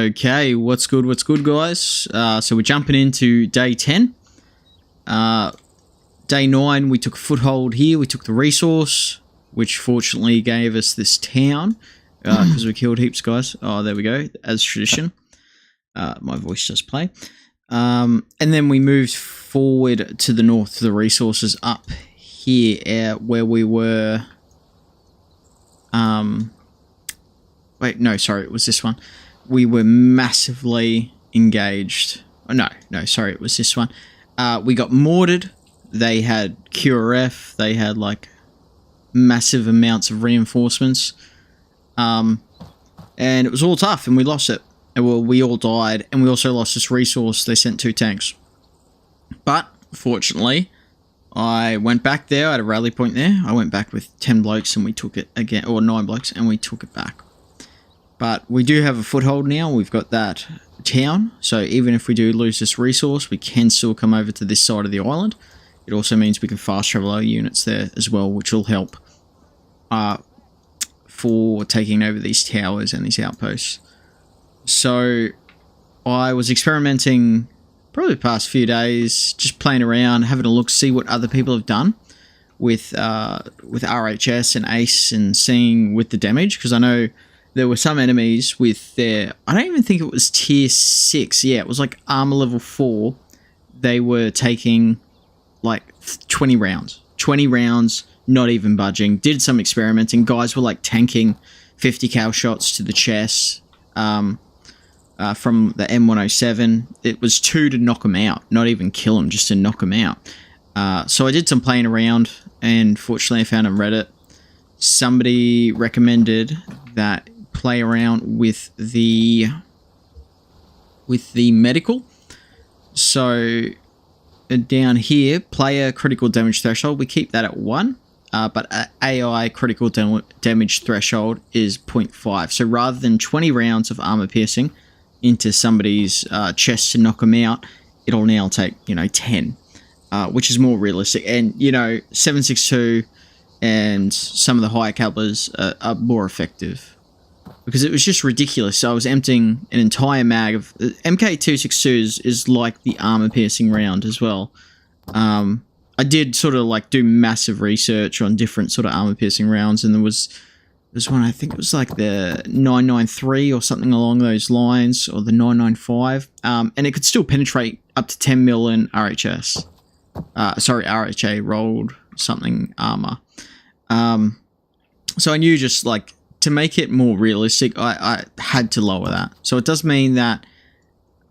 Okay, what's good, guys? So we're jumping into day 10. Day 9, we took a foothold here. We took the resource, which fortunately gave us this town, because we killed heaps, guys. Oh, there we go, as tradition. My voice does play. And then we moved forward to the north to the resources up here, where we were... Wait, no, sorry, it was this one. We were massively engaged. Oh, no, sorry, it was this one. We got mortared. They had QRF. They had, like, massive amounts of reinforcements. And it was all tough, and we lost it. Well, we all died, and we also lost this resource. They sent 2 tanks. But, fortunately, I went back there. I had a rally point there. I went back with 10 blokes, and we took it again, or 9 blokes, and we took it back. But we do have a foothold now. We've got that town. So even if we do lose this resource, we can still come over to this side of the island. It also means we can fast travel our units there as well, which will help for taking over these towers and these outposts. So I was experimenting probably the past few days, just playing around, having a look, see what other people have done with RHS and ACE and seeing with the damage, because I know there were some enemies with their... I don't even think it was tier 6. Yeah, it was like armor level 4. They were taking like 20 rounds. 20 rounds, not even budging. Did some experimenting. Guys were like tanking 50 cal shots to the chest from the M107. It was 2 to knock them out. Not even kill them, just to knock them out. So I did some playing around, and fortunately I found on Reddit somebody recommended that play around with the medical. So down here, player critical damage threshold, we keep that at 1, but AI critical damage threshold is 0.5. So rather than 20 rounds of armor piercing into somebody's chest to knock them out, it'll now take 10, which is more realistic. And 7.62 and some of the higher calibers are more effective, because it was just ridiculous. So I was emptying an entire mag of... MK262 is like the armor-piercing round as well. I did sort of like do massive research on different sort of armor-piercing rounds, and there's one, I think it was like the 993 or something along those lines, or the 995, and it could still penetrate up to 10 mil in RHS. Sorry, RHA rolled something armor. So I knew, just like, to make it more realistic, I had to lower that. So it does mean that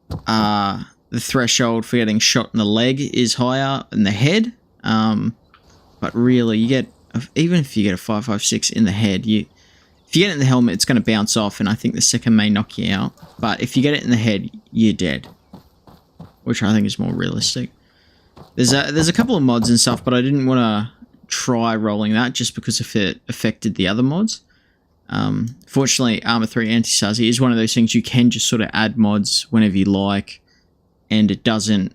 the threshold for getting shot in the leg is higher than the head. But really, you get, even if you get a 5.56 in the head, if you get it in the helmet, it's going to bounce off, and I think the second may knock you out. But if you get it in the head, you're dead, which I think is more realistic. There's a couple of mods and stuff, but I didn't want to try rolling that just because if it affected the other mods. Fortunately, Armor 3 Antistasi is one of those things you can just sort of add mods whenever you like, and it doesn't...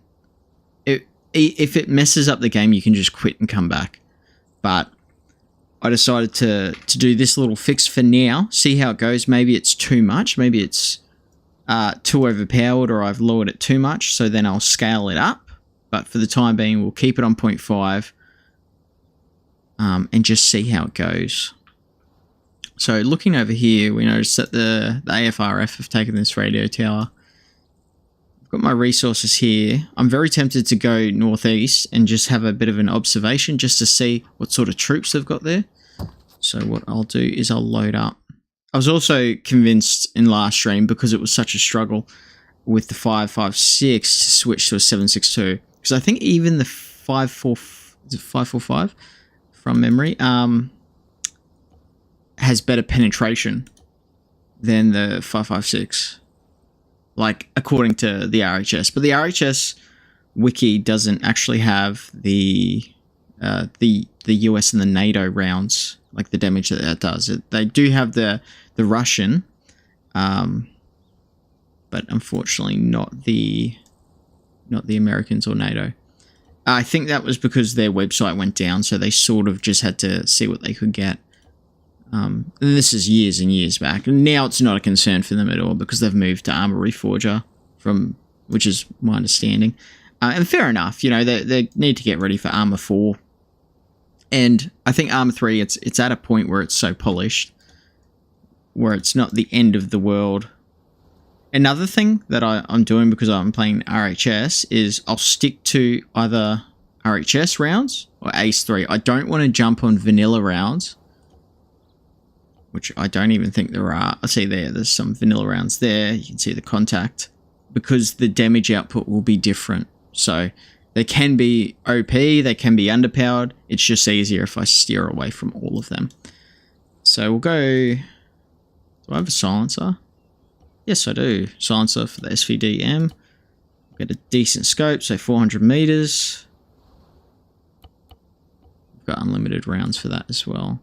if it messes up the game, you can just quit and come back. But I decided to do this little fix for now, see how it goes. Maybe it's too much, maybe it's too overpowered, or I've lowered it too much, so then I'll scale it up. But for the time being, we'll keep it on 0.5 and just see how it goes. So looking over here, we notice that the AFRF have taken this radio tower. I've got my resources here. I'm very tempted to go northeast and just have a bit of an observation just to see what sort of troops they've got there. So what I'll do is I'll load up. I was also convinced in last stream, because it was such a struggle with the 5.56 to switch to a 7.62. Because I think even the 5.45 from memory, has better penetration than the 5.56, like according to the RHS. But the RHS wiki doesn't actually have the US and the NATO rounds, like the damage that does. They do have the Russian, but unfortunately not the Americans or NATO. I think that was because their website went down, so they sort of just had to see what they could get. And this is years and years back. And now it's not a concern for them at all because they've moved to Armor Reforger, which is my understanding. And fair enough, you know, they need to get ready for Armor 4. And I think Armor 3, it's at a point where it's so polished, where it's not the end of the world. Another thing that I'm doing because I'm playing RHS is I'll stick to either RHS rounds or Ace 3. I don't want to jump on vanilla rounds, which I don't even think there are. I see there's some vanilla rounds there. You can see the contact, because the damage output will be different. So they can be OP, they can be underpowered. It's just easier if I steer away from all of them. So we'll go... Do I have a silencer? Yes, I do. Silencer for the SVD-M. Get a decent scope, so 400 meters. We've got unlimited rounds for that as well.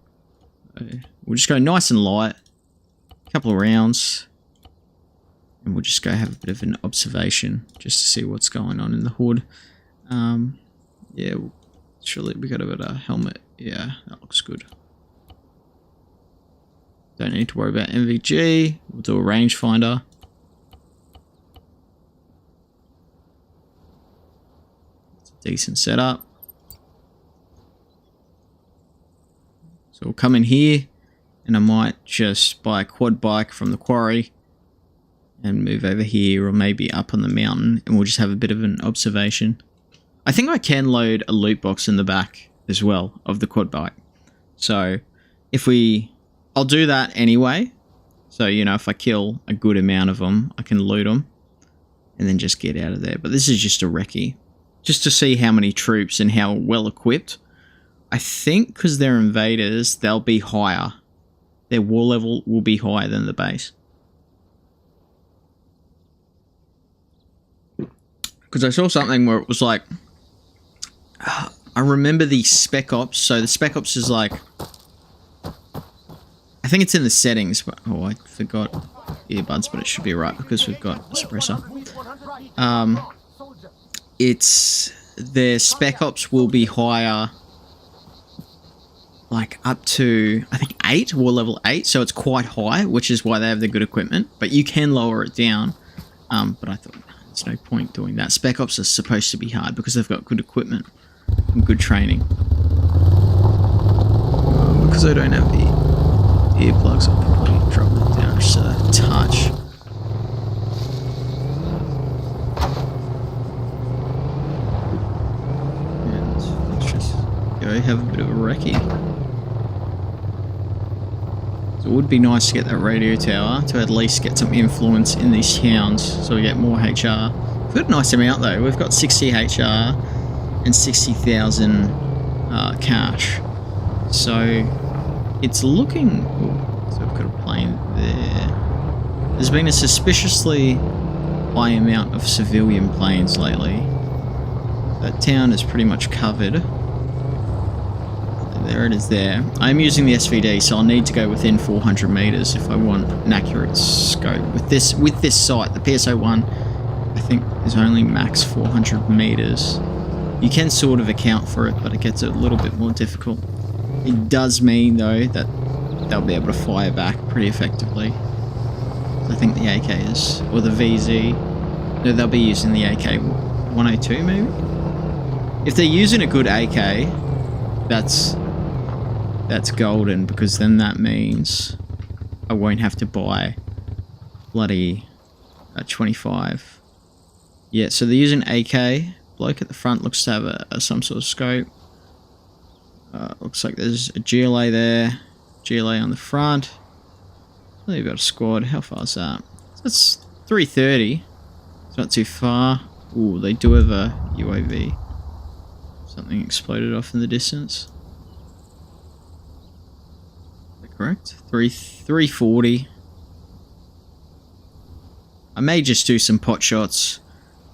So we'll just go nice and light. A couple of rounds. And we'll just go have a bit of an observation just to see what's going on in the hood. Yeah, surely we got a bit of helmet. Yeah, that looks good. Don't need to worry about MVG. We'll do a rangefinder. It's a decent setup. So we'll come in here and I might just buy a quad bike from the quarry and move over here, or maybe up on the mountain, and we'll just have a bit of an observation. I think I can load a loot box in the back as well of the quad bike. So I'll do that anyway. So, you know, if I kill a good amount of them, I can loot them and then just get out of there. But this is just a recce, just to see how many troops and how well equipped. I think because they're invaders, they'll be higher. Their war level will be higher than the base. Because I saw something where it was like, I remember the Spec Ops. So the Spec Ops is like, I think it's in the settings, but oh, I forgot earbuds, but it should be right because we've got a suppressor. It's their Spec Ops will be higher, like up to I think 8, war level 8, so it's quite high, which is why they have the good equipment. But you can lower it down. But I thought there's no point doing that. Spec Ops are supposed to be hard because they've got good equipment and good training. Because I don't have the earplugs, I'll probably drop it down just a touch. And let's just go have a bit of a recce. So it would be nice to get that radio tower to at least get some influence in these towns so we get more HR. We've got a nice amount though. We've got 60 HR and 60,000 cash. So it's looking... Ooh, so we've got a plane there. There's been a suspiciously high amount of civilian planes lately. That town is pretty much covered. There it is there. I'm using the SVD, so I'll need to go within 400 meters if I want an accurate scope. With this sight, the PSO1, I think, is only max 400 meters. You can sort of account for it, but it gets a little bit more difficult. It does mean, though, that they'll be able to fire back pretty effectively. I think the AK is, or the VZ, no, they'll be using the AK 102 maybe? If they're using a good AK, that's golden, because then that means I won't have to buy bloody 25. Yeah, so they're using AK. Bloke at the front looks to have some sort of scope. Looks like there's a GLA there. GLA on the front. They've got a squad. How far is that? That's 330. It's not too far. Ooh, they do have a UAV. Something exploded off in the distance. Is that correct? 340. I may just do some pot shots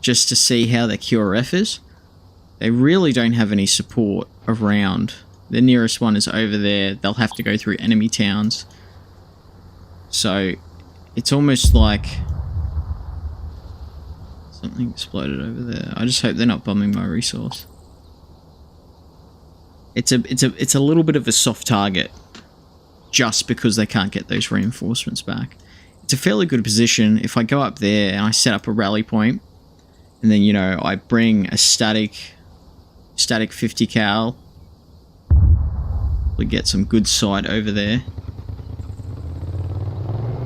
just to see how their QRF is. They really don't have any support around. The nearest one is over there. They'll have to go through enemy towns. So it's almost like something exploded over there. I just hope they're not bombing my resource. It's a little bit of a soft target. just because they can't get those reinforcements back. It's a fairly good position. If I go up there and I set up a rally point, and then, you know, I bring a static 50 cal, we get some good sight over there.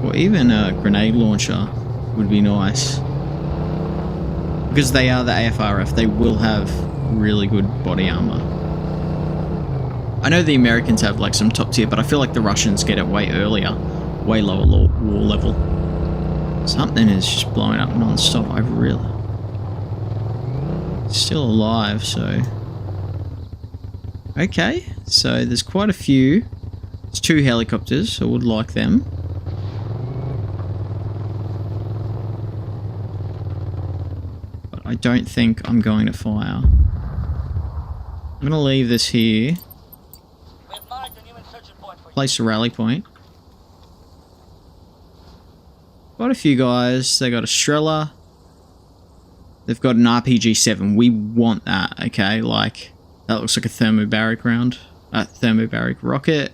Or even a grenade launcher would be nice. Because they are the AFRF, they will have really good body armor. I know the Americans have like some top tier, but I feel like the Russians get it way earlier, way lower war level. Something is just blowing up non-stop. I really... Still alive, so... Okay, so there's quite a few. There's 2 helicopters, so I would like them. But I don't think I'm going to fire. I'm going to leave this here. Place a rally point. Quite a few guys. They got a Strela. They've got an RPG-7. We want that, okay? Like, that looks like a thermobaric round. Thermobaric rocket.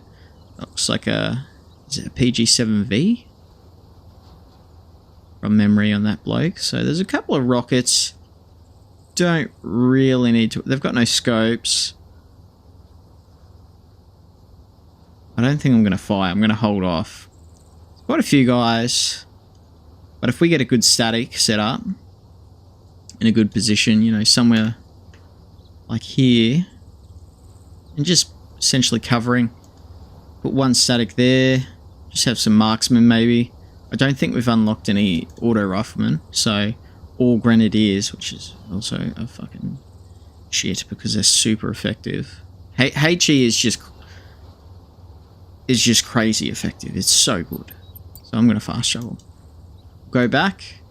That looks like a... Is it a PG-7V? From memory on that bloke. So there's a couple of rockets. Don't really need to... They've got no scopes. I don't think I'm going to fire. I'm going to hold off. There's quite a few guys. But if we get a good static set up, in a good position, you know, somewhere like here, and just essentially covering, put one static there, just have some marksmen maybe. I don't think we've unlocked any auto riflemen, so all grenadiers, which is also a fucking shit because they're super effective. HE is just crazy effective. It's so good. So I'm going to fast travel. Go back.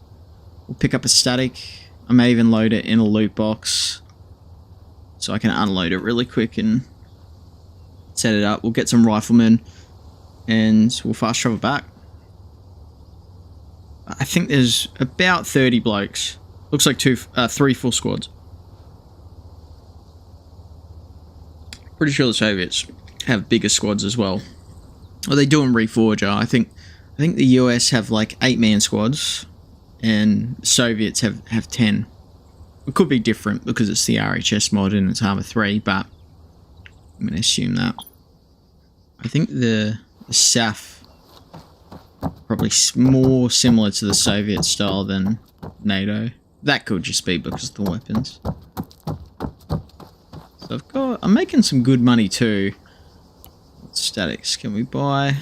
We'll pick up a static. I may even load it in a loot box so I can unload it really quick and set it up. We'll get some riflemen and we'll fast travel back. I think there's about 30 blokes. Looks like 3 full squads. Pretty sure the Soviets have bigger squads as well. Well, they do in Reforger. I think the US have like 8-man squads, and Soviets have 10. It could be different because it's the RHS mod and it's Armor 3, but I'm going to assume that. I think the SAF probably more similar to the Soviet style than NATO. That could just be because of the weapons. So I'm making some good money too. What statics can we buy?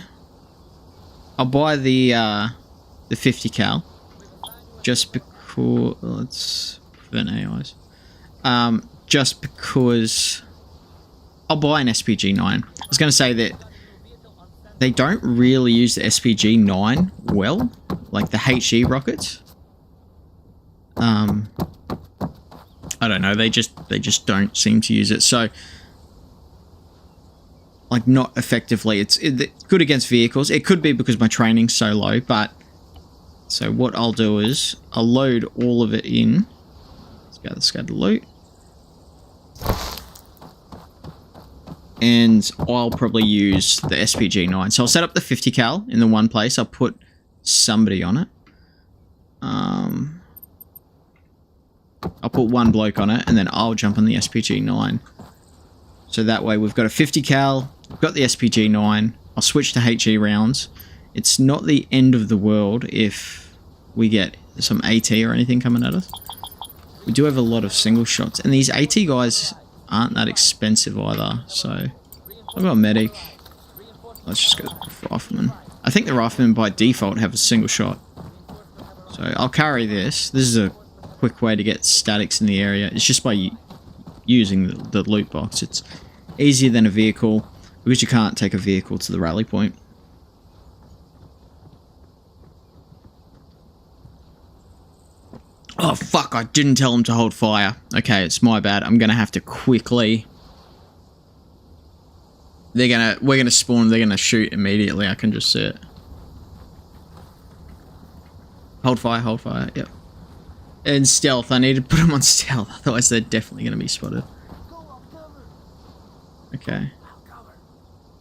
I'll buy the 50 cal. Just because... Let's prevent AIs. Just because... I'll buy an SPG-9. I was going to say that they don't really use the SPG-9 well. Like the HE rockets. I don't know. They just don't seem to use it. So... Like, not effectively. It's good against vehicles. It could be because my training's so low, but... So what I'll do is, I'll load all of it in. Let's go to scatter loot. And I'll probably use the SPG-9. So I'll set up the 50 cal in the one place. I'll put somebody on it. I'll put one bloke on it, and then I'll jump on the SPG-9. So that way we've got a 50 cal, we've got the SPG-9, I'll switch to HE rounds. It's not the end of the world if we get some AT or anything coming at us. We do have a lot of single shots, and these AT guys aren't that expensive either, so I've got a medic. Let's just go with rifleman. I think the riflemen by default have a single shot. So I'll carry this. This is a quick way to get statics in the area. It's just by using the loot box. It's easier than a vehicle because you can't take a vehicle to the rally point. Oh fuck, I didn't tell him to hold fire. Okay, it's my bad. I'm gonna have to quickly... We're gonna spawn, they're gonna shoot immediately, I can just see it. Hold fire, yep. And stealth, I need to put them on stealth, otherwise they're definitely going to be spotted. Okay.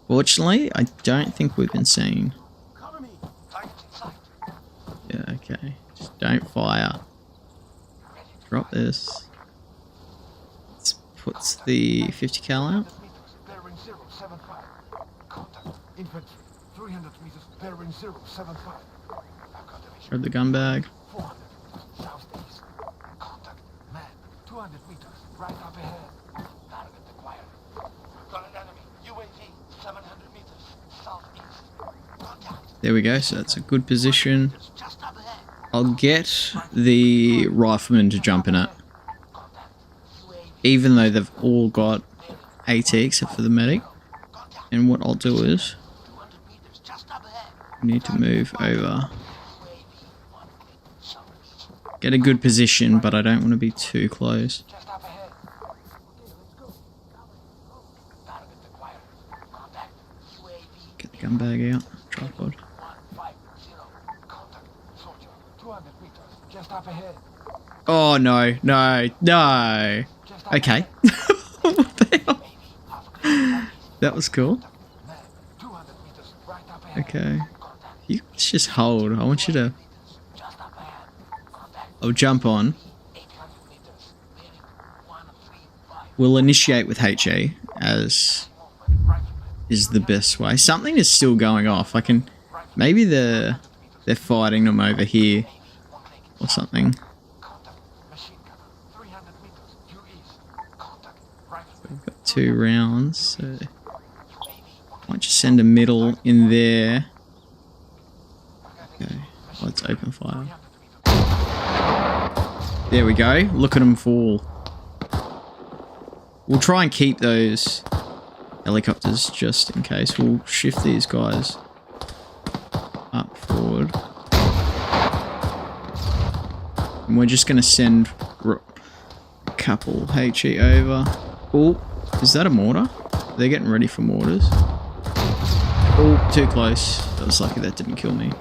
Fortunately, I don't think we've been seen. Yeah, okay. Just don't fire. Drop this. Let's put the 50 cal out. Grab the gun bag. There we go, so that's a good position. I'll get the rifleman to jump in it. Even though they've all got AT except for the medic. And what I'll do is, I need to move over. Get a good position, but I don't want to be too close. Get the gun bag out, tripod. Oh no, no, no. Okay. What the hell? That was cool. Okay. You just hold. I want you to... I'll jump on. We'll initiate with HE, as is the best way. Something is still going off. I can... Maybe they're fighting them over here. Or something. We've got 2 rounds, so... Might just send a middle in there. Okay, let's open fire. There we go. Look at them fall. We'll try and keep those helicopters just in case. We'll shift these guys up forward. And we're just going to send a couple HE over. Oh, is that a mortar? They're getting ready for mortars. Oh, too close. I was lucky that didn't kill me.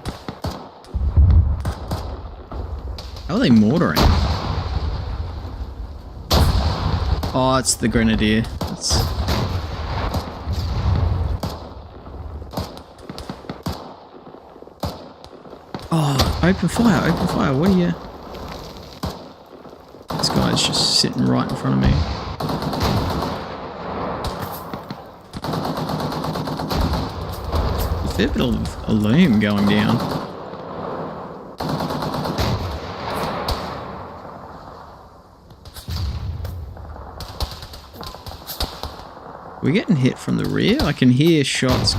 How are they mortaring? Oh, it's the grenadier. It's... Oh, open fire, what are you... This guy's just sitting right in front of me. A fair bit of loom going down. We're getting hit from the rear. I can hear shots.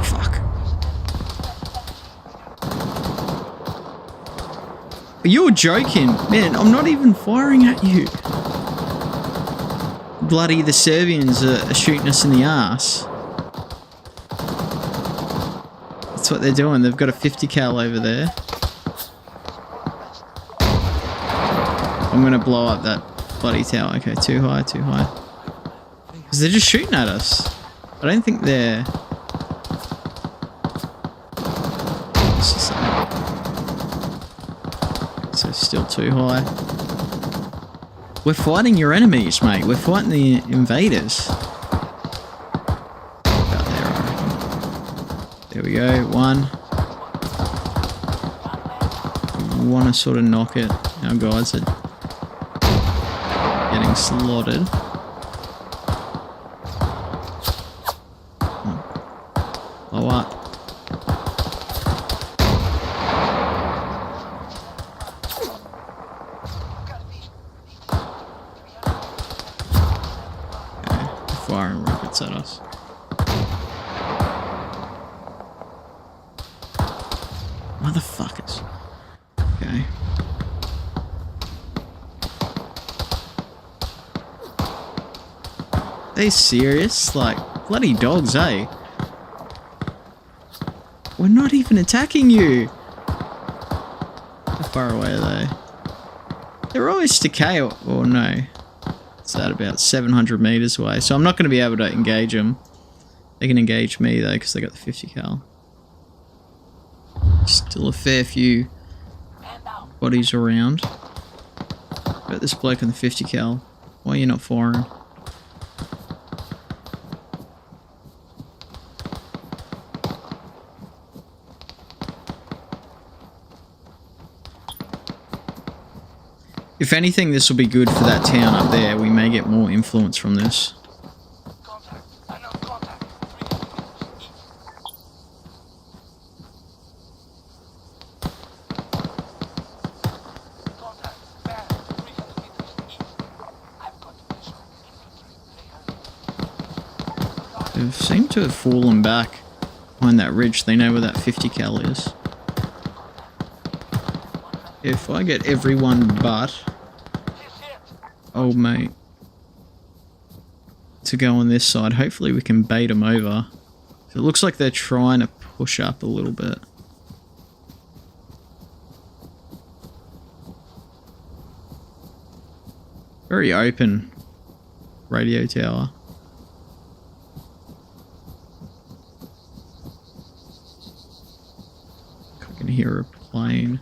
Fuck. You're joking. Man, I'm not even firing at you. Bloody the Serbians are shooting us in the ass. That's what they're doing. They've got a 50 cal over there. I'm going to blow up that bloody tower. Okay, too high, too high. Because they're just shooting at us. I don't think they're... So still too high. We're fighting your enemies, mate. We're fighting the invaders. About there, I reckon. There we go. One. We want to sort of knock it. Our guys are getting slaughtered. Oh, what? Firing rockets at us. Motherfuckers. Okay. Are they serious? Like, bloody dogs, eh? We're not even attacking you! How far away are they? They're always decay, or no. It's at about 700 meters away, so I'm not going to be able to engage them. They can engage me though, because they got the 50 cal. Still a fair few bodies around. Got this bloke on the 50 cal. Why are you not firing? If anything, this will be good for that town up there. We may get more influence from this. They seem to have fallen back behind that ridge. They know where that 50 cal is. If I get everyone but old mate to go on this side, hopefully we can bait them over. So it looks like they're trying to push up a little bit. Very open radio tower. I can hear a plane.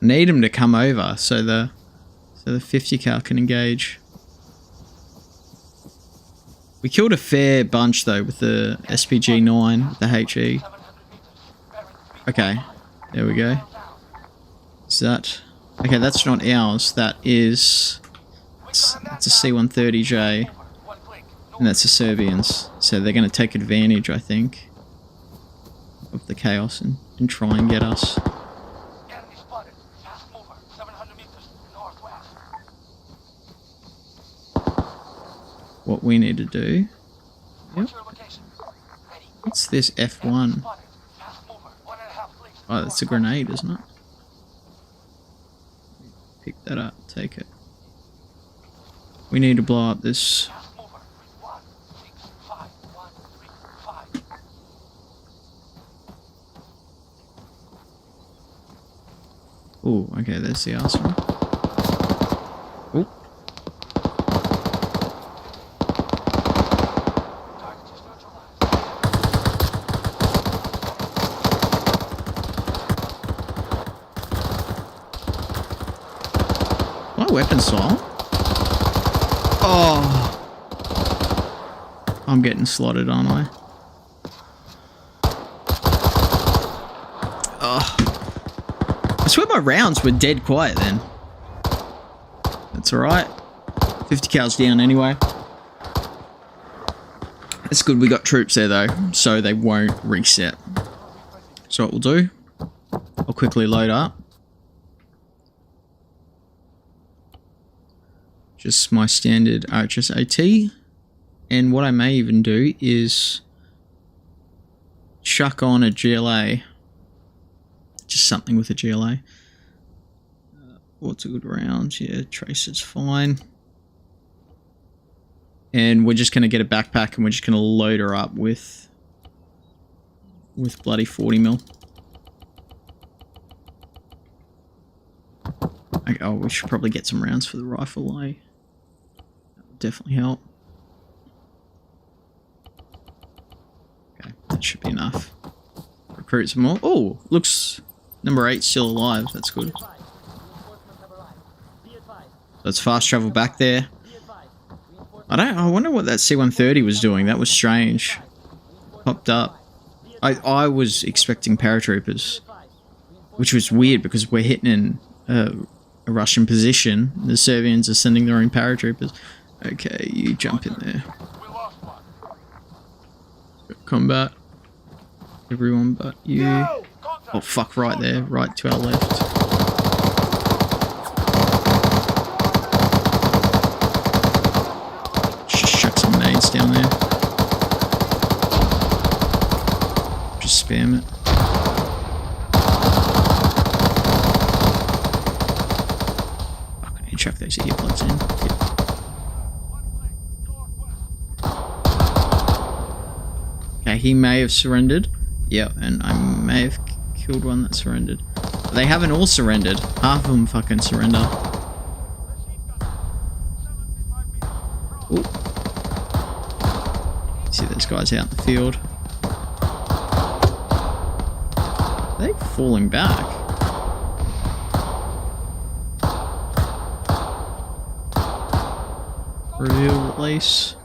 Need him to come over so the 50 cal can engage. We killed a fair bunch though with the SPG-9, the HE. Okay, there we go. Is that... Okay, that's not ours. That is... It's a C-130J. And that's the Serbians. So they're going to take advantage, I think, of the chaos and try and get us. What we need to do... Yep. What's this F1? Oh, that's a grenade, isn't it? Pick that up, take it. We need to blow up this... Oh, okay, there's the arsenal. Oh. My weapon silent? Oh. I'm getting slotted, aren't I? Oh. I swear my rounds were dead quiet then. That's alright. 50 cal's down anyway. It's good we got troops there though, so they won't reset. So what we'll do, I'll quickly load up. Just my standard RHS AT. And what I may even do is chuck on a GLA. Just something with a GLA. What's a good round? Yeah, tracer's fine. And we're just going to get a backpack and we're just going to load her up with bloody 40mm. Okay, oh, we should probably get some rounds for the rifle, eh? That would definitely help. Okay, that should be enough. Recruit some more. Oh, looks... Number 8 still alive, that's good. Let's fast travel back there. I wonder what that C-130 was doing. That was strange. Popped up. I was expecting paratroopers, which was weird because we're hitting in a Russian position. The Serbians are sending their own paratroopers. Okay, you jump in there. Combat. Everyone but you. Oh fuck, right there, right to our left. Just chuck some nades down there. Just spam it. Fuck, I need to chuck those earplugs in. Yep. Okay, he may have surrendered. Yep, and I may have killed one that surrendered. But they haven't all surrendered. Half of them fucking surrender. Ooh. See those guys out in the field. Are they falling back? Reveal release.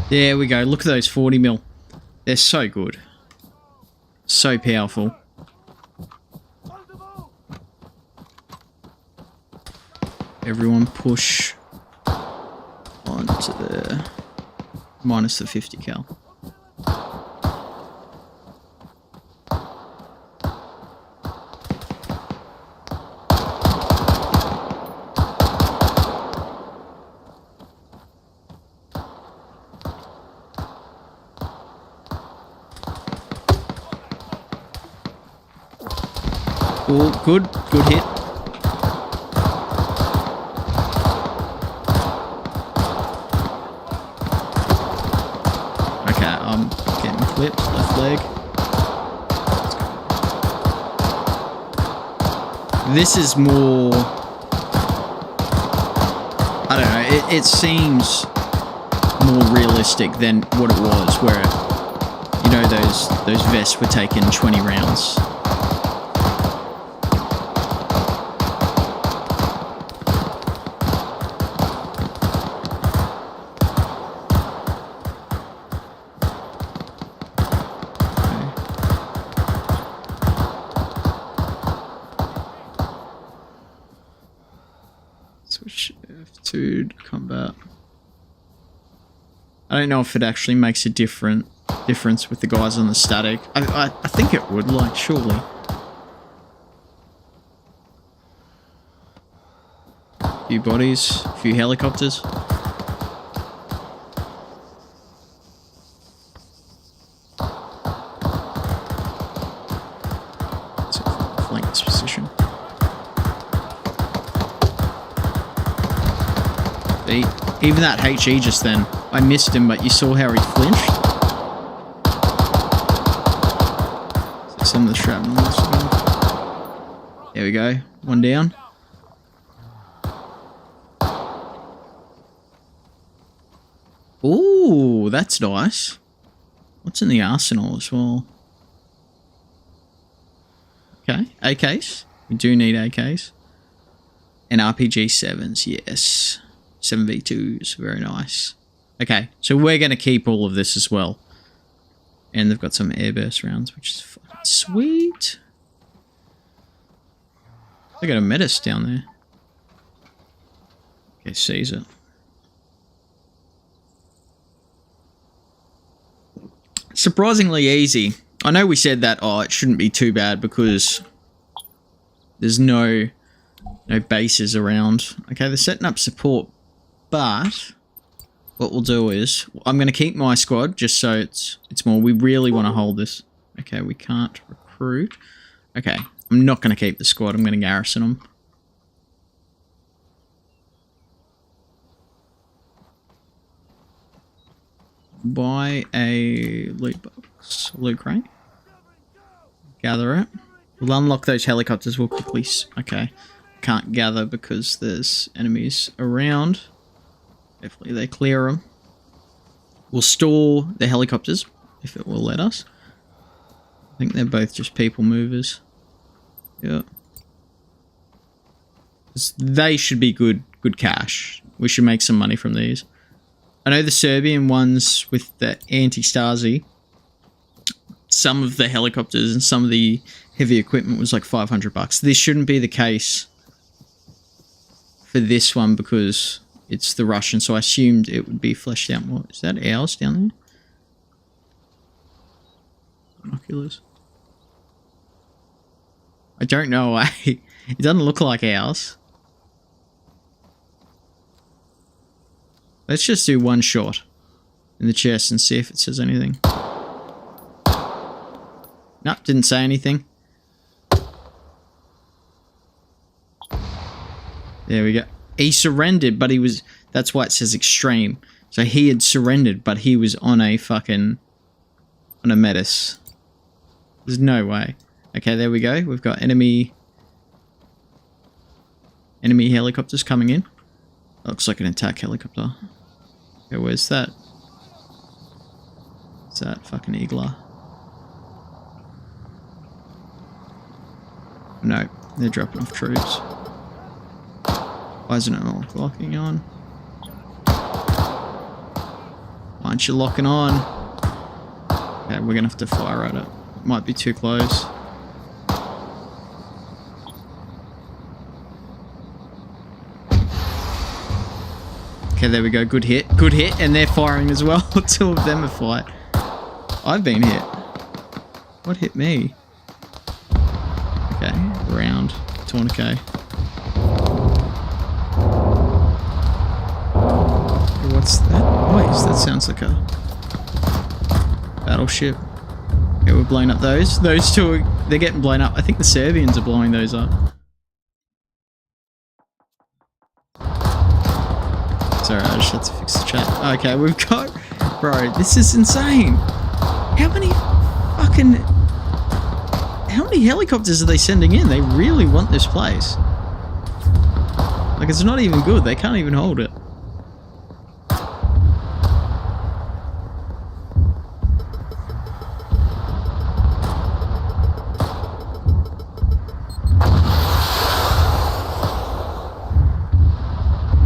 There we go. Look at those 40 mil. They're so good. So powerful. Everyone push onto the minus the 50 cal. Oh, good hit. Okay, I'm getting clipped, left leg. This is more, I don't know, it seems more realistic than what it was, where, you know, those vests were taking 20 rounds. Switch F2 to combat. I don't know if it actually makes a difference with the guys on the static. I think it would, like, surely. A few bodies, a few helicopters. Let's flank this position. Even that HE just then, I missed him, but you saw how he flinched. So some of the shrapnel. There we go, one down. Ooh, that's nice. What's in the arsenal as well? Okay, AKs. We do need AKs. And RPG-7s, yes. 7v2s, very nice. Okay, so we're going to keep all of this as well. And they've got some airburst rounds, which is fucking sweet. They got a Metis down there. Okay, seize it. Surprisingly easy. I know we said that, oh, it shouldn't be too bad because there's no bases around. Okay, they're setting up support. But what we'll do is I'm going to keep my squad just so it's more. We really want to hold this. Okay, we can't recruit. Okay, I'm not going to keep the squad. I'm going to garrison them. Buy a loot box, loot crate. Gather it. We'll unlock those helicopters. We'll quickly. Okay, can't gather because there's enemies around. Hopefully they clear them. We'll store the helicopters, if it will let us. I think they're both just people movers. Yeah. They should be good cash. We should make some money from these. I know the Serbian ones with the Antistasi, some of the helicopters and some of the heavy equipment was like $500. This shouldn't be the case for this one because it's the Russian, so I assumed it would be fleshed out more. Is that ours down there? Binoculars. I don't know. It doesn't look like ours. Let's just do one shot in the chest and see if it says anything. Nope, didn't say anything. There we go. He surrendered, but he was... That's why it says extreme. So he had surrendered, but he was on a fucking... on a Metis. There's no way. Okay, there we go. We've got enemy Enemy helicopters coming in. Looks like an attack helicopter. Okay, where's that? Is that fucking Eagler? No, they're dropping off troops. Why isn't it all locking on? Why aren't you locking on? Okay, we're gonna have to fire at it. Might be too close. Okay, there we go. Good hit. Good hit. And they're firing as well. Two of them are fight. I've been hit. What hit me? Okay, round. Tourniquet. What's that noise? That sounds like a battleship. Okay, we're blowing up those. Those two, they're getting blown up. I think the Serbians are blowing those up. Sorry, I just had to fix the chat. Okay, we've got... Bro, this is insane. How many helicopters are they sending in? They really want this place. Like, it's not even good. They can't even hold it.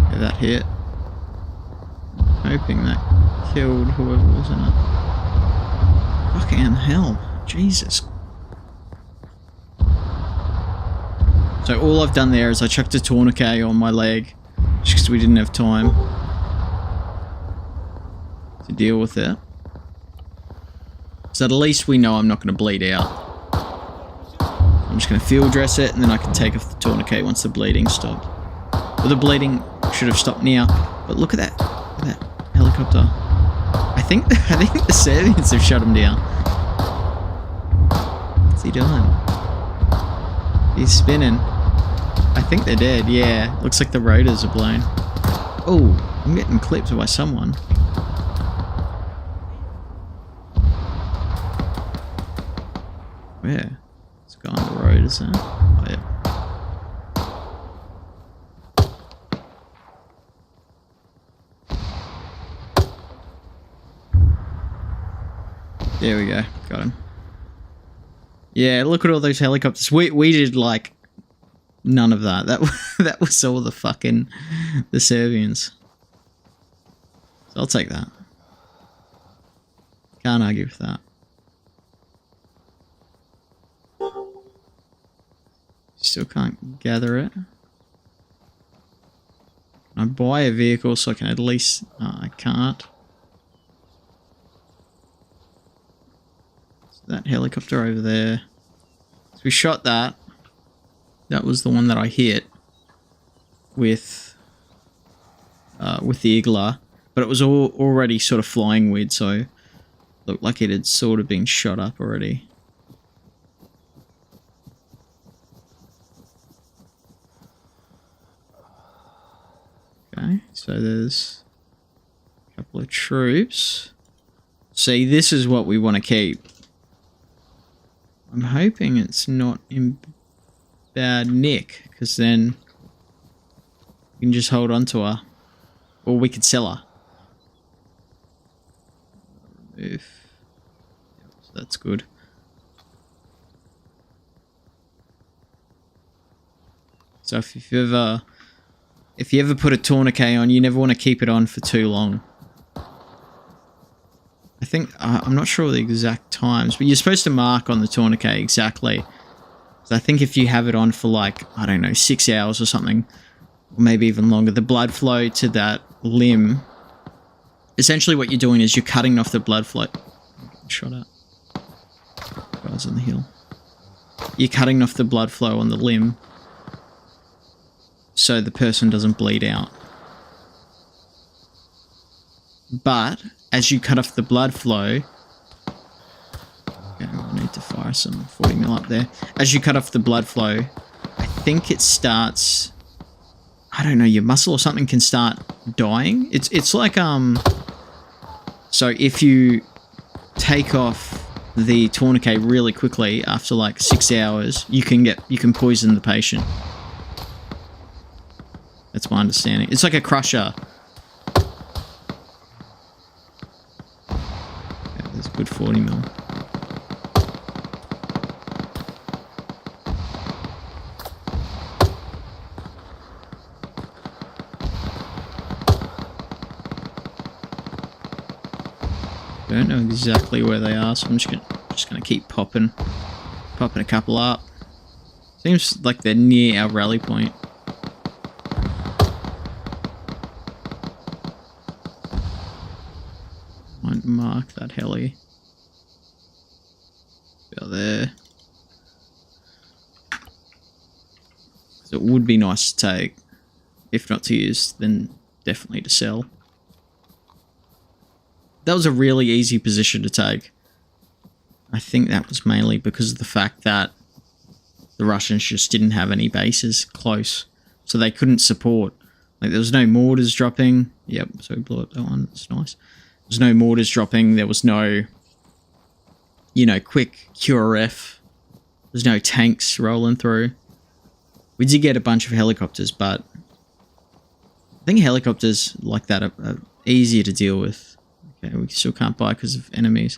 Okay, that hit. Hoping that killed whoever was in it. Fucking hell. Jesus. So all I've done there is I chucked a tourniquet on my leg just because we didn't have time to deal with it. So at least we know I'm not going to bleed out. I'm just going to field dress it and then I can take off the tourniquet once the bleeding stopped. Well, the bleeding should have stopped now, but look at that. Look at that helicopter. I think the Serbians have shut him down. What's he doing? He's spinning. I think they're dead, yeah. Looks like the rotors are blown. Oh, I'm getting clipped by someone. Where? It's gone the rotors, huh? Oh, yeah. There we go. Got him. Yeah, look at all those helicopters. We did like none of that. That was all the fucking the Serbians. So I'll take that. Can't argue with that. Still can't gather it. I buy a vehicle so I can at least... I can't. So that helicopter over there. So we shot that. That was the one that I hit with the Eagler. But it was already sort of flying weird, so looked like it had sort of been shot up already. Okay, so there's a couple of troops. See, this is what we want to keep. I'm hoping it's not in bad nick, because then we can just hold on to her. Or we could sell her. Remove. Yep, so that's good. So if you ever put a tourniquet on, you never want to keep it on for too long. I think, I'm not sure the exact times, but you're supposed to mark on the tourniquet exactly. So I think if you have it on for like, I don't know, 6 hours or something, or maybe even longer, the blood flow to that limb, essentially what you're doing is you're cutting off the blood flow. Shot at. Guys on the hill. You're cutting off the blood flow on the limb so the person doesn't bleed out. But as you cut off the blood flow, okay, I need to fire some 40mm up there. As you cut off the blood flow, I think it starts, I don't know, your muscle or something can start dying. It's like so if you take off the tourniquet really quickly after like 6 hours, you can poison the patient. That's my understanding. It's like a crusher. Yeah, there's a good 40 mil. I don't know exactly where they are, so I'm just gonna keep popping a couple up. Seems like they're near our rally point. Might mark that heli. Out there. So it would be nice to take. If not to use, then definitely to sell. That was a really easy position to take. I think that was mainly because of the fact that the Russians just didn't have any bases close. So they couldn't support. Like, there was no mortars dropping. Yep, so we blew up that one. That's nice. There was no mortars dropping. There was no, you know, quick QRF. There's no tanks rolling through. We did get a bunch of helicopters, but I think helicopters like that are easier to deal with. Okay, we still can't buy because of enemies.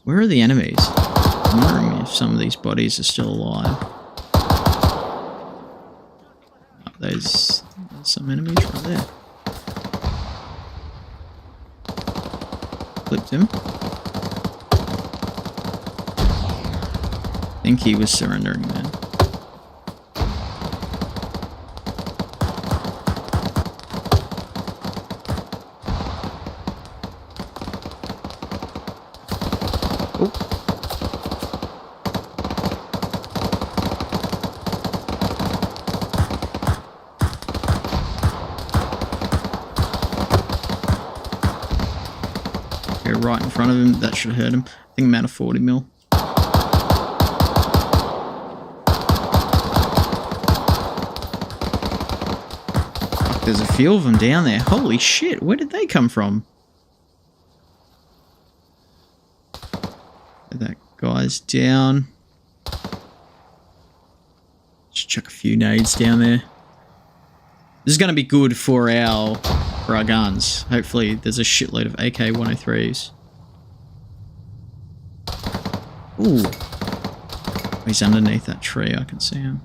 Where are the enemies? I'm wondering if some of these bodies are still alive. Oh, there's some enemies right there. Clipped him. I think he was surrendering then. Right in front of him, that should have hurt him. I think I'm out of 40 mil. Fuck, there's a few of them down there. Holy shit, where did they come from? That guy's down. Just chuck a few nades down there. This is going to be good for our guns. Hopefully there's a shitload of AK-103s. Ooh. He's underneath that tree, I can see him.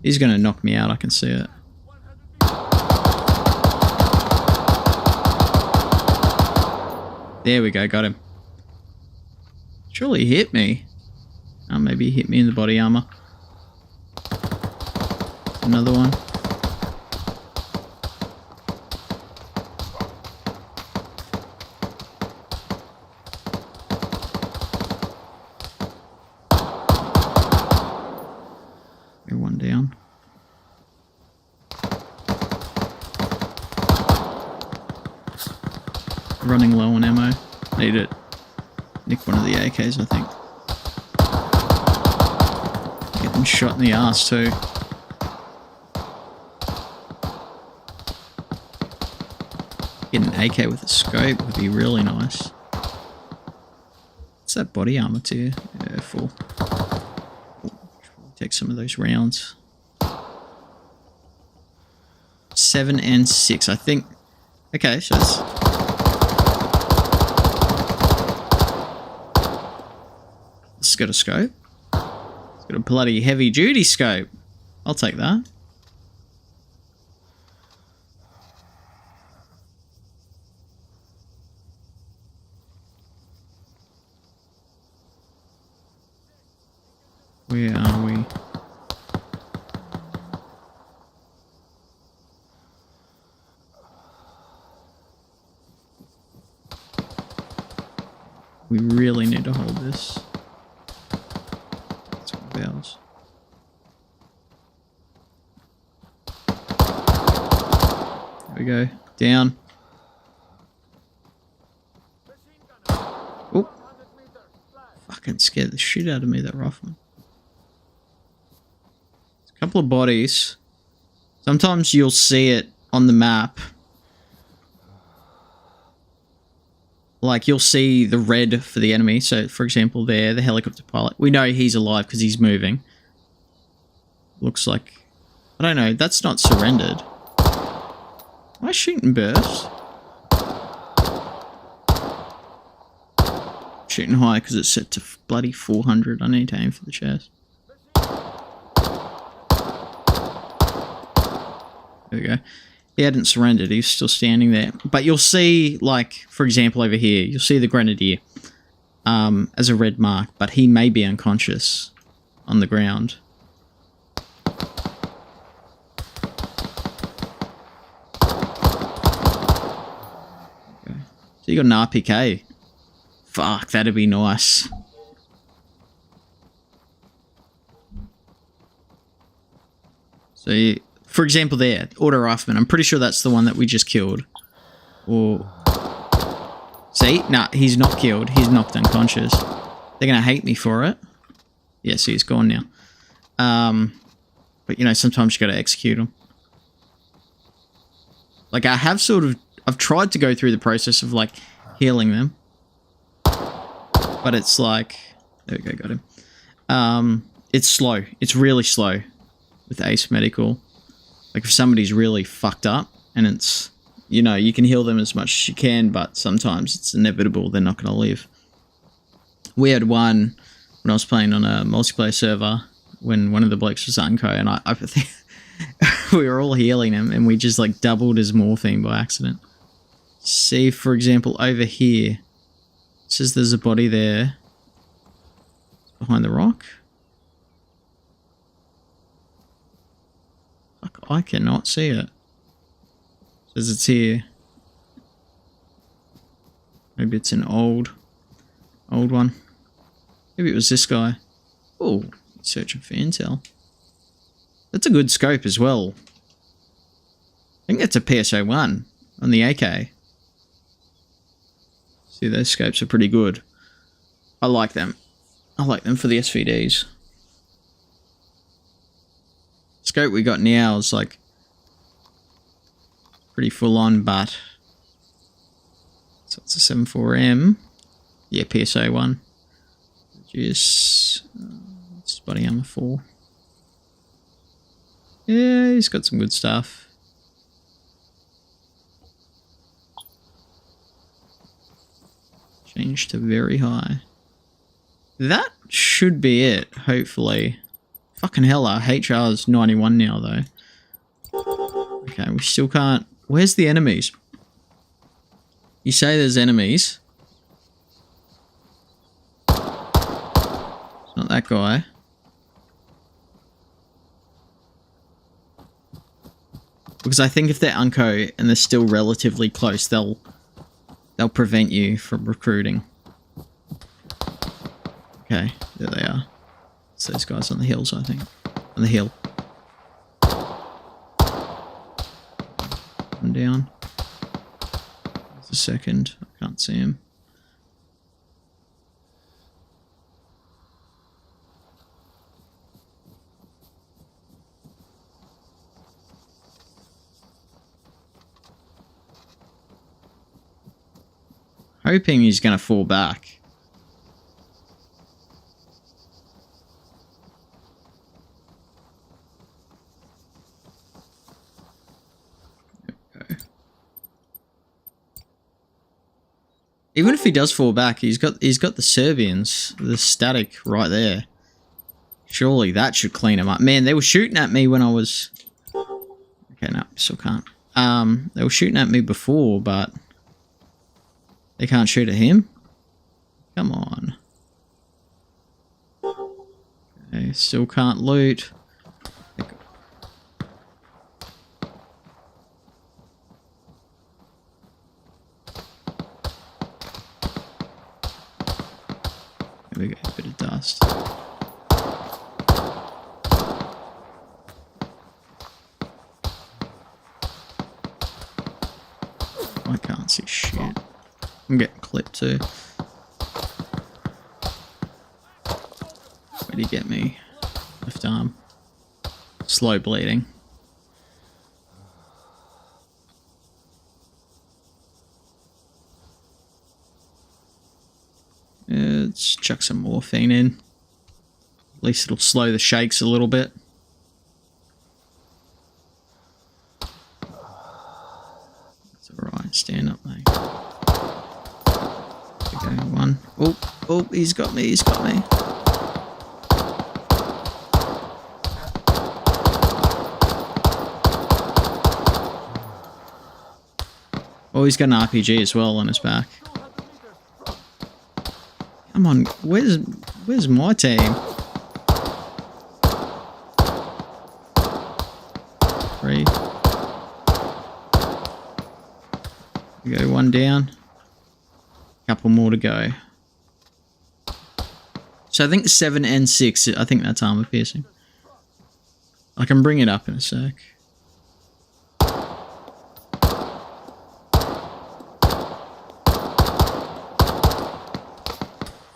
He's going to knock me out, I can see it. There we go, got him. Surely he hit me. Oh, maybe he hit me in the body armor. Another one. One down. Running low on ammo. Need it. Nick one of the AKs, I think. Getting shot in the arse too. Get an AK with a scope would be really nice. What's that body armor to you? Yeah, full. Take some of those rounds. 7 and 6, I think. Okay, so that's... It's got a scope. It's got a bloody heavy duty scope. I'll take that. Where are we? We really need to hold this. That's one of ours. There we go. Down. Oh. Fucking scared the shit out of me, that rifleman. Couple of bodies. Sometimes you'll see it on the map. Like, you'll see the red for the enemy. So, for example, there, the helicopter pilot. We know he's alive because he's moving. Looks like I don't know. That's not surrendered. Am I shooting burst? Shooting high because it's set to bloody 400. I need to aim for the chest. There we go. He hadn't surrendered. He's still standing there. But you'll see, like, for example, over here, you'll see the grenadier as a red mark, but he may be unconscious on the ground. Okay. So you got an RPK. Fuck, that'd be nice. So, for example there, auto rifleman, I'm pretty sure that's the one that we just killed. Or... See? Nah, he's not killed. He's knocked unconscious. They're going to hate me for it. Yeah, see, he's gone now. But, you know, sometimes you got to execute them. Like, I have sort of... I've tried to go through the process of, like, healing them. But it's like... There we go, got him. It's slow. It's really slow with Ace Medical. Like, if somebody's really fucked up, and it's... You know, you can heal them as much as you can, but sometimes it's inevitable they're not going to live. We had one when I was playing on a multiplayer server when one of the blokes was unco, and I think we were all healing him, and we just like doubled his morphine by accident. See, for example, over here, it says there's a body there behind the rock. Fuck, I cannot see it. Says it's here. Maybe it's an old one. Maybe it was this guy. Oh, searching for intel. That's a good scope as well. I think that's a PSO-1 on the AK. See, those scopes are pretty good. I like them. I like them for the SVDs. Scope we got now is like pretty full on, but so it's a 74M. Yeah, PSO-1. Just it's body armor 4. Yeah, he's got some good stuff. Change to very high. That should be it, hopefully. Fucking hell, our HR is 91 now, though. Okay, we still can't... Where's the enemies? You say there's enemies. It's not that guy. Because I think if they're unco and they're still relatively close, they'll prevent you from recruiting. Okay, there they are. It's those guys on the hills, I think. On the hill. Come down. There's a second. I can't see him. Hoping he's going to fall back. Even if he does fall back, he's got the Serbians, the static right there. Surely that should clean him up. Man, they were shooting at me when I was... Okay, no, still can't. They were shooting at me before, but they can't shoot at him. Come on. Okay, still can't loot. There we go, a bit of dust. I can't see shit. I'm getting clipped too. Where'd he get me? Left arm. Slow bleeding. Let's chuck some morphine in. At least it'll slow the shakes a little bit. one. Oh, oh, he's got me, he's got me. Oh, he's got an RPG as well on his back. Come on, where's my team? Three. We go one down. Couple more to go. So I think 7 and 6, I think that's armor piercing. I can bring it up in a sec.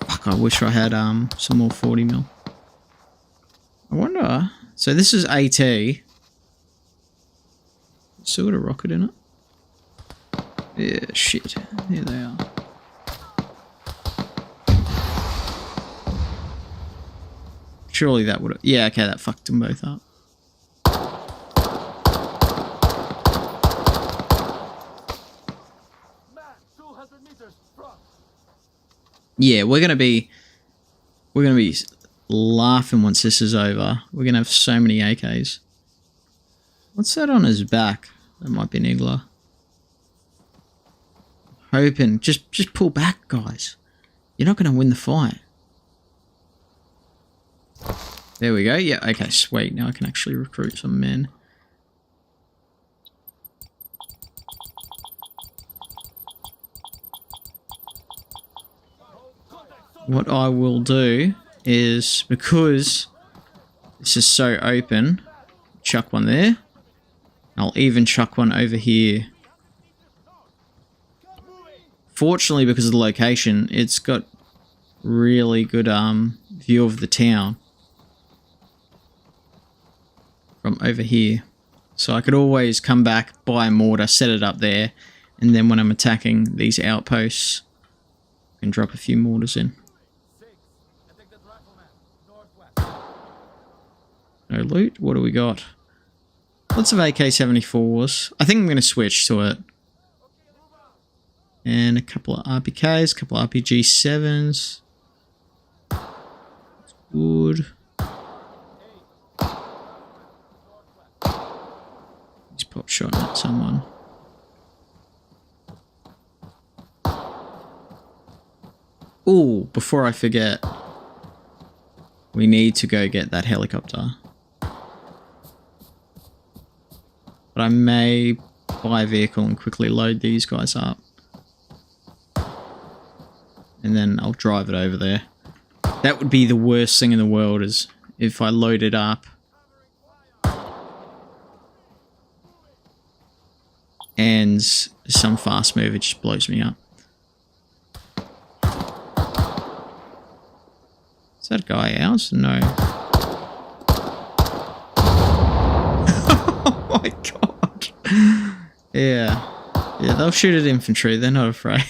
Fuck, I wish I had some more 40 mil. I wonder. So this is AT. Still got a rocket in it. Yeah, shit. Here they are. Surely that would have... Yeah, okay, that fucked them both up. Yeah, we're gonna be laughing once this is over. We're gonna have so many AKs. What's that on his back? That might be an Igla. Hoping. Just pull back, guys. You're not gonna win the fight. There we go. Yeah, okay, sweet. Now I can actually recruit some men. What I will do is, because this is so open, chuck one there. I'll even chuck one over here. Fortunately, because of the location, it's got really good view of the town from over here. So I could always come back, buy a mortar, set it up there, and then when I'm attacking these outposts, I can drop a few mortars in. No loot. What do we got? Lots of AK-74s. I think I'm going to switch to it. And a couple of RPKs, a couple of RPG-7s. That's good. He's pop shotting at someone. Oh, before I forget, we need to go get that helicopter. But I may buy a vehicle and quickly load these guys up. And then I'll drive it over there. That would be the worst thing in the world, is if I load it up and some fast move, it just blows me up. Is that guy ours? No. Oh my god. Yeah. Yeah, they'll shoot at infantry, they're not afraid.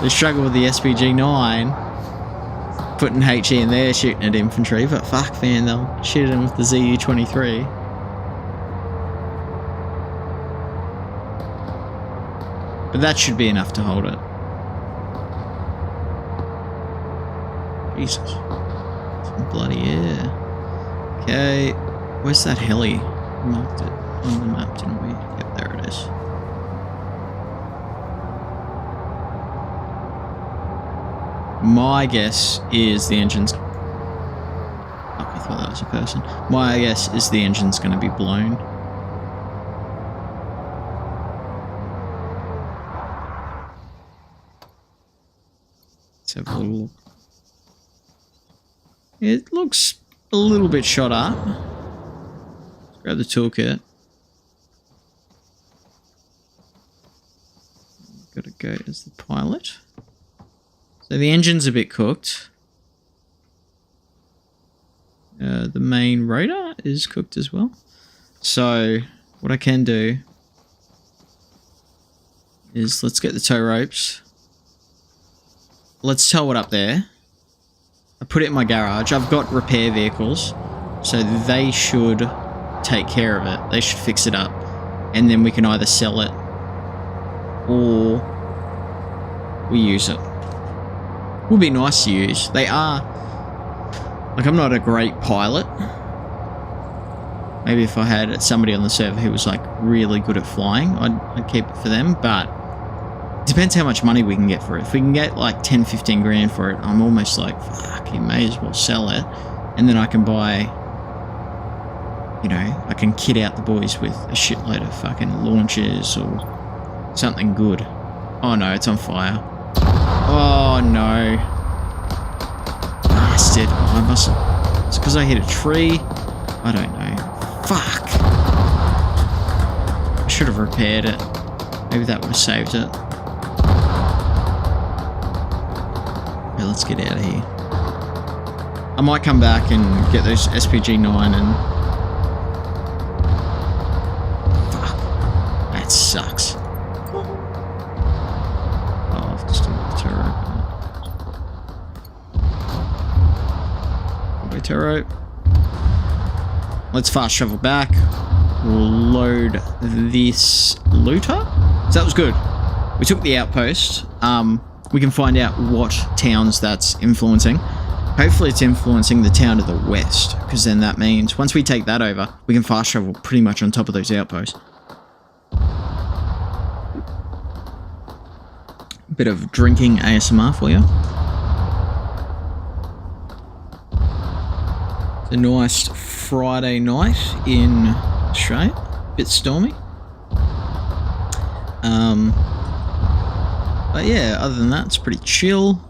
They struggle with the SPG-9, putting HE in there, shooting at infantry, but fuck man, they'll shoot him with the ZU-23. But that should be enough to hold it. Jesus. Some bloody air. Okay, where's that heli? We marked it on the map, didn't we? Yep, there it is. My guess is the engine's... Oh, I thought that was a person. My guess is the engine's going to be blown. Let's have a little look. It looks a little bit shot up. Let's grab the toolkit. Gotta go as the pilot. So the engine's a bit cooked. The main rotor is cooked as well. So what I can do is let's get the tow ropes. Let's tow it up there. I put it in my garage. I've got repair vehicles, so they should take care of it. They should fix it up, and then we can either sell it or... we use it. Would be nice to use. They are... Like, I'm not a great pilot. Maybe if I had somebody on the server who was, like, really good at flying, I'd keep it for them, but it depends how much money we can get for it. If we can get, like, 10, 15 grand for it, I'm almost like, fuck, you may as well sell it. And then I can buy, you know, I can kit out the boys with a shitload of fucking launches or something good. Oh, no, it's on fire. Oh, no. Bastard. I must... It's because I hit a tree. I don't know. Fuck. I should have repaired it. Maybe that would have saved it. Yeah, let's get out of here. I might come back and get those SPG-9 and... Fuck. That sucks. Oh, I've just done the turret. Turret. Let's fast travel back. We'll load this looter. So that was good. We took the outpost. We can find out what towns that's influencing. Hopefully it's influencing the town to the west, because then that means once we take that over, we can fast travel pretty much on top of those outposts. A bit of drinking ASMR for you. It's a nice Friday night in Australia. A bit stormy. But yeah, other than that, it's pretty chill.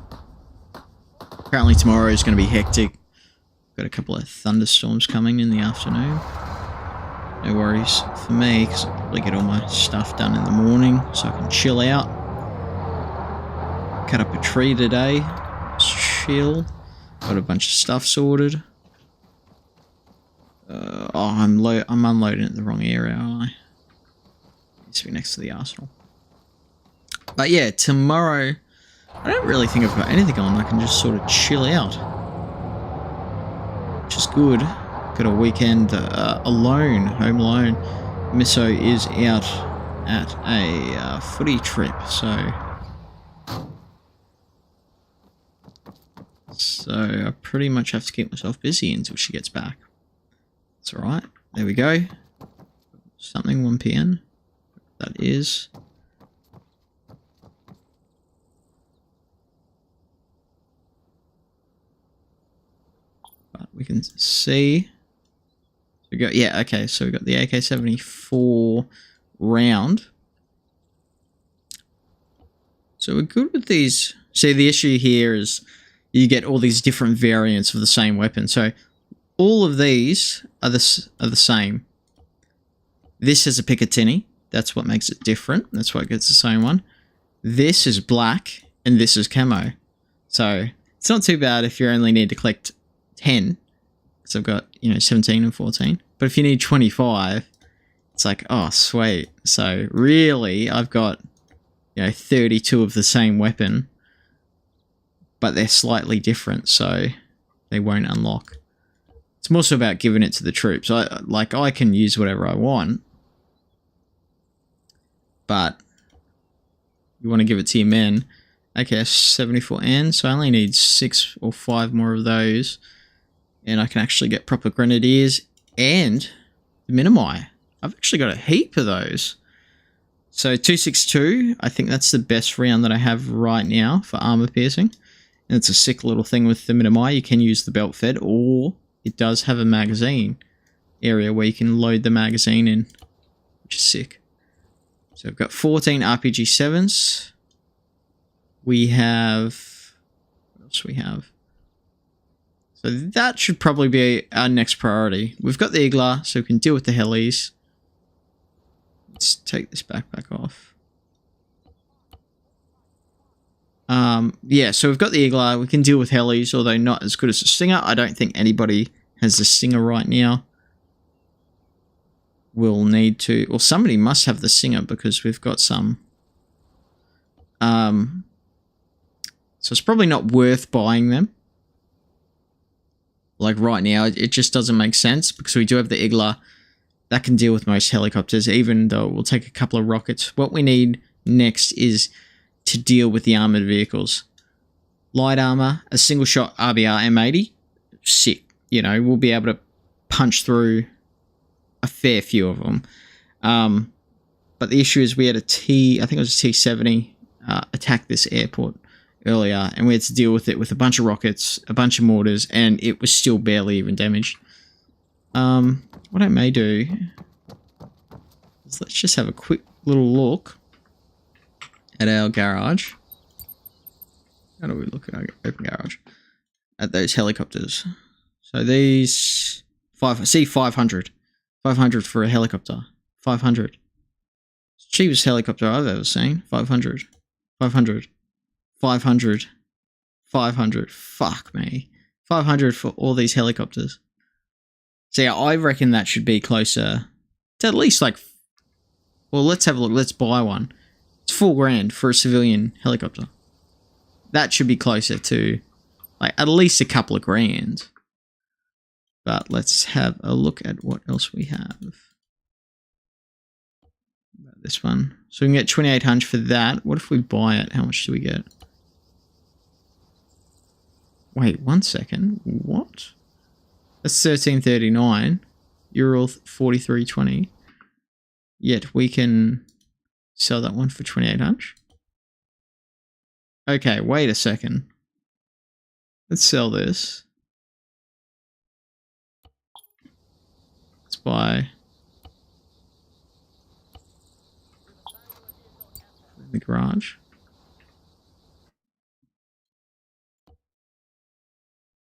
Apparently tomorrow is going to be hectic. Got a couple of thunderstorms coming in the afternoon. No worries for me, because I'll probably get all my stuff done in the morning, so I can chill out. Cut up a tree today. Chill. Got a bunch of stuff sorted. I'm unloading at the wrong area, aren't I? Needs to be next to the arsenal. But yeah, tomorrow, I don't really think I've got anything on. I can just sort of chill out, which is good. Got a weekend alone, home alone. Misso is out at a footy trip, so I pretty much have to keep myself busy until she gets back. That's alright. There we go. Something 1 p.m. That is. But we can see. We got, yeah, okay, so we got the AK-74 round. So we're good with these. See, the issue here is you get all these different variants of the same weapon. So all of these are the same. This is a Picatinny. That's what makes it different. That's why it gets the same one. This is black, and this is camo. So it's not too bad if you only need to collect 10. So I've got, 17 and 14. But if you need 25, it's like, oh, sweet. So really, I've got, 32 of the same weapon, but they're slightly different, so they won't unlock. It's more so about giving it to the troops. I can use whatever I want, but you want to give it to your men. Okay, 74N, so I only need 6 or 5 more of those, and I can actually get proper grenadiers and the Minimi. I've actually got a heap of those. So 262, I think that's the best round that I have right now for armor piercing. And it's a sick little thing with the Minimi. You can use the belt fed, or it does have a magazine area where you can load the magazine in, which is sick. So I've got 14 RPG 7s. We have... What else do we have? So that should probably be our next priority. We've got the Igla, so we can deal with the helis. Let's take this backpack off. Yeah, so we've got the Igla. We can deal with helis, although not as good as the Stinger. I don't think anybody has the Stinger right now. We'll need to... Well, somebody must have the Stinger because we've got some. So it's probably not worth buying them. Like right now, it just doesn't make sense because we do have the Igla that can deal with most helicopters, even though it will take a couple of rockets. What we need next is to deal with the armored vehicles. Light armor, a single shot RBR M80, sick. You know, we'll be able to punch through a fair few of them. But the issue is we had I think it was a T-70 attack this airport earlier, and we had to deal with it with a bunch of rockets, a bunch of mortars, and it was still barely even damaged. What I may do is let's just have a quick little look at our garage. How do we look at our open garage? At those helicopters. So these 500. 500 for a helicopter. 500. It's the cheapest helicopter I've ever seen. 500. 500. 500. 500. Fuck me. 500 for all these helicopters. So yeah, I reckon that should be closer to at least like... Well, let's have a look. Let's buy one. It's $4,000 for a civilian helicopter. That should be closer to like at least a couple of grand. But let's have a look at what else we have. This one. So we can get 2,800 for that. What if we buy it? How much do we get? Wait, 1 second. What? That's 1339. Euro 43.20. Yet we can sell that one for 2,800. Okay, wait a second. Let's sell this. Let's buy in the garage.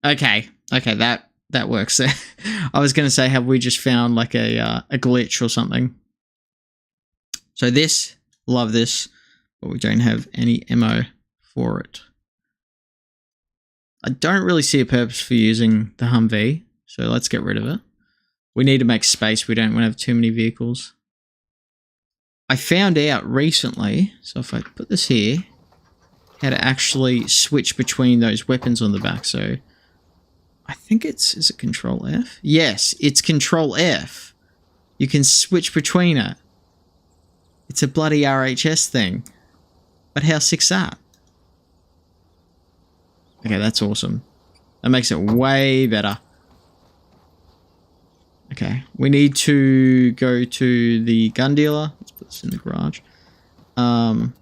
Okay, that works there. I was going to say, have we just found like a glitch or something? So this, love this, but we don't have any ammo for it. I don't really see a purpose for using the Humvee, so let's get rid of it. We need to make space. We don't want to have too many vehicles. I found out recently, so if I put this here, how to actually switch between those weapons on the back. So I think is it Control F? Yes, it's Control F. You can switch between it. It's a bloody RHS thing. But how sick's that? Okay, that's awesome. That makes it way better. Okay, we need to go to the gun dealer. Let's put this in the garage. And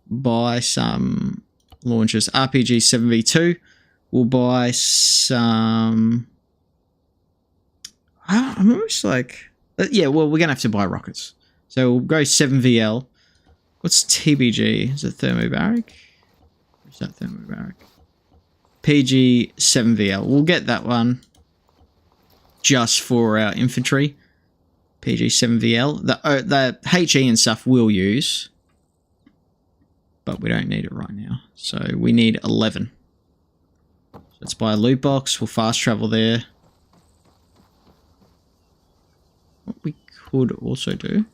buy some launchers. RPG 7v2. We'll buy some... I'm almost like... Yeah, well, we're going to have to buy rockets. So we'll go 7VL. What's TBG? Is it thermobaric? Is that thermobaric? PG 7VL. We'll get that one just for our infantry. PG 7VL. The HE and stuff we'll use, but we don't need it right now. So we need 11. So let's buy a loot box. We'll fast travel there. What we could also do...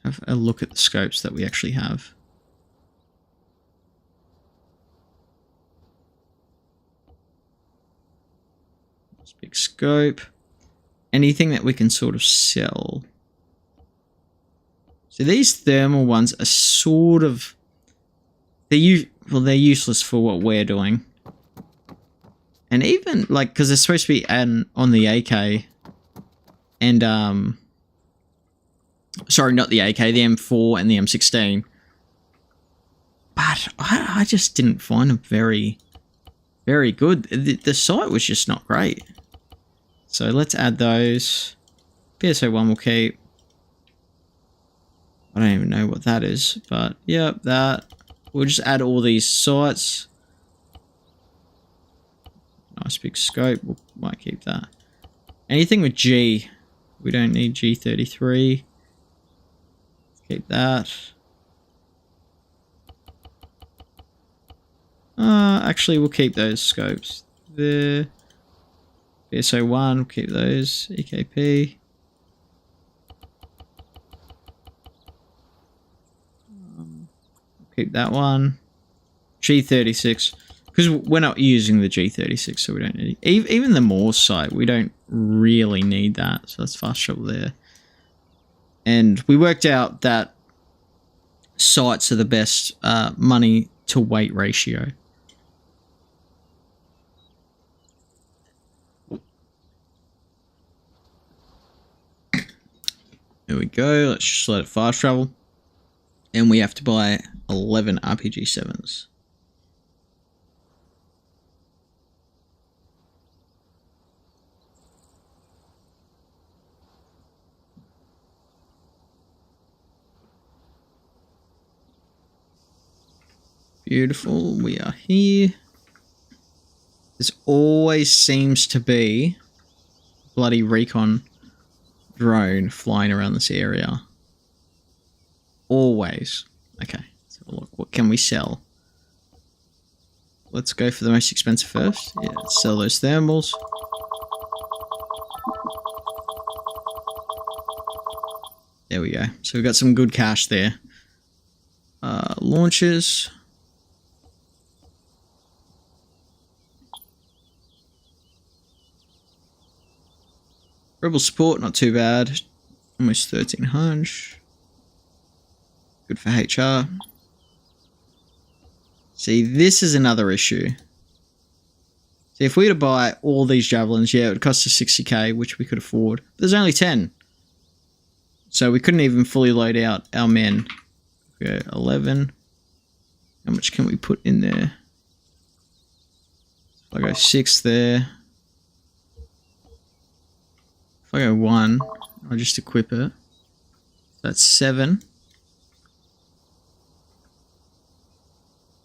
have a look at the scopes that we actually have. Big scope. Anything that we can sort of sell. So these thermal ones are sort of... they're useless for what we're doing. And even, like, because they're supposed to be on the AK. And, sorry, not the AK, the M4 and the M16. But I just didn't find them very, very good. The sight was just not great. So let's add those. PSO1 we'll keep. I don't even know what that is, but yep, that. We'll just add all these sights. Nice big scope. We might keep that. Anything with G. We don't need G33. Keep that. Actually, we'll keep those scopes there. PSO1, we'll keep those. EKP. Keep that one. G36. Because we're not using the G36, so we don't need it. Even the Morse site, we don't really need that. So that's fast travel there. And we worked out that sites are the best money to weight ratio. There we go. Let's just let it fast travel. And we have to buy 11 RPG-7s. Beautiful. We are here. There always seems to be a bloody recon drone flying around this area. Always. Okay, let's have a look. What can we sell? Let's go for the most expensive first. Yeah, let's sell those thermals. There we go. So we've got some good cash there. Launches. Rebel support, not too bad. Almost 1300. Good for HR. See, this is another issue. See, if we were to buy all these javelins, yeah, it would cost us 60k, which we could afford. But there's only 10. So we couldn't even fully load out our men. Okay, 11. How much can we put in there? If I go 6 there. If I go 1, I'll just equip it. That's 7.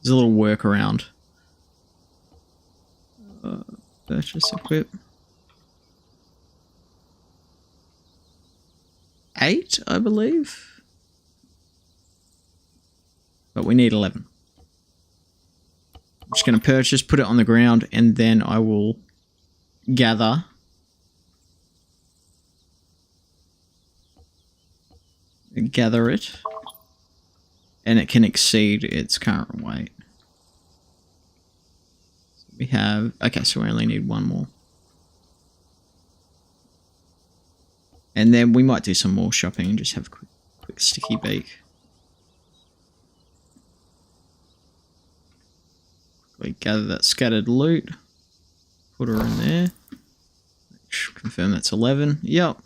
There's a little workaround. Purchase, equip. 8, I believe. But we need 11. I'm just going to purchase, put it on the ground, and then I will gather. Gather it. And it can exceed its current weight. So we have... Okay, so we only need 1 more. And then we might do some more shopping and just have a quick sticky beak. We gather that scattered loot. Put her in there. Confirm that's 11. Yep.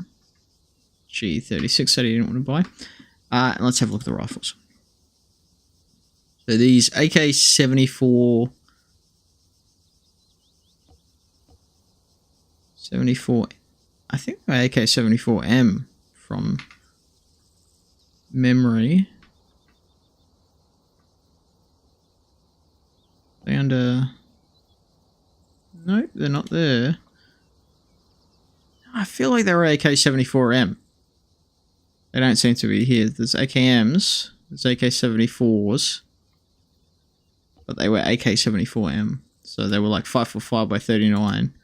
G36 that he didn't want to buy. And let's have a look at the rifles. So these AK-74... 74... I think my AK-74M from memory. They under... Nope, they're not there. I feel like they were AK-74M. They don't seem to be here. There's AKMs, there's AK-74s, but they were AK-74M. So they were like 545 by 39,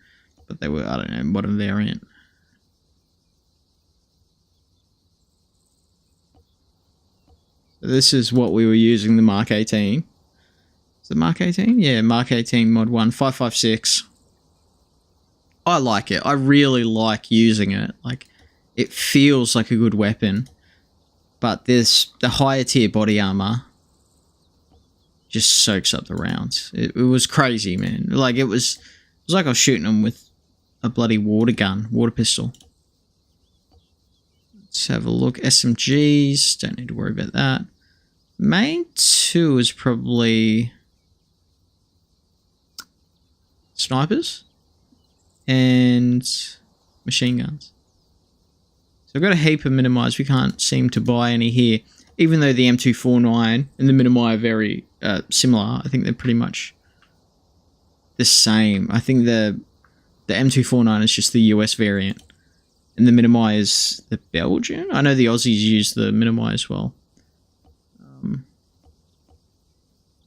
but they were, I don't know, modern variant. So this is what we were using the Mark 18. Is it Mark 18? Yeah, Mark 18 Mod 1, 556. I like it. I really like using it. Like, it feels like a good weapon. But the higher tier body armor just soaks up the rounds. It was crazy, man. Like, it was like I was shooting them with a bloody water pistol. Let's have a look. SMGs, don't need to worry about that. Main 2 is probably snipers and machine guns. So I've got a heap of minimize. We can't seem to buy any here, even though the M249 and the minimi are very similar. I think they're pretty much the same. I think the M249 is just the US variant. And the minimi is the Belgian. I know the Aussies use the minimi as well.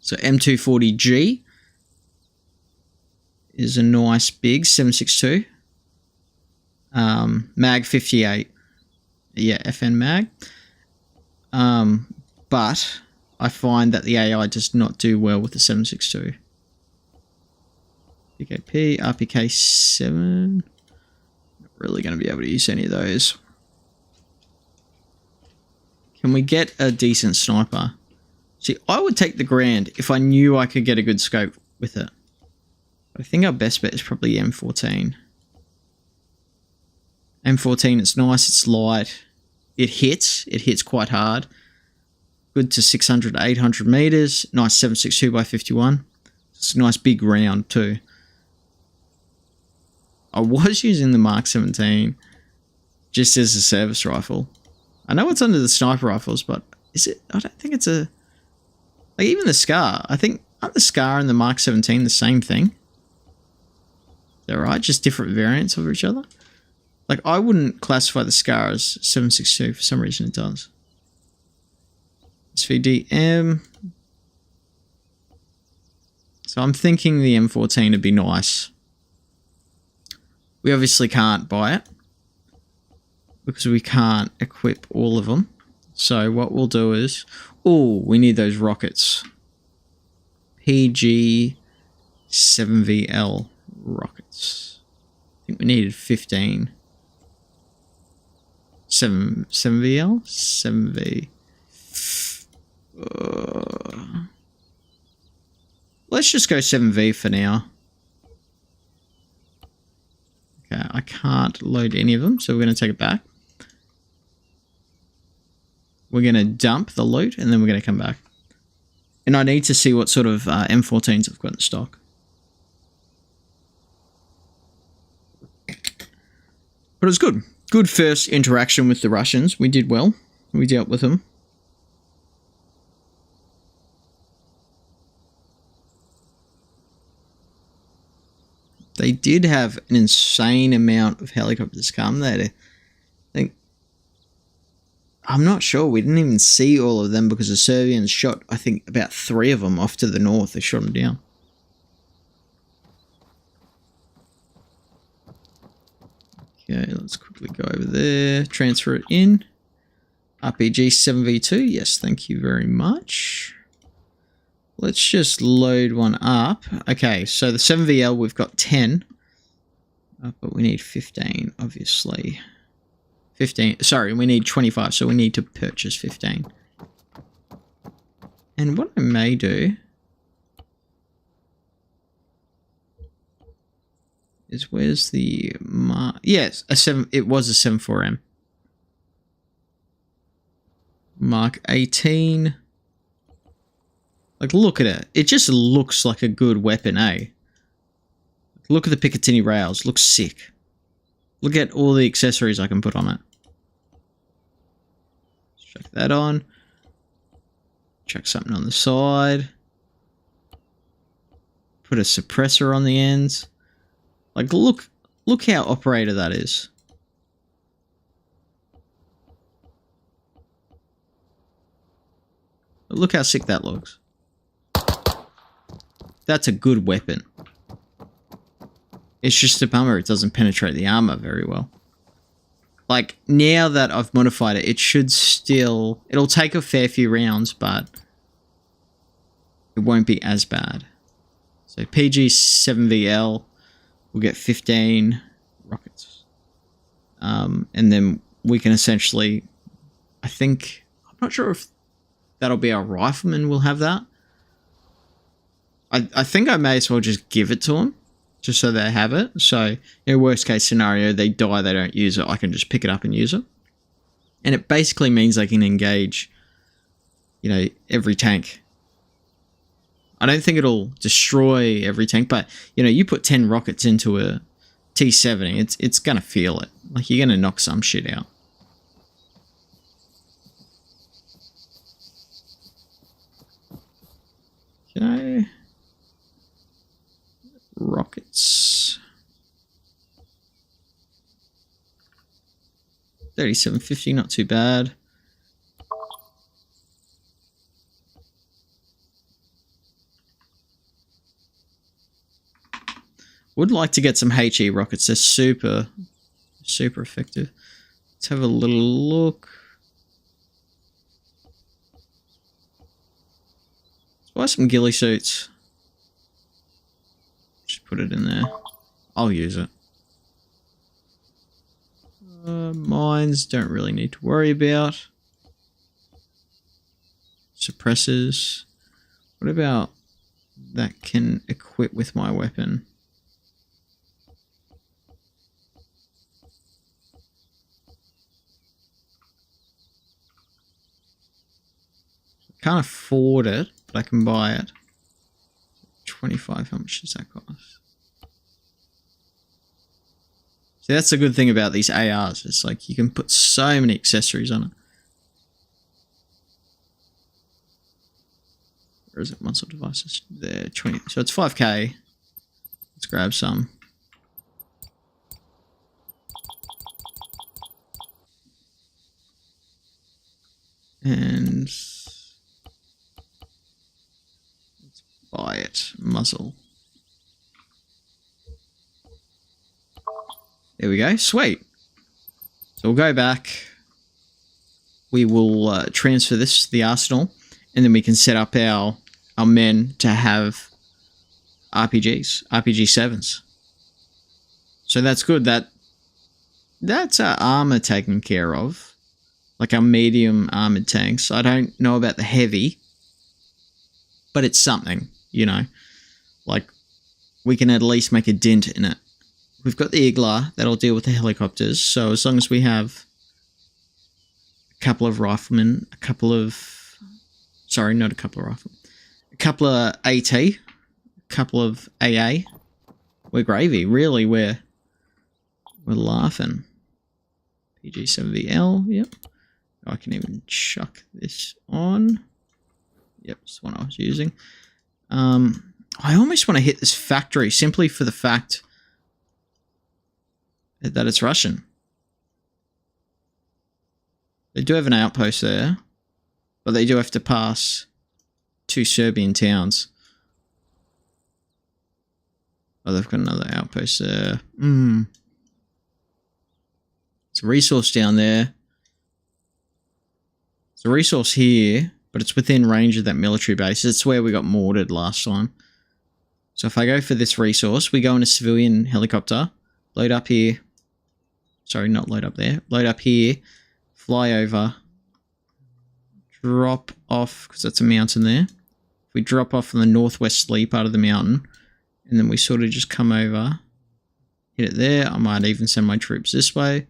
So M240G is a nice big 7.62. Mag 58. Yeah, FN mag. But I find that the AI does not do well with the 7.62. PKP, RPK 7. Not really going to be able to use any of those. Can we get a decent sniper? See, I would take the Grand if I knew I could get a good scope with it. I think our best bet is probably M14. M14, it's nice, it's light. It hits quite hard. Good to 600, 800 meters. Nice 7.62 by 51. It's a nice big round too. I was using the Mark 17 just as a service rifle. I know it's under the sniper rifles, but is it? I don't think it's a... Like even the SCAR. I think, aren't the SCAR and the Mark 17 the same thing? Is that right? Just different variants of each other? Like, I wouldn't classify the SCAR as 7.62. For some reason it does. SVDM. So I'm thinking the M14 would be nice. We obviously can't buy it, because we can't equip all of them. So what we'll do is... Oh, we need those rockets. PG 7VL rockets. I think we needed 15. 7VL? 7V. Let's just go 7V for now. Okay, I can't load any of them, so we're going to take it back. We're going to dump the loot, and then we're going to come back. And I need to see what sort of M14s I've got in stock. But it was good. Good first interaction with the Russians. We did well. We dealt with them. They did have an insane amount of helicopters come there. I'm not sure. We didn't even see all of them because the Serbians shot, I think, about 3 of them off to the north. They shot them down. Okay, let's quickly go over there. Transfer it in. RPG 7v2. Yes, thank you very much. Let's just load one up. Okay, so the 7VL, we've got 10. But we need 15, obviously. 15. Sorry, we need 25, so we need to purchase 15. And what I may do is, where's the Mark? Yes, a 7. It was a 74M. Mark 18. Like, look at it. It just looks like a good weapon, eh? Look at the Picatinny rails. Looks sick. Look at all the accessories I can put on it. Chuck that on. Chuck something on the side. Put a suppressor on the ends. Like, look how operator that is. Look how sick that looks. That's a good weapon. It's just a bummer it doesn't penetrate the armor very well. Like, now that I've modified it, it should still... It'll take a fair few rounds, but it won't be as bad. So PG-7VL will get 15 rockets. And then we can essentially... I think... I'm not sure if that'll be our rifleman will have that. I think I may as well just give it to them, just so they have it. So, in a worst case scenario, they die, they don't use it, I can just pick it up and use it. And it basically means they can engage, you know, every tank. I don't think it'll destroy every tank, but, you know, you put 10 rockets into a T-70, it's going to feel it. Like, you're going to knock some shit out. Okay. Rockets. 3750, not too bad. Would like to get some HE rockets. They're super effective. Let's have a little look. Let's buy some ghillie suits. Just put it in there. I'll use it. Mines don't really need to worry about. Suppressors. What about that can equip with my weapon? Can't afford it, but I can buy it. 25, how much does that cost? See, that's the good thing about these ARs. It's like you can put so many accessories on it. Where is it? Muscle devices. There, 20. So it's 5k. Let's grab some. And let's buy it. Muzzle. There we go. Sweet. So we'll go back. We will transfer this to the arsenal, and then we can set up our men to have RPGs, RPG-7s. So that's good. That's our armor taken care of, like our medium armored tanks. I don't know about the heavy, but it's something, you know. Like we can at least make a dent in it. We've got the Igla that'll deal with the helicopters. So as long as we have a couple of riflemen, a couple of AT, a couple of AA, we're gravy. Really, we're laughing. PG7VL, yep. I can even chuck this on. Yep, it's the one I was using. I almost want to hit this factory simply for the fact that it's Russian. They do have an outpost there, but they do have to pass 2 Serbian towns. Oh, they've got another outpost there. It's a resource down there. It's a resource here, but it's within range of that military base. It's where we got mortared last time. So if I go for this resource, we go in a civilian helicopter, load up here. Sorry, not load up there. Load up here, fly over, drop off, because that's a mountain there. We drop off on the northwesterly part of the mountain, and then we sort of just come over, hit it there. I might even send my troops this way.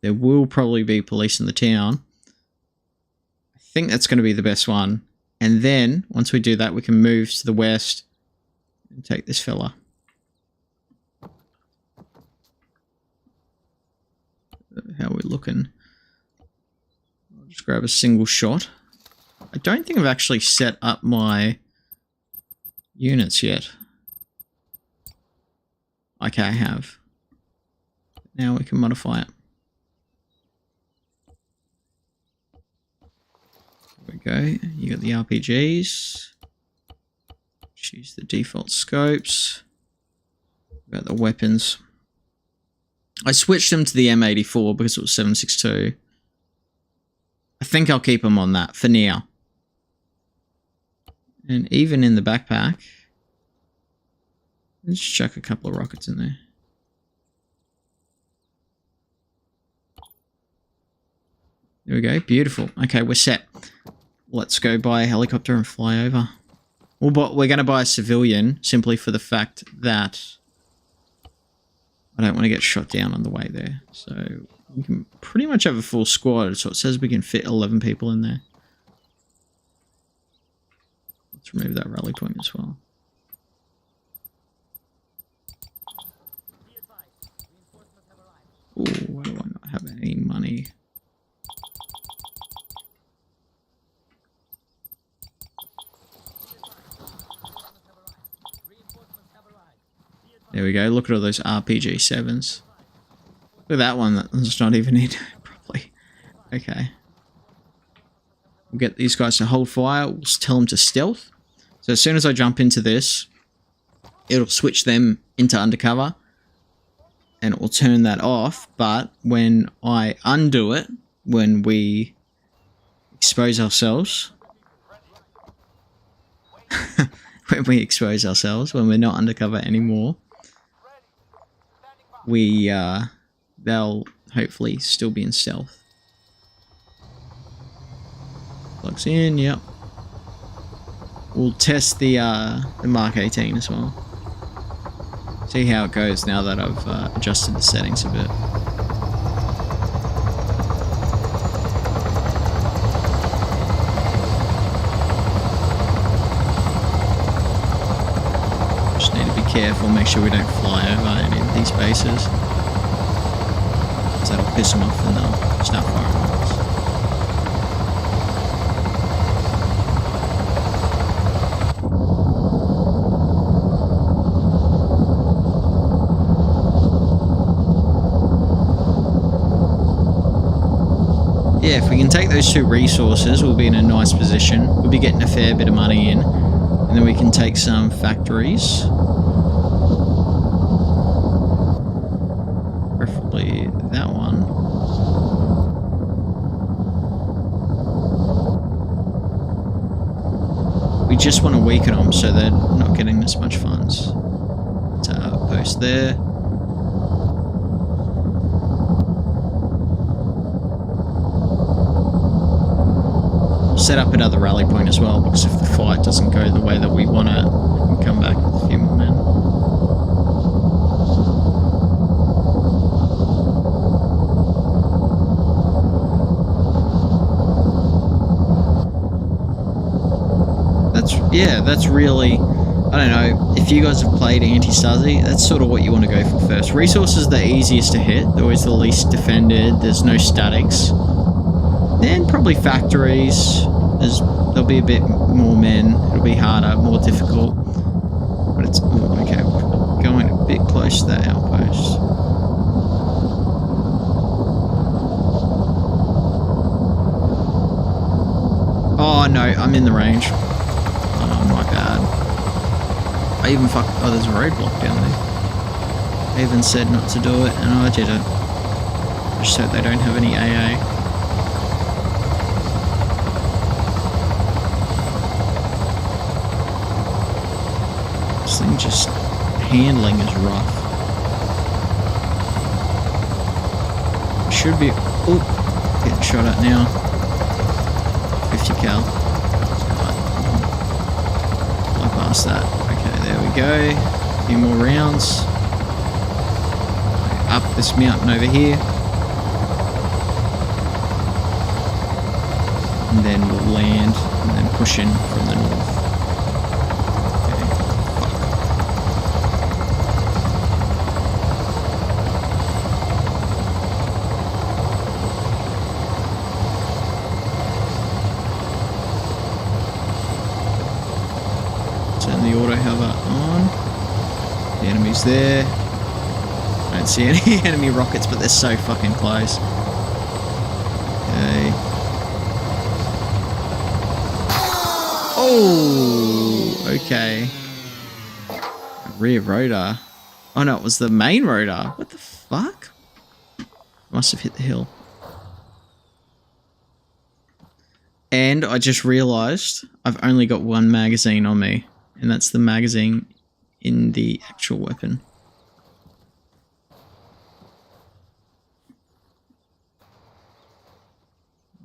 There will probably be police in the town. I think that's going to be the best one. And then, once we do that, we can move to the west and take this fella. How are we looking? I'll just grab a single shot. I don't think I've actually set up my units yet. Okay, I have. Now we can modify it. There we go. You got the RPGs. Choose the default scopes. Got the weapons. I switched them to the M84 because it was 7.62. I think I'll keep them on that for now. And even in the backpack, let's chuck a couple of rockets in there. There we go. Beautiful. Okay, we're set. Let's go buy a helicopter and fly over. Well, but we're going to buy a civilian simply for the fact that I don't want to get shot down on the way there. So we can pretty much have a full squad. So it says we can fit 11 people in there. Let's remove that rally point as well. Ooh, why do I not have any money? There we go. Look at all those RPG-7s. Look at that one. That's not even in properly. Okay. We'll get these guys to hold fire. We'll tell them to stealth. So as soon as I jump into this, it'll switch them into undercover. And it will turn that off. But when I undo it, when we expose ourselves, when we expose ourselves, when we're not undercover anymore, they'll hopefully still be in stealth. Plugs in, yep. We'll test the Mark 18 as well. See how it goes now that I've adjusted the settings a bit. Just need to be careful, make sure we don't fly over any of these bases. Because that'll piss them off and they'll start firing on us. Yeah, if we can take those 2 resources, we'll be in a nice position. We'll be getting a fair bit of money in. And then we can take some factories. Preferably that one. We just want to weaken them so they're not getting as much funds. So outpost there. Set up another rally point as well, because if the fight doesn't go the way that we want it, we can come back with a few more men. That's really, I don't know, if you guys have played Antistasi, that's sort of what you want to go for first. Resources are the easiest to hit, they're always the least defended, there's no statics. Then probably factories, there'll be a bit more men, it'll be harder, more difficult. But it's, okay, we're going a bit close to that outpost. Oh no, I'm in the range. Oh my bad. I even oh, there's a roadblock down there. I even said not to do it and I did it. Just so they don't have any AA. This thing just handling is rough. Should be, oh, getting shot at now. 50 cal. Fly past that. Okay, there we go. A few more rounds. Up this mountain over here. And then we'll land and then push in from the north. Turn the auto hover on. The enemy's there. I don't see any enemy rockets, but they're so fucking close. Okay. Oh, okay. Rear rotor. Oh no, it was the main rotor. What the fuck? Must have hit the hill. And I just realized I've only got one magazine on me. And that's the magazine in the actual weapon.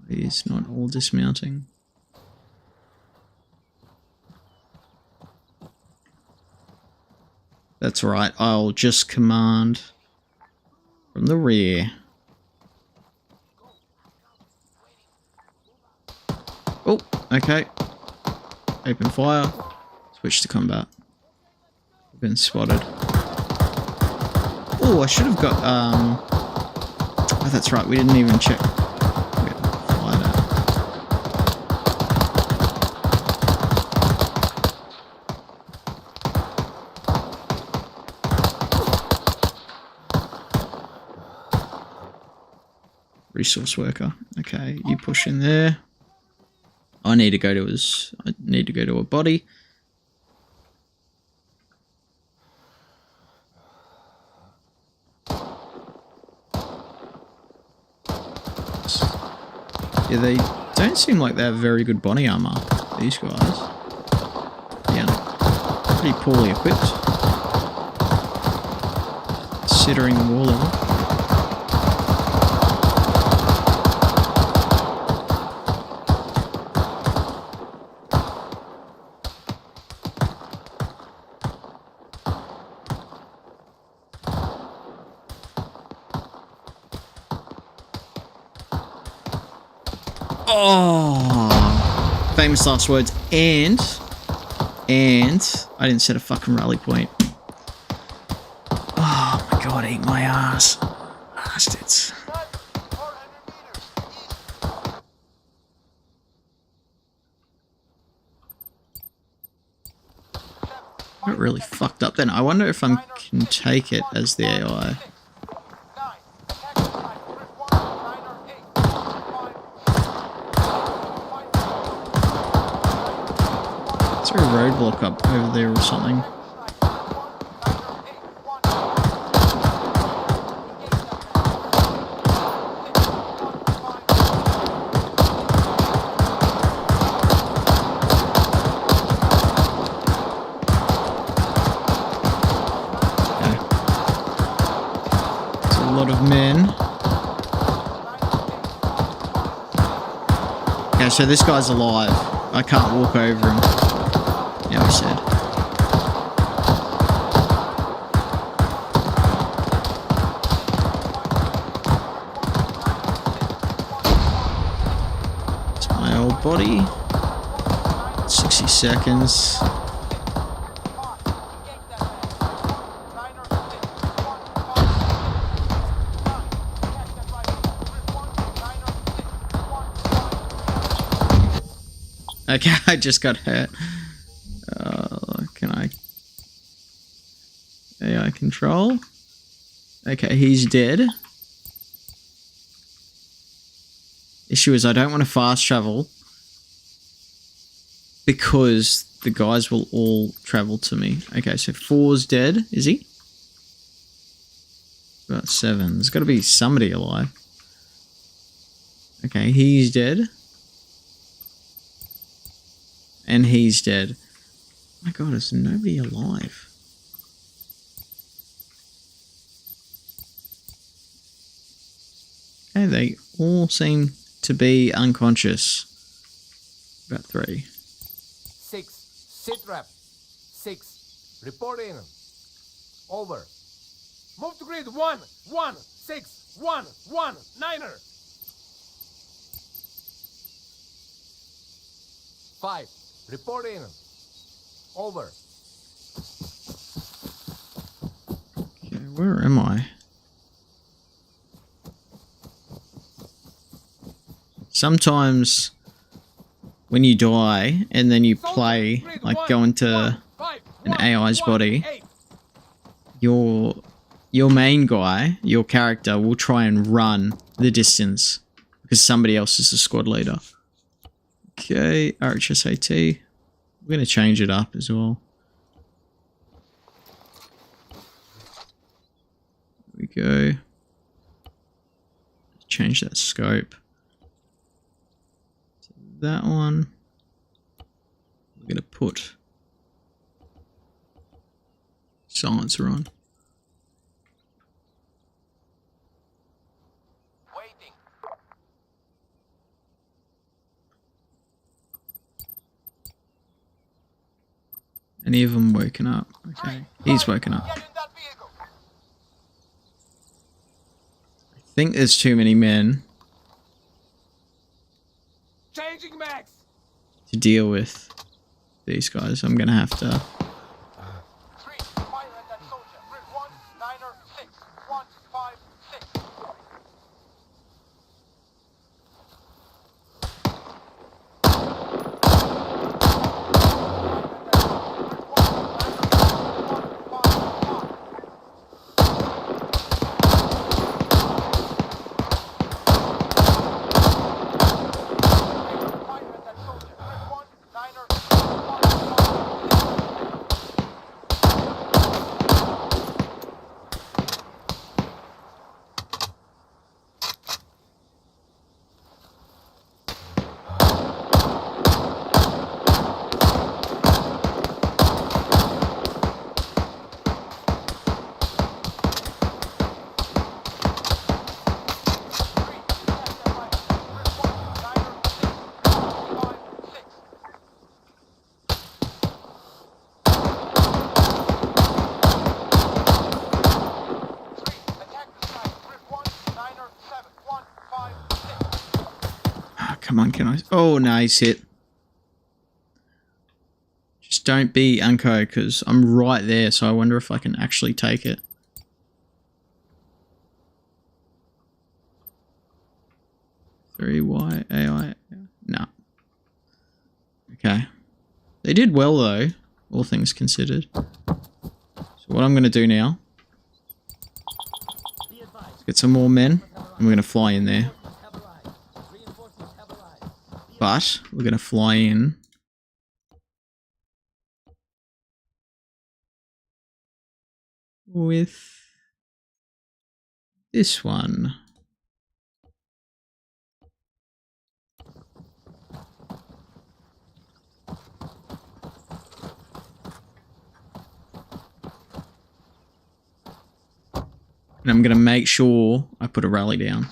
It's not all dismounting. That's right, I'll just command from the rear. Oh, okay. Open fire. Switch to combat. We've been spotted. Oh, I should have got, oh, that's right, we didn't even check. Fly that. Resource worker. Okay, you push in there. I need to go to a body. Yeah, they don't seem like they have very good body armor, these guys. Yeah. pretty poorly equipped, considering the war level. Oh, famous last words, and I didn't set a fucking rally point. Oh my god, eat my ass. Bastards. I got really fucked up then. I wonder if I can take it as the AI. Is there a roadblock up over there or something? Of men. Okay, so this guy's alive. I can't walk over him. Yeah, we said. It's my old body. 60 seconds. Okay, I just got hurt. Can I... AI control? Okay, he's dead. Issue is I don't want to fast travel because the guys will all travel to me. Okay, so 4's dead, is he? About 7. There's got to be somebody alive. Okay, he's dead. And he's dead. Oh my god, there's nobody alive. Okay, they all seem to be unconscious. About 3. 6. Sit rep. 6. Report in. Over. Move to grid. 1. 1. 6. 1. 1. 9er. 5. Report in. Over. Okay, where am I? Sometimes when you die and then you play, like go into an AI's body, your main guy, your character, will try and run the distance because somebody else is the squad leader. Okay, RHS AT. We're going to change it up as well. There we go. Change that scope. So that one. We're going to put silencer on. Any of them woken up? Okay, he's woken up. I think there's too many men to deal with these guys. I'm gonna have to. Come on, can I? Oh, no, he's hit. Just don't be unco, because I'm right there, so I wonder if I can actually take it. AI. No. Okay. They did well, though, all things considered. So what I'm going to do now is get some more men, and we're going to fly in there. But we're going to fly in with this one. And I'm going to make sure I put a rally down.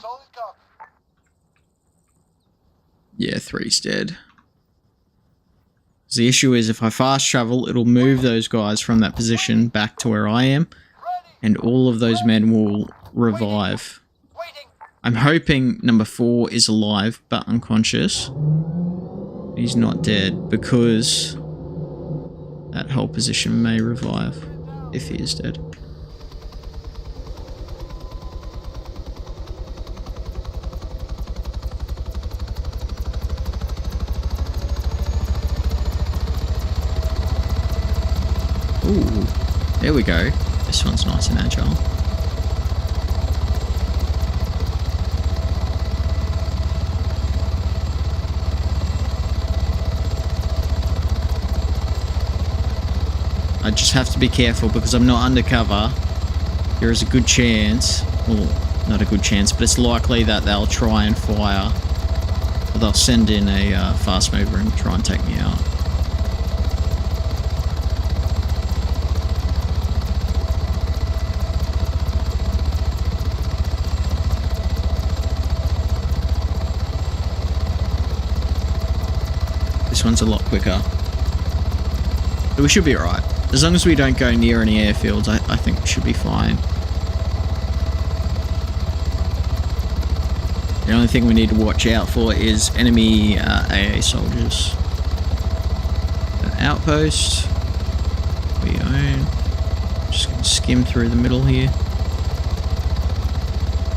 Yeah, 3's dead. The issue is if I fast travel, it'll move those guys from that position back to where I am. And all of those men will revive. I'm hoping number 4 is alive, but unconscious. He's not dead, because that whole position may revive if he is dead. Ooh, there we go. This one's nice and agile. I just have to be careful because I'm not undercover. There is a good chance, well, not a good chance, but it's likely that they'll try and fire, or they'll send in a fast mover and try and take me out. This one's a lot quicker. But we should be alright. As long as we don't go near any airfields, I think we should be fine. The only thing we need to watch out for is enemy AA soldiers. An outpost. We own. Just going to skim through the middle here.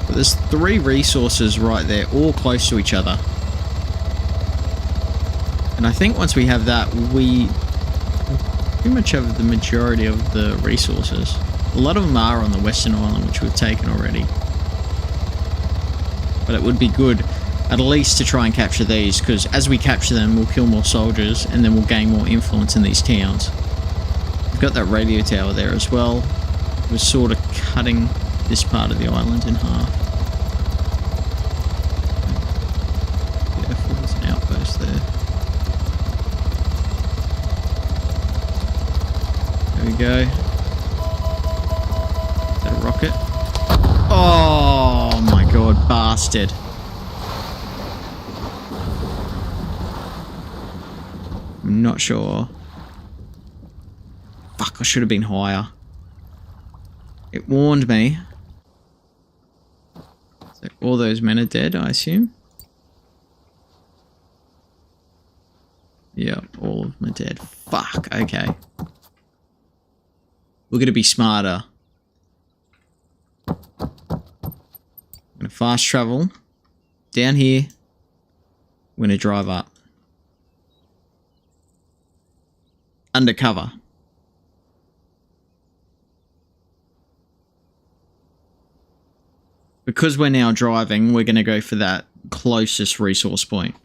But there's 3 resources right there, all close to each other. And I think once we have that, we pretty much have the majority of the resources. A lot of them are on the western island, which we've taken already. But it would be good, at least, to try and capture these, because as we capture them, we'll kill more soldiers, and then we'll gain more influence in these towns. We've got that radio tower there as well. We're sort of cutting this part of the island in half. Careful, there's an outpost there. There we go. Is that a rocket? Oh my god, bastard. I'm not sure. Fuck, I should have been higher. It warned me. So all those men are dead, I assume. Yeah, all of them are dead. Fuck, okay. We're going to be smarter. I'm going to fast travel down here. We're going to drive up. Undercover. Because we're now driving, we're going to go for that closest resource point.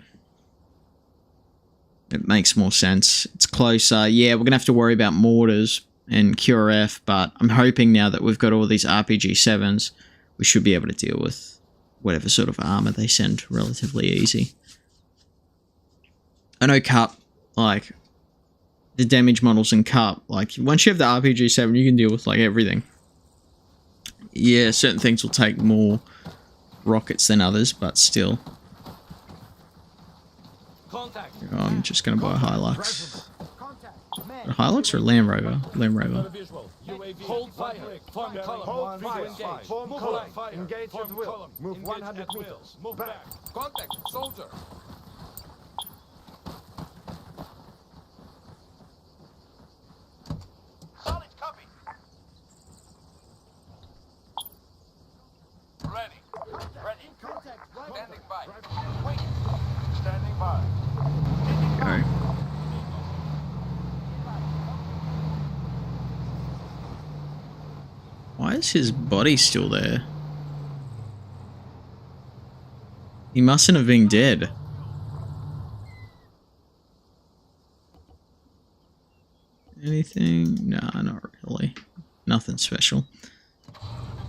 It makes more sense. It's closer. Yeah, we're going to have to worry about mortars and QRF, but I'm hoping now that we've got all these RPG-7s, we should be able to deal with whatever sort of armor they send relatively easy. I know Cup, like, the damage models in Cup, like, once you have the RPG-7, you can deal with, like, everything. Yeah, certain things will take more rockets than others, but still. I'm just going to buy a Hilux. A Hilux or a Land Rover? Land Rover. Hold fire. Form column. Hold fire. Form column. Engage at will. Move 100 meters. Move back. Contact. Soldier. Wait. Standing by. Go. Why is his body still there? He mustn't have been dead. Anything? Nah, not really. Nothing special.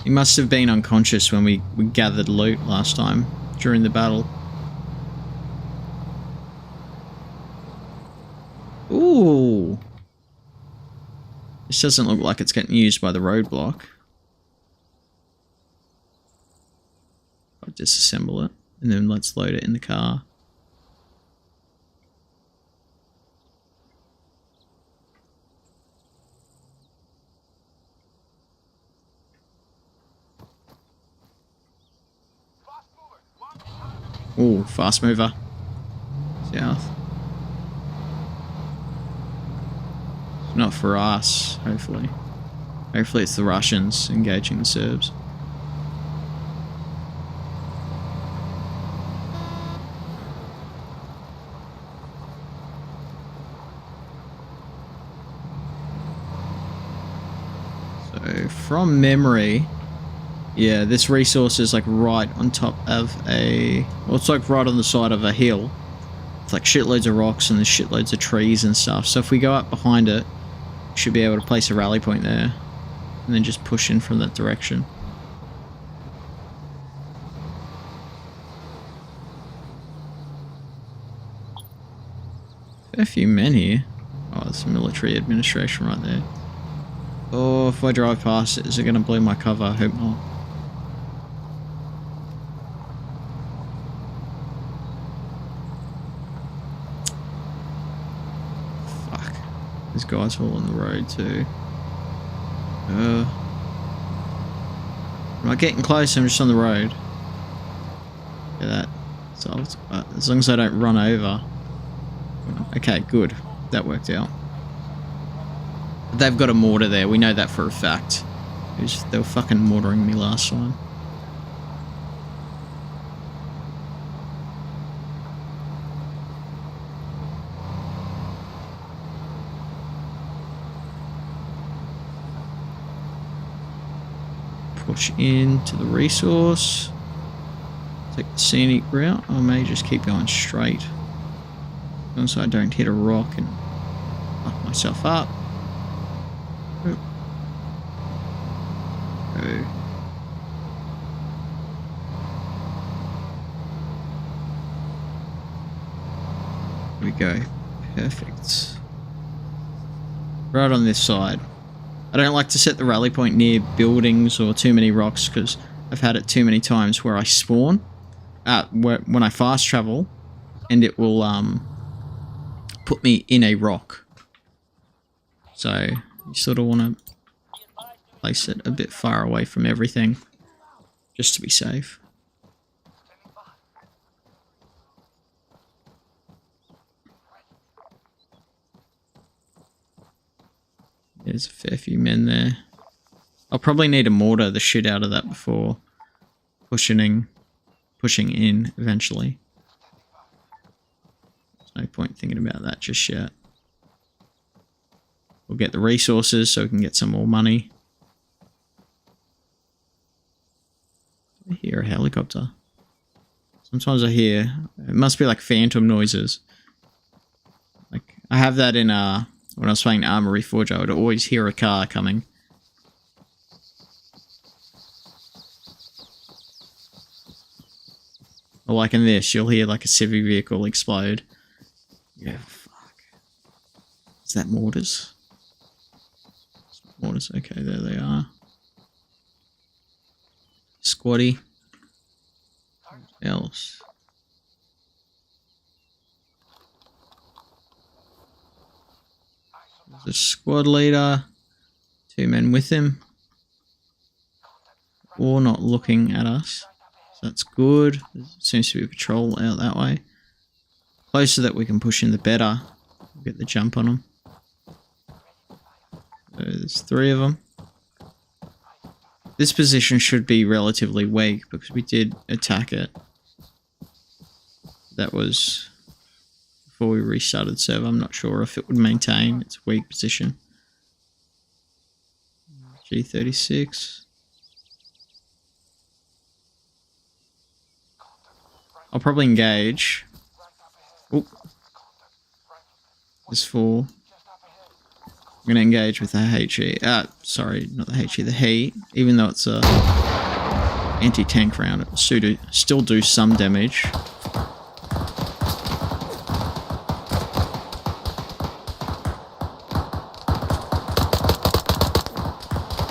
He must have been unconscious when we gathered loot last time during the battle. Ooh. This doesn't look like it's getting used by the roadblock. I'll disassemble it and then let's load it in the car. Ooh, fast mover. South. Not for us, hopefully. Hopefully it's the Russians engaging the Serbs. So, from memory, yeah, this resource is like right on top of a... Well, it's like right on the side of a hill. It's like shitloads of rocks and there's shitloads of trees and stuff. So if we go up behind it, we should be able to place a rally point there. And then just push in from that direction. A few men here. Oh, there's some military administration right there. Oh, if I drive past it, is it going to blow my cover? I hope not. Fuck. These guys are all on the road too. I'm not getting close, I'm just on the road. Look at that. So, as long as I don't run over. Okay, good. That worked out. They've got a mortar there, we know that for a fact. They were fucking mortaring me last time. Push into the resource. Take the scenic route. I may just keep going straight. As long as I don't hit a rock and fuck myself up. Oh. Here we go. Perfect. Right on this side. I don't like to set the rally point near buildings or too many rocks because I've had it too many times where I spawn when I fast travel and it will put me in a rock. So you sort of want to place it a bit far away from everything just to be safe. There's a fair few men there. I'll probably need to mortar the shit out of that before pushing in eventually. There's no point thinking about that just yet. We'll get the resources so we can get some more money. I hear a helicopter. Sometimes I hear, it must be like phantom noises. Like I have that in when I was playing Armory Forge, I would always hear a car coming. Or like in this, you'll hear like a civic vehicle explode. Yeah, fuck. Is that mortars? Mortars, okay, there they are. Squatty. What else? There's a squad leader. 2 men with him. Or not looking at us. So that's good. There seems to be a patrol out that way. Closer that we can push in, the better. We'll get the jump on them. So there's 3 of them. This position should be relatively weak because we did attack it. That was before we restarted server. I'm not sure if it would maintain its weak position. G36. I'll probably engage. Oop. This 4. I'm going to engage with the HE. Sorry, not the HE, the He. Even though it's a anti-tank round, it will still do some damage.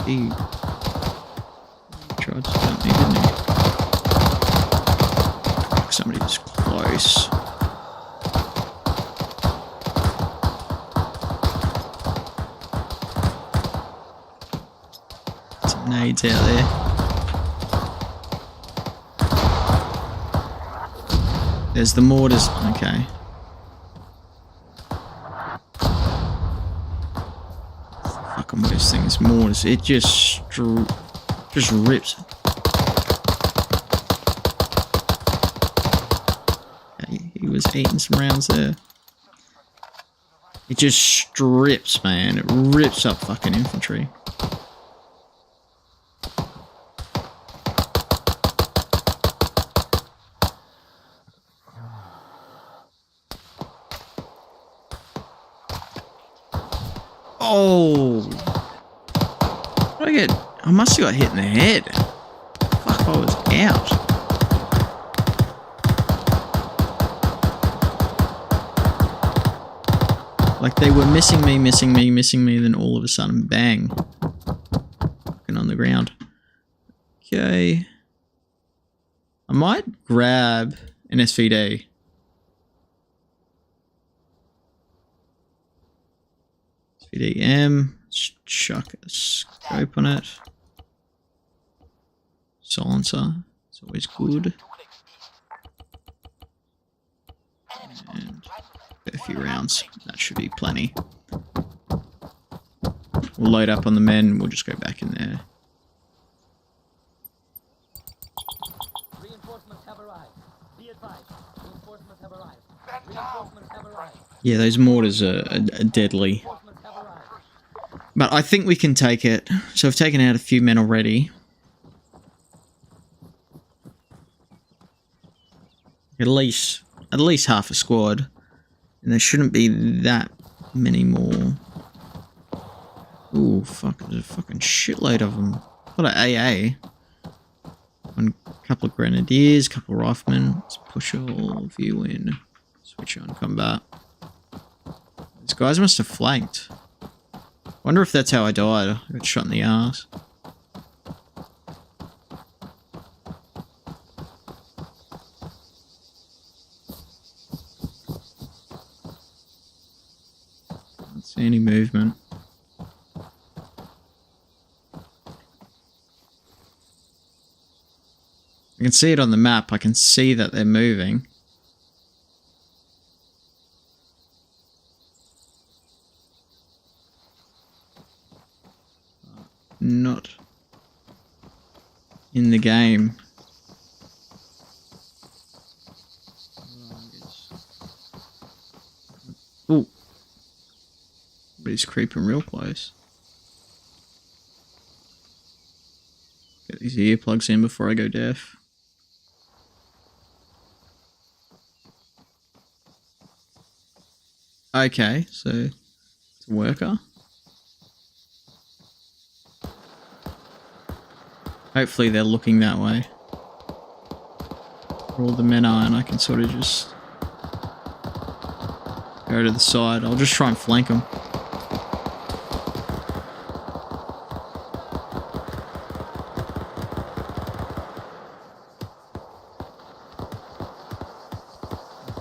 He tried to dump me, didn't he? Somebody was close. Some nades out there. There's the mortars. Okay. Fucking worst thing is mortars. It just rips. Okay, he was eating some rounds there. It just strips, man. It rips up fucking infantry. Oh! What did I get? I must have got hit in the head. Fuck, I was out. Like they were missing me, then all of a sudden, bang. Fucking on the ground. Okay. I might grab an SVD. SVDM. Let's chuck a scope on it. Silencer. It's always good. And a few rounds. That should be plenty. We'll load up on the men. We'll just go back in there. Reinforcements have arrived. Be advised. Reinforcements have arrived. Reinforcements have arrived. Yeah, those mortars are deadly. But I think we can take it. So I've taken out a few men already. At least half a squad. And there shouldn't be that many more. Ooh, fuck, there's a fucking shitload of them. A lot of AA. One couple of grenadiers, couple of riflemen. Let's push all of you in. Switch on combat. These guys must have flanked. Wonder if that's how I died. I got shot in the arse. Don't see any movement. I can see it on the map. I can see that they're moving. Not in the game. Ooh. But he's creeping real close. Get these earplugs in before I go deaf. Okay, so it's a worker. Hopefully they're looking that way. Where all the men are, and I can sort of just go to the side. I'll just try and flank them.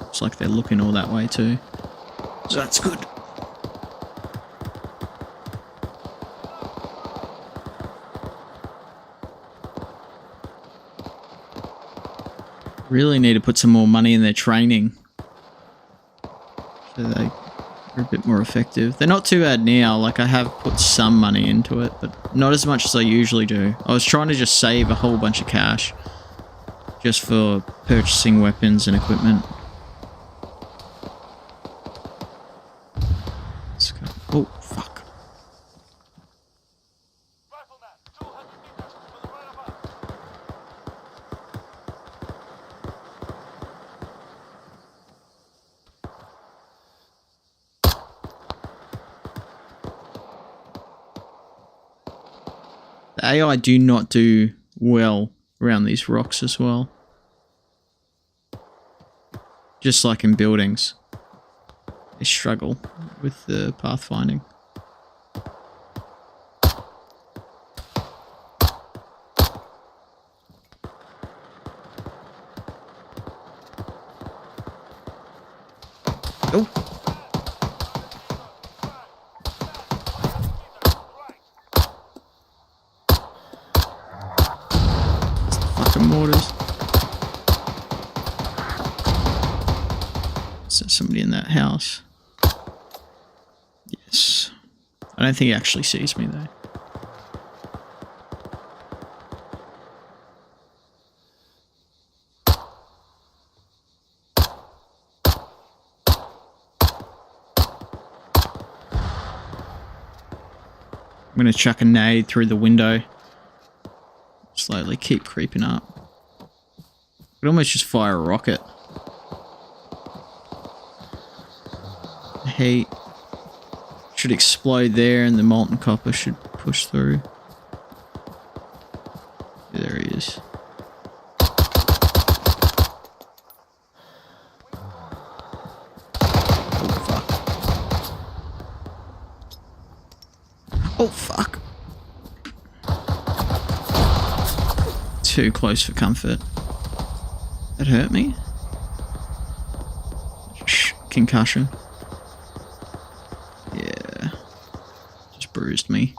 Looks like they're looking all that way too. So that's good. Really need to put some more money in their training. So they're a bit more effective. They're not too bad now. Like, I have put some money into it, but not as much as I usually do. I was trying to just save a whole bunch of cash just for purchasing weapons and equipment. The AI do not do well around these rocks as well. Just like in buildings. They struggle with the pathfinding. Oh! Fucking mortars. Is there somebody in that house? Yes. I don't think he actually sees me though. I'm gonna chuck a nade through the window. Slowly keep creeping up. Could almost just fire a rocket. Heat should explode there and the molten copper should push through. There he is. Oh fuck. Too close for comfort. That hurt me. Shh, concussion. Yeah. Just bruised me.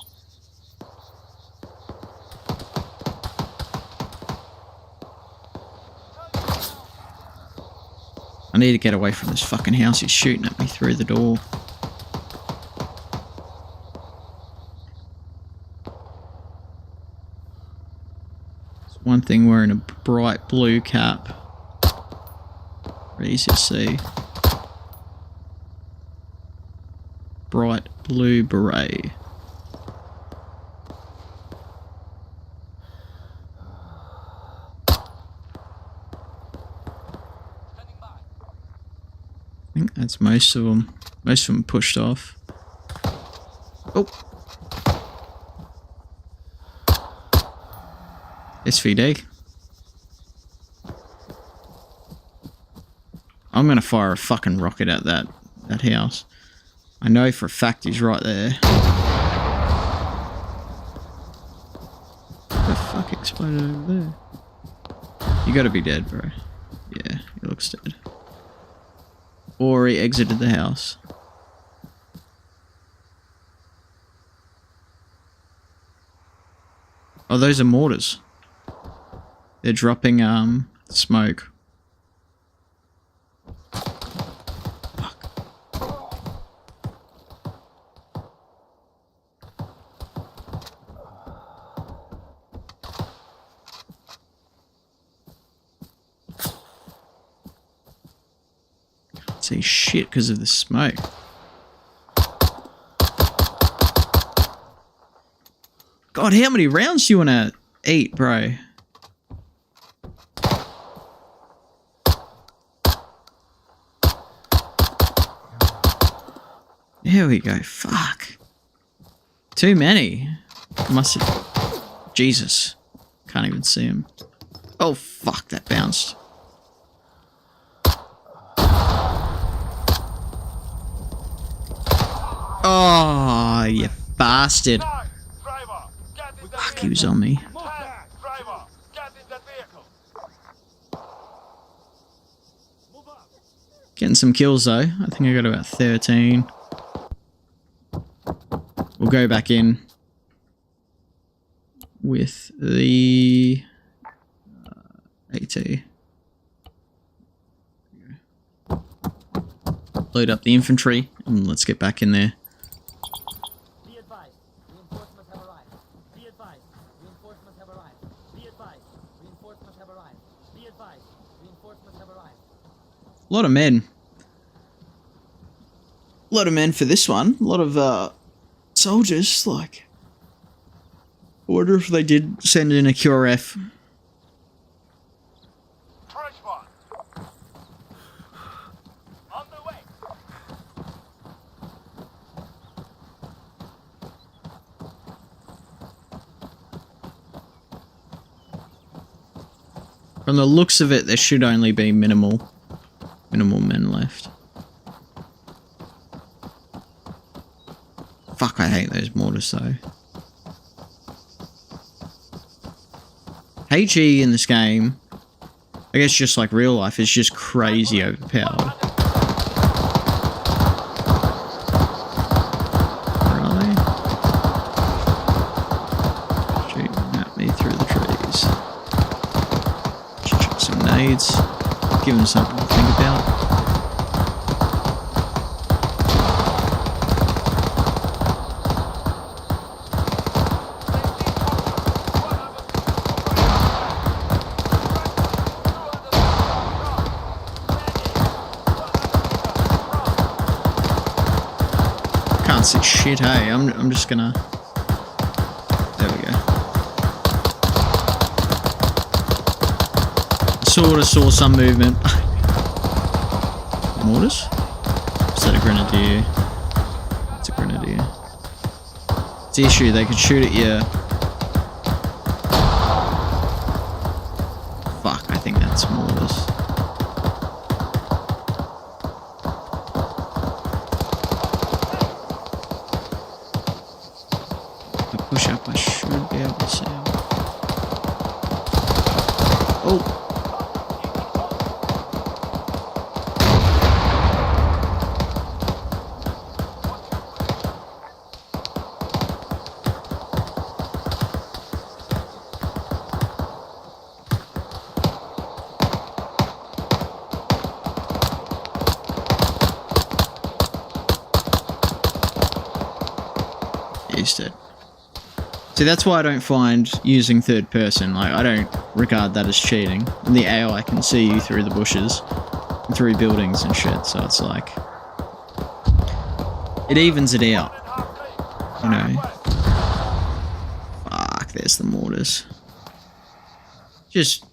I need to get away from this fucking house. He's shooting at me through the door. One thing wearing a bright blue cap. Easy to see. Bright blue beret. I think that's most of them. Most of them pushed off. Oh. SVD. I'm gonna fire a fucking rocket at that house. I know for a fact he's right there. What the fuck exploded over there? You gotta be dead, bro. Yeah, he looks dead. Or he exited the house. Oh, those are mortars. They're dropping smoke. Fuck. Can't see shit because of the smoke. God, how many rounds do you want to eat, bro? There we go. Fuck. Too many. Must have... Jesus. Can't even see him. Oh, fuck. That bounced. Oh, you bastard. Fuck, he was on me. Getting some kills though. I think I got about 13. We'll go back in with the AT. Load up the infantry and let's get back in there. Be advised, reinforcements have arrived. Be advised, reinforcements have arrived. Be advised, reinforcements have arrived. Be advised, reinforcements have arrived. A lot of men. A lot of men for this one. A lot of soldiers, like. I wonder if they did send in a QRF. On the way. From the looks of it, there should only be minimal men left. Fuck, I hate those mortars though. HE in this game, I guess just like real life, is just crazy overpowered. Really? Shooting at me through the trees. Just chuck some nades. Give them something to think about. Can't see shit, hey. I'm just gonna... There we go. Sort of saw some movement. Mortars? Is that a grenadier? It's a grenadier. It's the issue, they can shoot at you. Fuck, I think that's mortars. If I push up, I should be able to see him. Oh! Dead. See, that's why I don't find using third person. Like, I don't regard that as cheating. In the AI can see you through the bushes and through buildings and shit, so it's like it evens it out, you know. Fuck, there's the mortars. Just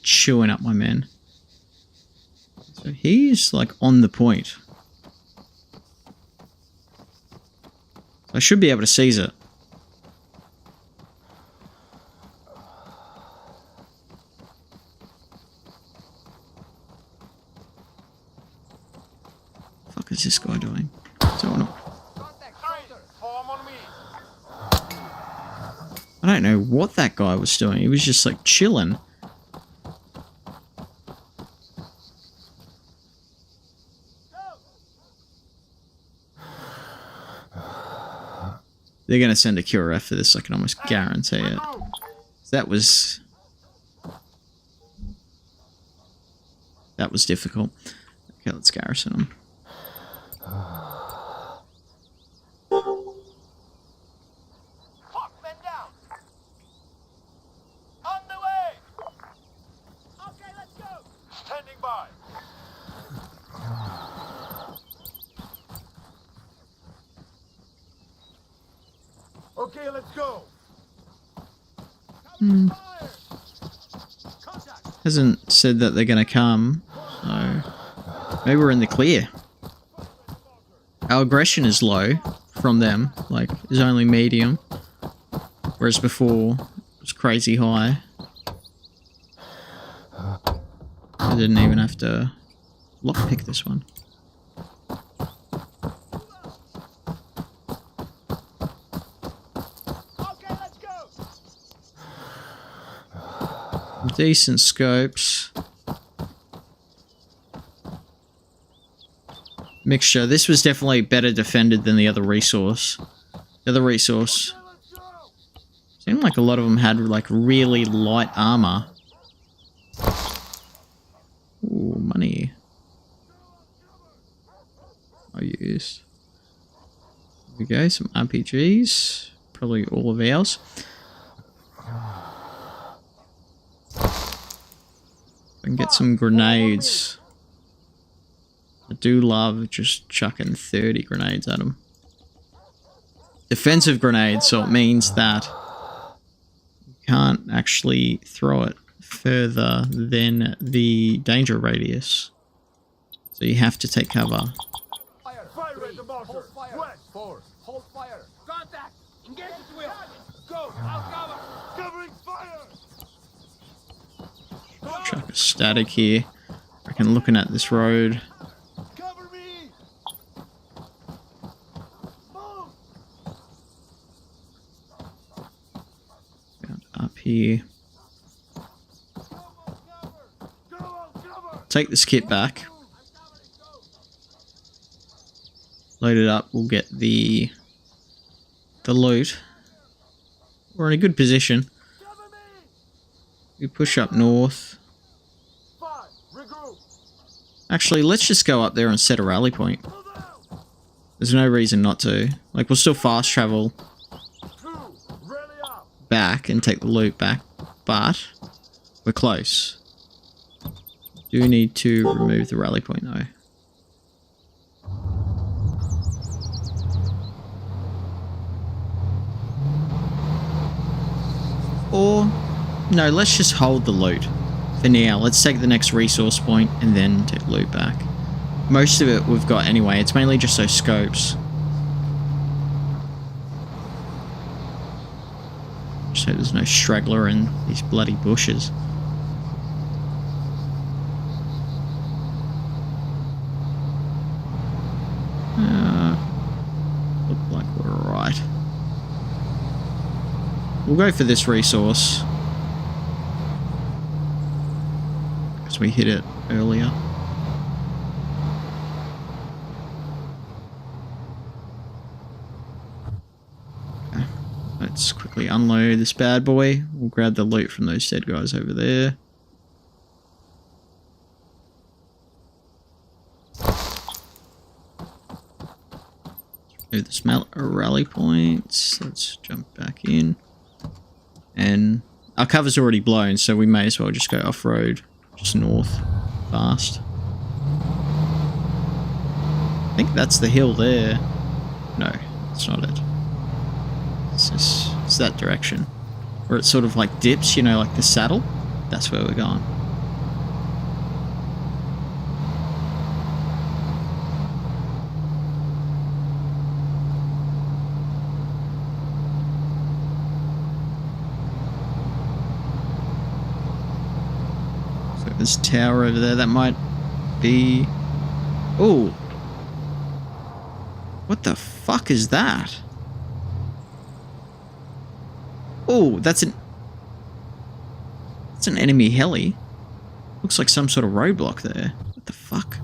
chewing up my men. So he's like on the point. I should be able to seize it. What the fuck is this guy doing? I don't know what that guy was doing. He was just like chilling. They're going to send a QRF for this, I can almost guarantee it. That was difficult. Okay, let's garrison them. Men down. On the way. Okay, let's go. Standing by. Okay, let's go. Hasn't said that they're going to come, so maybe we're in the clear. Our aggression is low from them, like, is only medium, whereas before it was crazy high. I didn't even have to lockpick this one. Decent scopes. Mixture. This was definitely better defended than the other resource. The other resource seemed like a lot of them had like really light armor. Ooh, money. I used. There we go, some RPGs. Probably all of ours. I can get some grenades. I do love just chucking 30 grenades at them. Defensive grenades, so it means that you can't actually throw it further than the danger radius. So you have to take cover. Fire! Fire at the marker! Hold fire! West! 4! Hold fire! Contact! Engage the wheel! Go! I'll cover! Covering fire! Chuck a static here. I reckon looking at this road. Cover me! Move! Up here. Take this kit back. Load it up. We'll get the loot. We're in a good position. We push up north. Actually, let's just go up there and set a rally point. There's no reason not to. Like, we'll still fast travel back and take the loot back, but we're close. Do need to remove the rally point though. Or, no, let's just hold the loot for now. Let's take the next resource point and then take the loot back. Most of it we've got anyway. It's mainly just those scopes. Just hope there's no straggler in these bloody bushes. Look like we're alright. We'll go for this resource because we hit it earlier. Okay. Let's quickly unload this bad boy. We'll grab the loot from those dead guys over there. The smell rally points. Let's jump back in. And our cover's already blown, so we may as well just go off-road, just north, fast. I think that's the hill there. No, it's not it. It's that direction. Where it sort of like dips, you know, like the saddle. That's where we're going. This tower over there, that might be... Oh! What the fuck is that? Oh, that's an enemy heli. Looks like some sort of roadblock there. What the fuck?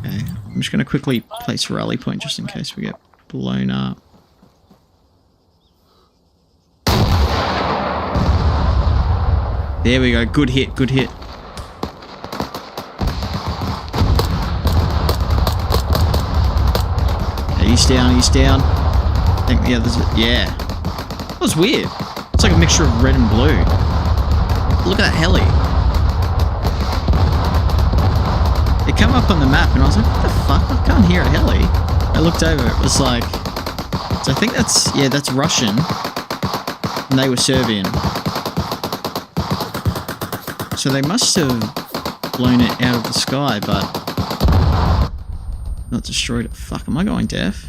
Okay, I'm just gonna quickly place a rally point just in case we get blown up. There we go, good hit, good hit. He's down, he's down. I think the others... Yeah. That was weird. It's like a mixture of red and blue. Look at that heli. It came up on the map and I was like, what the fuck? I can't hear a heli. I looked over, it was like... So I think that's... Yeah, that's Russian. And they were Serbian. So they must have blown it out of the sky, but... Not destroyed it. Fuck, am I going deaf?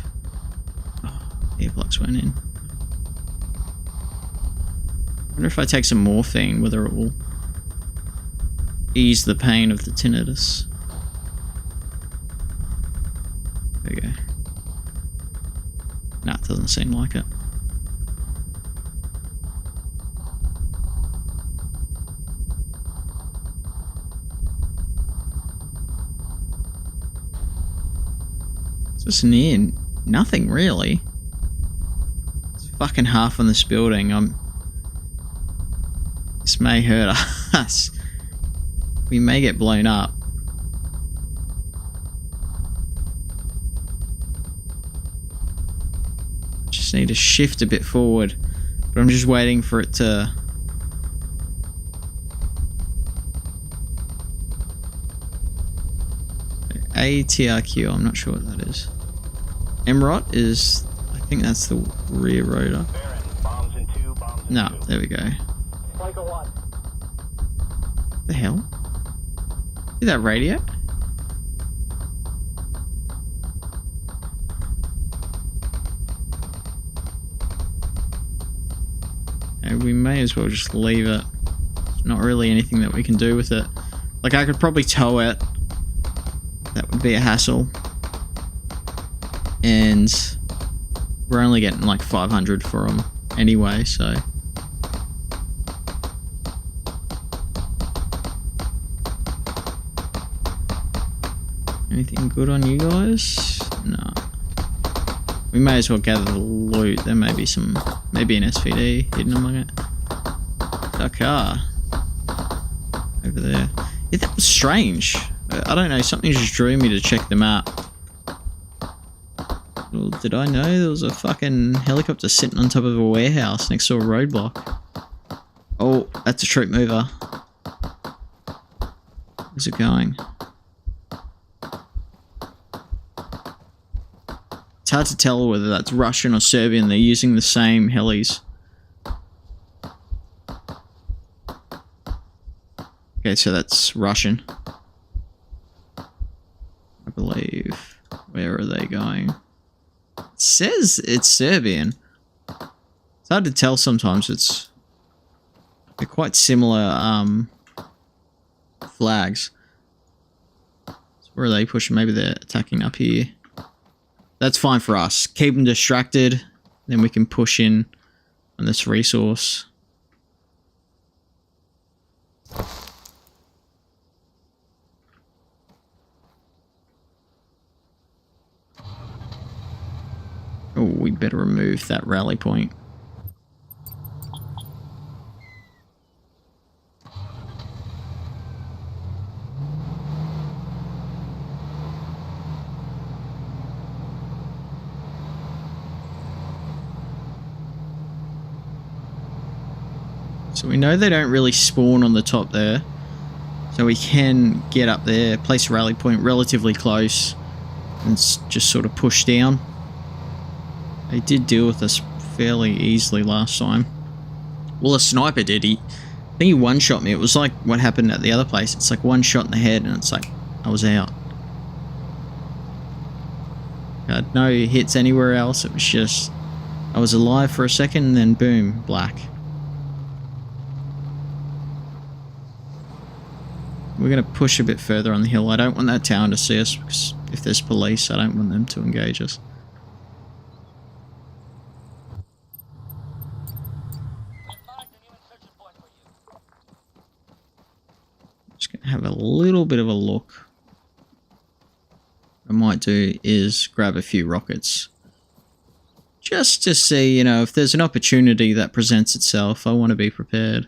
Oh, earplugs went in. I wonder if I take some morphine, whether it will ease the pain of the tinnitus. There we go. Nah, it doesn't seem like it. Just near nothing really. It's fucking half on this building. This may hurt us. We may get blown up. Just need to shift a bit forward. But I'm just waiting for it to... ATRQ, I'm not sure what that is. MROT is, I think that's the rear rotor. No, there we go. The hell? Is that radio? Okay, we may as well just leave it. Let's not really anything that we can do with it. Like, I could probably tow it. That would be a hassle. And we're only getting like 500 for them anyway, so. Anything good on you guys? No. We may as well gather the loot. There may be some, maybe an SVD hidden among it. A car. Over there. Yeah, that was strange. I don't know, something just drew me to check the map. Well, did I know there was a fucking helicopter sitting on top of a warehouse next to a roadblock? Oh, that's a troop mover. Where's it going? It's hard to tell whether that's Russian or Serbian. They're using the same helis. Okay, so that's Russian. I believe. Where are they going? It says it's Serbian. It's hard to tell sometimes. They're quite similar flags. So where are they pushing? Maybe they're attacking up here. That's fine for us. Keep them distracted. Then we can push in on this resource. Oh, we better remove that rally point. So we know they don't really spawn on the top there. So we can get up there, place a rally point relatively close, and just sort of push down. They did deal with us fairly easily last time. Well, a sniper did. I think he one-shot me. It was like what happened at the other place. It's like one shot in the head and it's like I was out. I had no hits anywhere else. It was just I was alive for a second and then boom, black. We're going to push a bit further on the hill. I don't want that town to see us because if there's police, I don't want them to engage us. Just going to have a little bit of a look. What I might do is grab a few rockets. Just to see, you know, if there's an opportunity that presents itself, I want to be prepared.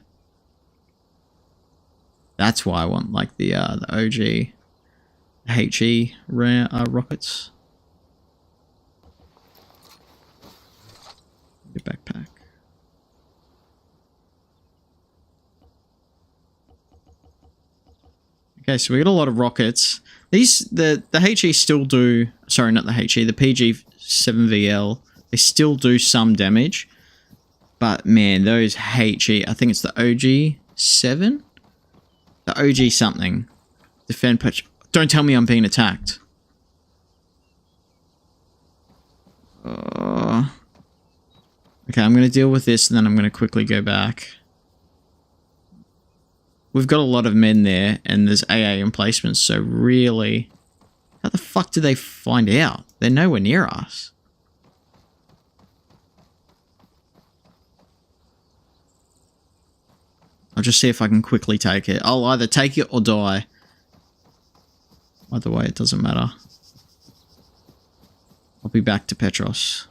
That's why I want like the OG HE rockets. Your backpack. Okay, so we got a lot of rockets. The HE still do, sorry, not the HE, the PG-7VL, they still do some damage. But man, those HE, I think it's the OG-7? The OG something. Defend patch. Don't tell me I'm being attacked. Okay, I'm going to deal with this and then I'm going to quickly go back. We've got a lot of men there and there's AA emplacements, so really... How the fuck did they find out? They're nowhere near us. I'll just see if I can quickly take it. I'll either take it or die. Either way, it doesn't matter. I'll be back to Petros.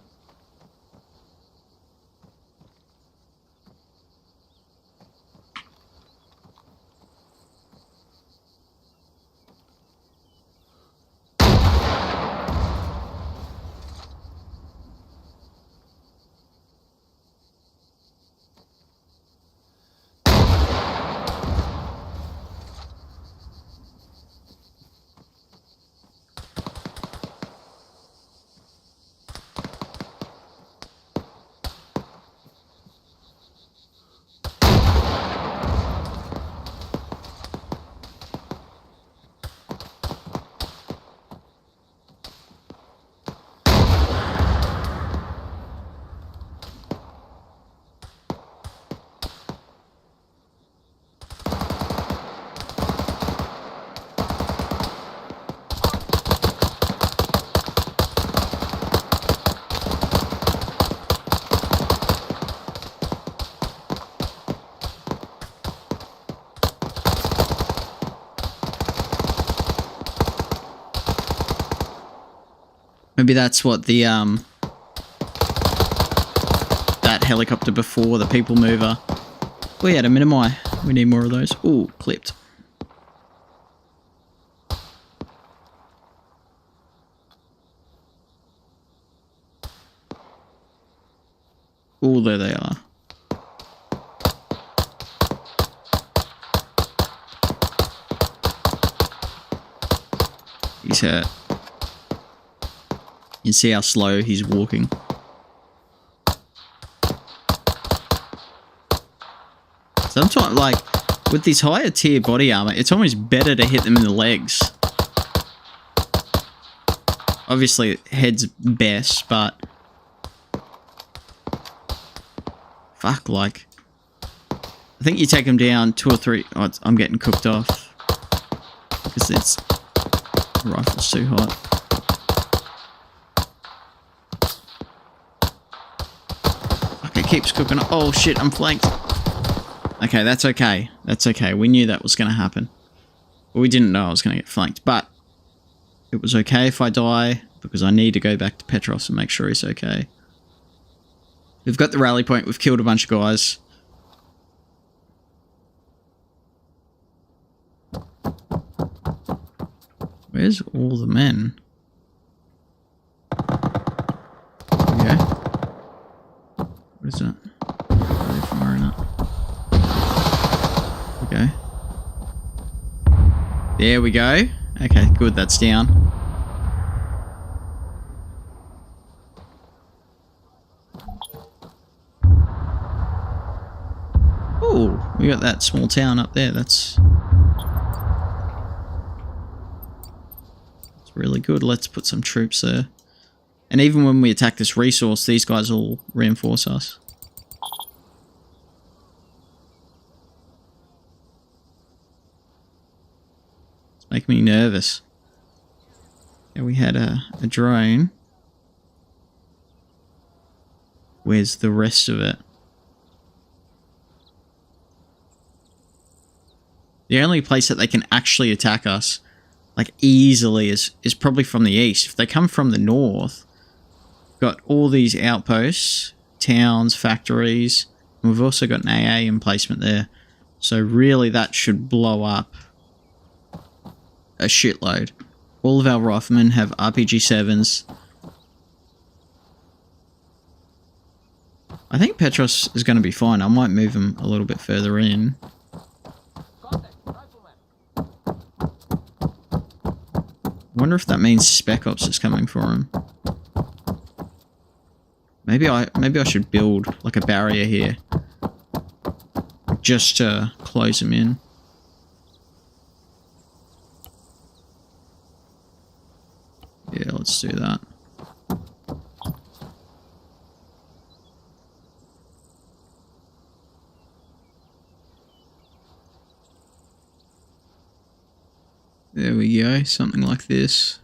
Maybe that's what the that helicopter before the people mover. We had a minimi. We need more of those. Ooh, clipped. Ooh, there they are. He's hurt. You can see how slow he's walking. Sometimes, like, with these higher tier body armor, it's almost better to hit them in the legs. Obviously, head's best, but... Fuck, like... I think you take them down 2 or 3... Oh, I'm getting cooked off. Because it's... The rifle's too hot. Fuck, it keeps cooking. Oh shit, I'm flanked. Okay, that's okay. That's okay. We knew that was going to happen. Well, we didn't know I was going to get flanked, but it was okay if I die because I need to go back to Petros and make sure he's okay. We've got the rally point. We've killed a bunch of guys. Where's all the men? Okay. What is that? Are they firing up? Okay. There we go. Okay, good, that's down. Oh, we got that small town up there. That's really good. Let's put some troops there. And even when we attack this resource, these guys will reinforce us. Make me nervous. Yeah, we had a drone. Where's the rest of it? The only place that they can actually attack us, like easily, is probably from the east. If they come from the north, we've got all these outposts, towns, factories, and we've also got an AA emplacement there. So really that should blow up a shitload. All of our riflemen have RPG-7s. I think Petros is going to be fine. I might move him a little bit further in. I wonder if that means Spec Ops is coming for him. Maybe I should build like a barrier here. Just to close him in. Yeah, let's do that. There we go, something like this.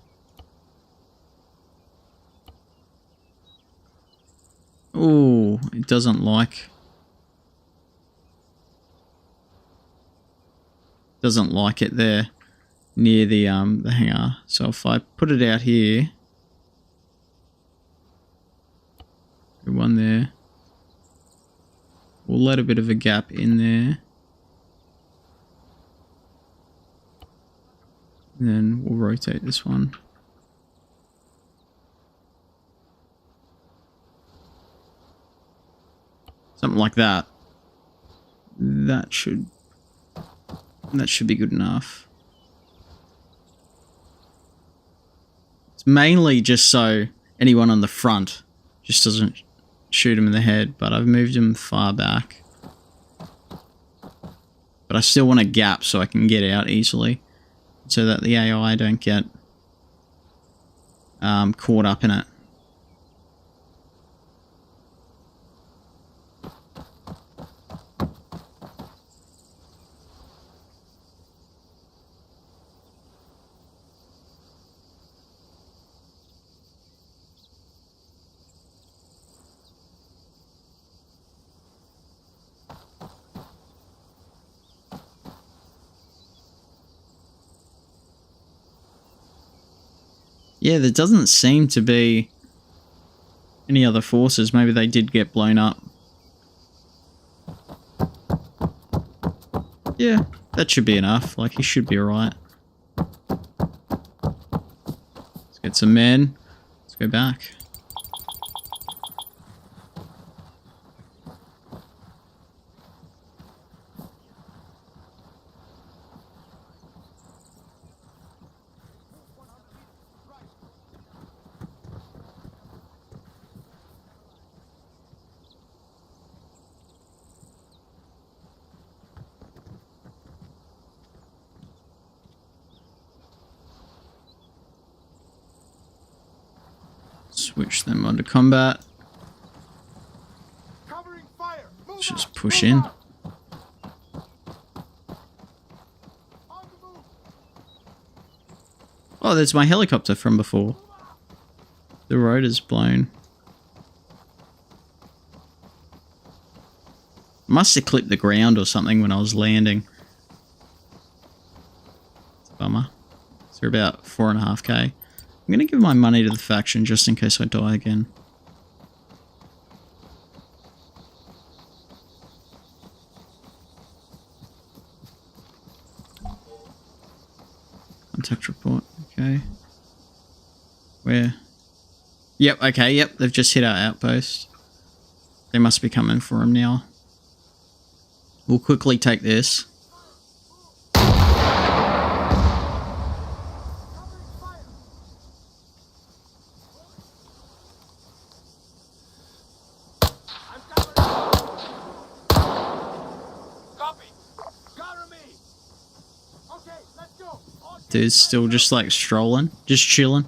Oh, it doesn't like it there near the hangar. So if I put it out here, one there, we'll let a bit of a gap in there. And then we'll rotate this one. Something like that. That should be good enough. It's mainly just so anyone on the front just doesn't shoot him in the head, but I've moved him far back. But I still want a gap so I can get out easily, so that the AI don't get caught up in it. Yeah, there doesn't seem to be any other forces. Maybe they did get blown up. Yeah, that should be enough. Like, he should be alright. Let's get some men. Let's go back. Switch them onto combat. Covering fire. Move Let's just out. push Move in. out. On the move. Oh, there's my helicopter from before. The rotor's blown. Must have clipped the ground or something when I was landing. It's a bummer. So we're about 4.5k. I'm going to give my money to the faction just in case I die again. Contact report. Okay. Where? Yep, okay, yep. They've just hit our outpost. They must be coming for him now. We'll quickly take this. Dude's still just like strolling, just chilling.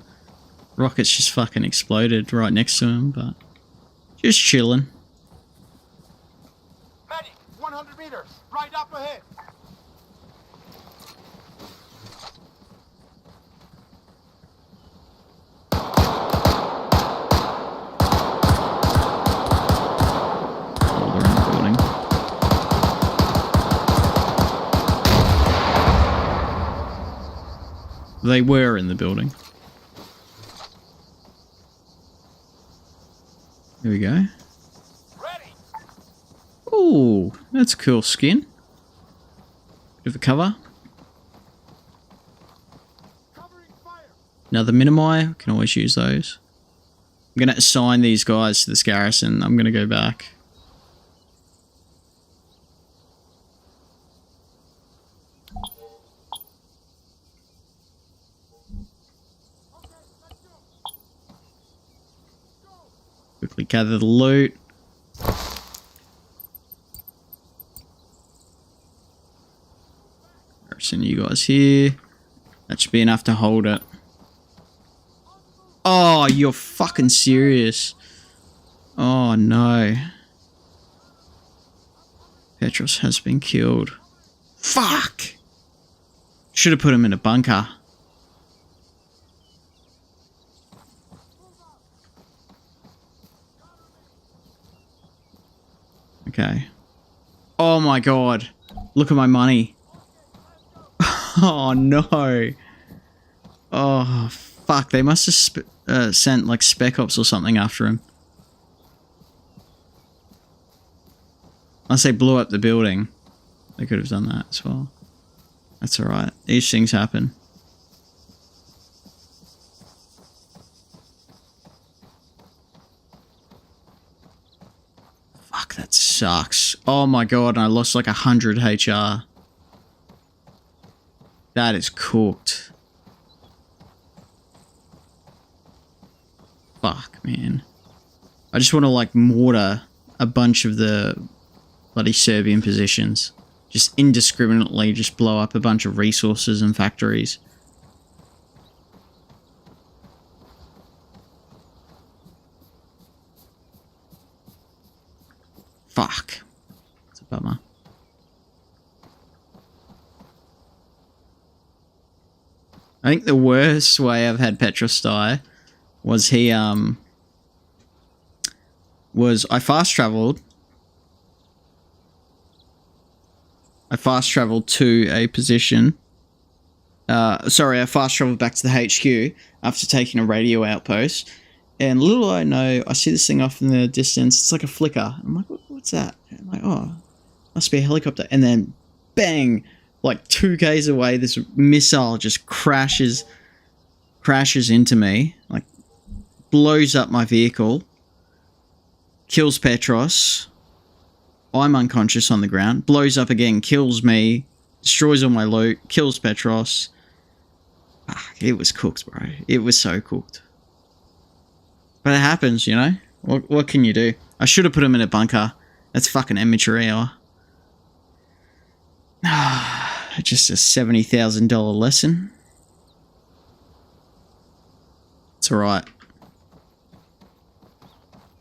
Rocket's just fucking exploded right next to him, but just chilling. Medic, 100 meters, right up ahead. Oh, they're in the building. They were in the building. Here we go. Ready. Ooh, that's a cool skin. Bit of a cover. Covering fire. Another minimi, can always use those. I'm going to assign these guys to this garrison. I'm going to go back. Quickly gather the loot. Send you guys here. That should be enough to hold it. Oh, you're fucking serious. Oh no. Petros has been killed. Fuck! Should have put him in a bunker. Okay. Oh my god. Look at my money. Oh no. Oh fuck. They must have sent like Spec Ops or something after him. Unless they blew up the building. They could have done that as well. That's alright. These things happen. Fuck, that sucks. Oh my god, I lost like 100 HR. That is cooked. Fuck, man. I just want to like mortar a bunch of the bloody Serbian positions. Just indiscriminately just blow up a bunch of resources and factories. Fuck. It's a bummer. I think the worst way I've had Petros die was I fast traveled. I fast traveled to a position Sorry, I fast traveled back to the HQ after taking a radio outpost. And little I know, I see this thing off in the distance. It's like a flicker. I'm like, what's that? I'm like, oh, must be a helicopter. And then, bang, like 2 k's away, this missile just crashes into me. Like, blows up my vehicle. Kills Petros. I'm unconscious on the ground. Blows up again, kills me. Destroys all my loot. Kills Petros. It was cooked, bro. It was so cooked. But it happens, you know? What can you do? I should have put him in a bunker. That's fucking amateur hour. Just a $70,000 lesson. It's alright.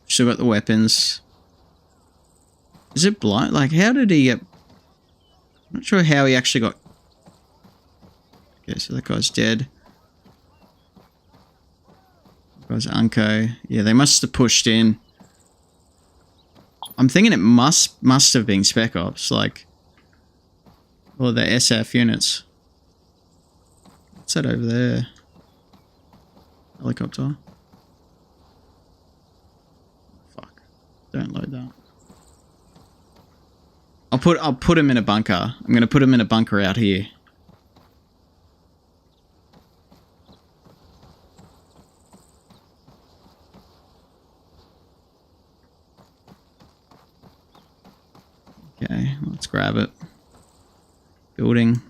Still got the weapons. Is it blind? Like, how did he get... I'm not sure how he actually got... Okay, so that guy's dead. That guy's Unco. Yeah, they must have pushed in. I'm thinking it must have been Spec Ops, like... Or the SAF units. What's that over there? Helicopter. Fuck. Don't load that. I'll put him in a bunker. I'm gonna put him in a bunker out here. Okay, let's grab it. Building.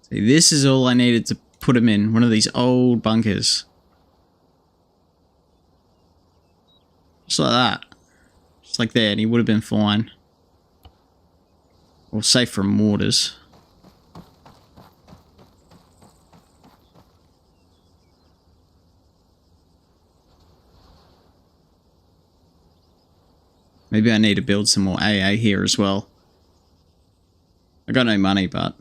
See, this is all I needed to put him in. One of these old bunkers. Just like that. Just like that, and he would have been fine. Or safe from mortars. Maybe I need to build some more AA here as well. I got no money, but...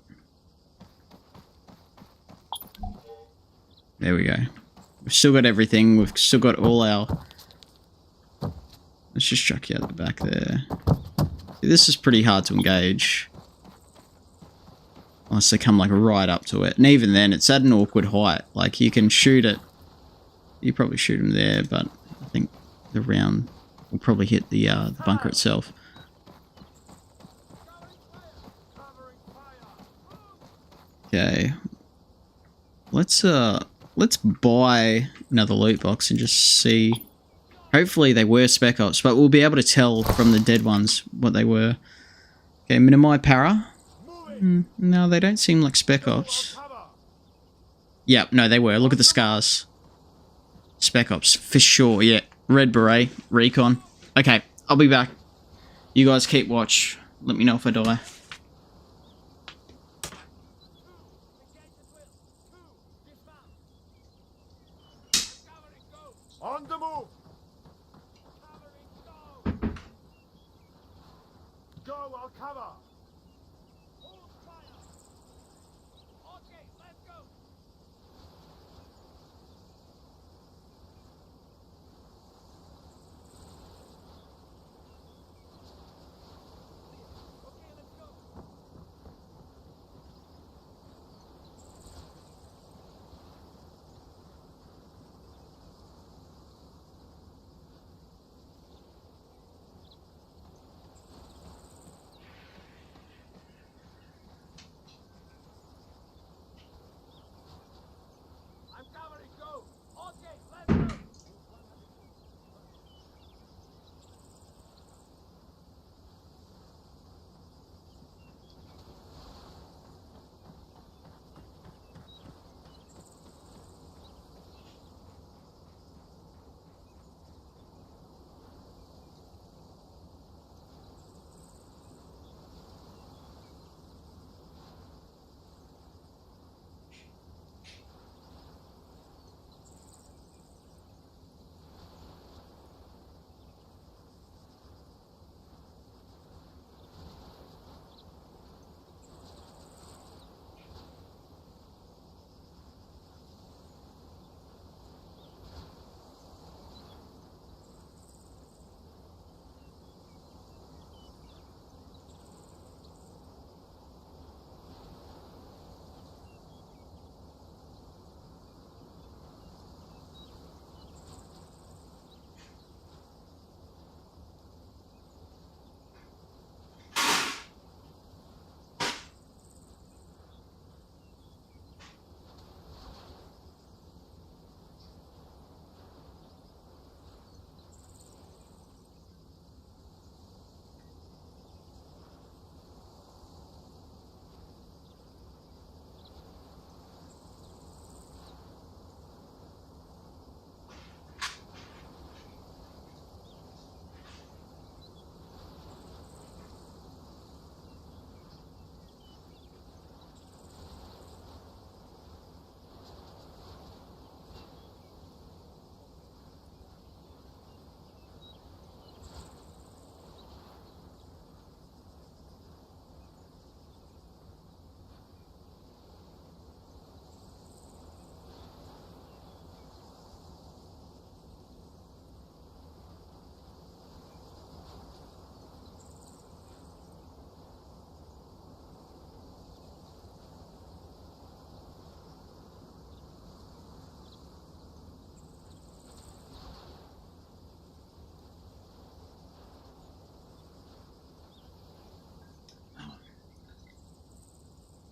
There we go. We've still got everything. We've still got all our... Let's just chuck you out the back there. See, this is pretty hard to engage. Unless they come like right up to it. And even then, it's at an awkward height. Like, you can shoot it. You probably shoot them there, but I think the round... We'll probably hit the bunker itself. Okay. Let's buy another loot box and just see. Hopefully they were Spec Ops, but we'll be able to tell from the dead ones what they were. Okay, minimize para. No, they don't seem like Spec Ops. Yep, no, they were. Look at the scars. Spec Ops, for sure, yeah. Red beret, recon. Okay, I'll be back. You guys keep watch. Let me know if I die. On the move! Go, I'll cover!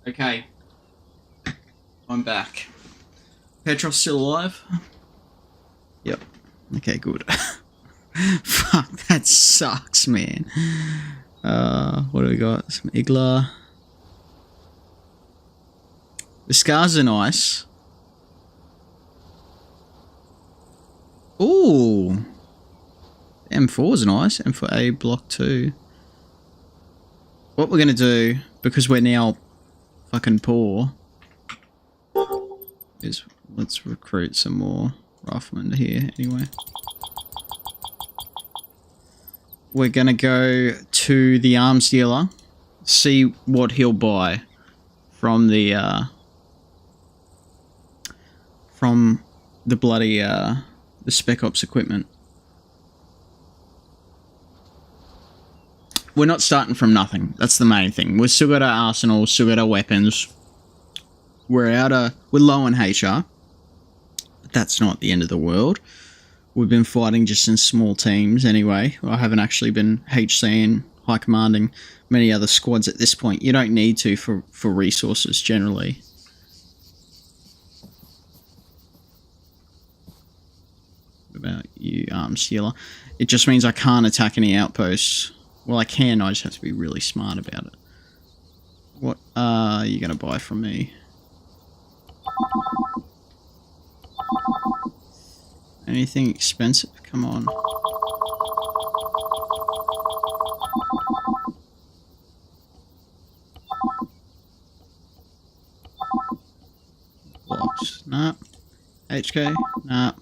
Okay. I'm back. Petros still alive? Yep. Okay, good. Fuck, that sucks, man. What do we got? Some Igla. The scars are nice. Ooh. M4 is nice. M4A block 2. What we're going to do, because we're now fucking poor, is let's recruit some more riflemen here anyway. We're going to go to the arms dealer, see what he'll buy from the bloody the Spec Ops equipment. We're not starting from nothing. That's the main thing. We've still got our arsenal, still got our weapons. We're low on HR, but that's not the end of the world. We've been fighting just in small teams anyway. I haven't actually been HCing, high commanding many other squads at this point. You don't need to for resources generally. What about you, arms dealer? It just means I can't attack any outposts. Well, I can, I just have to be really smart about it. What are you going to buy from me? Anything expensive? Come on. Blocks? Nah. HK? Nah.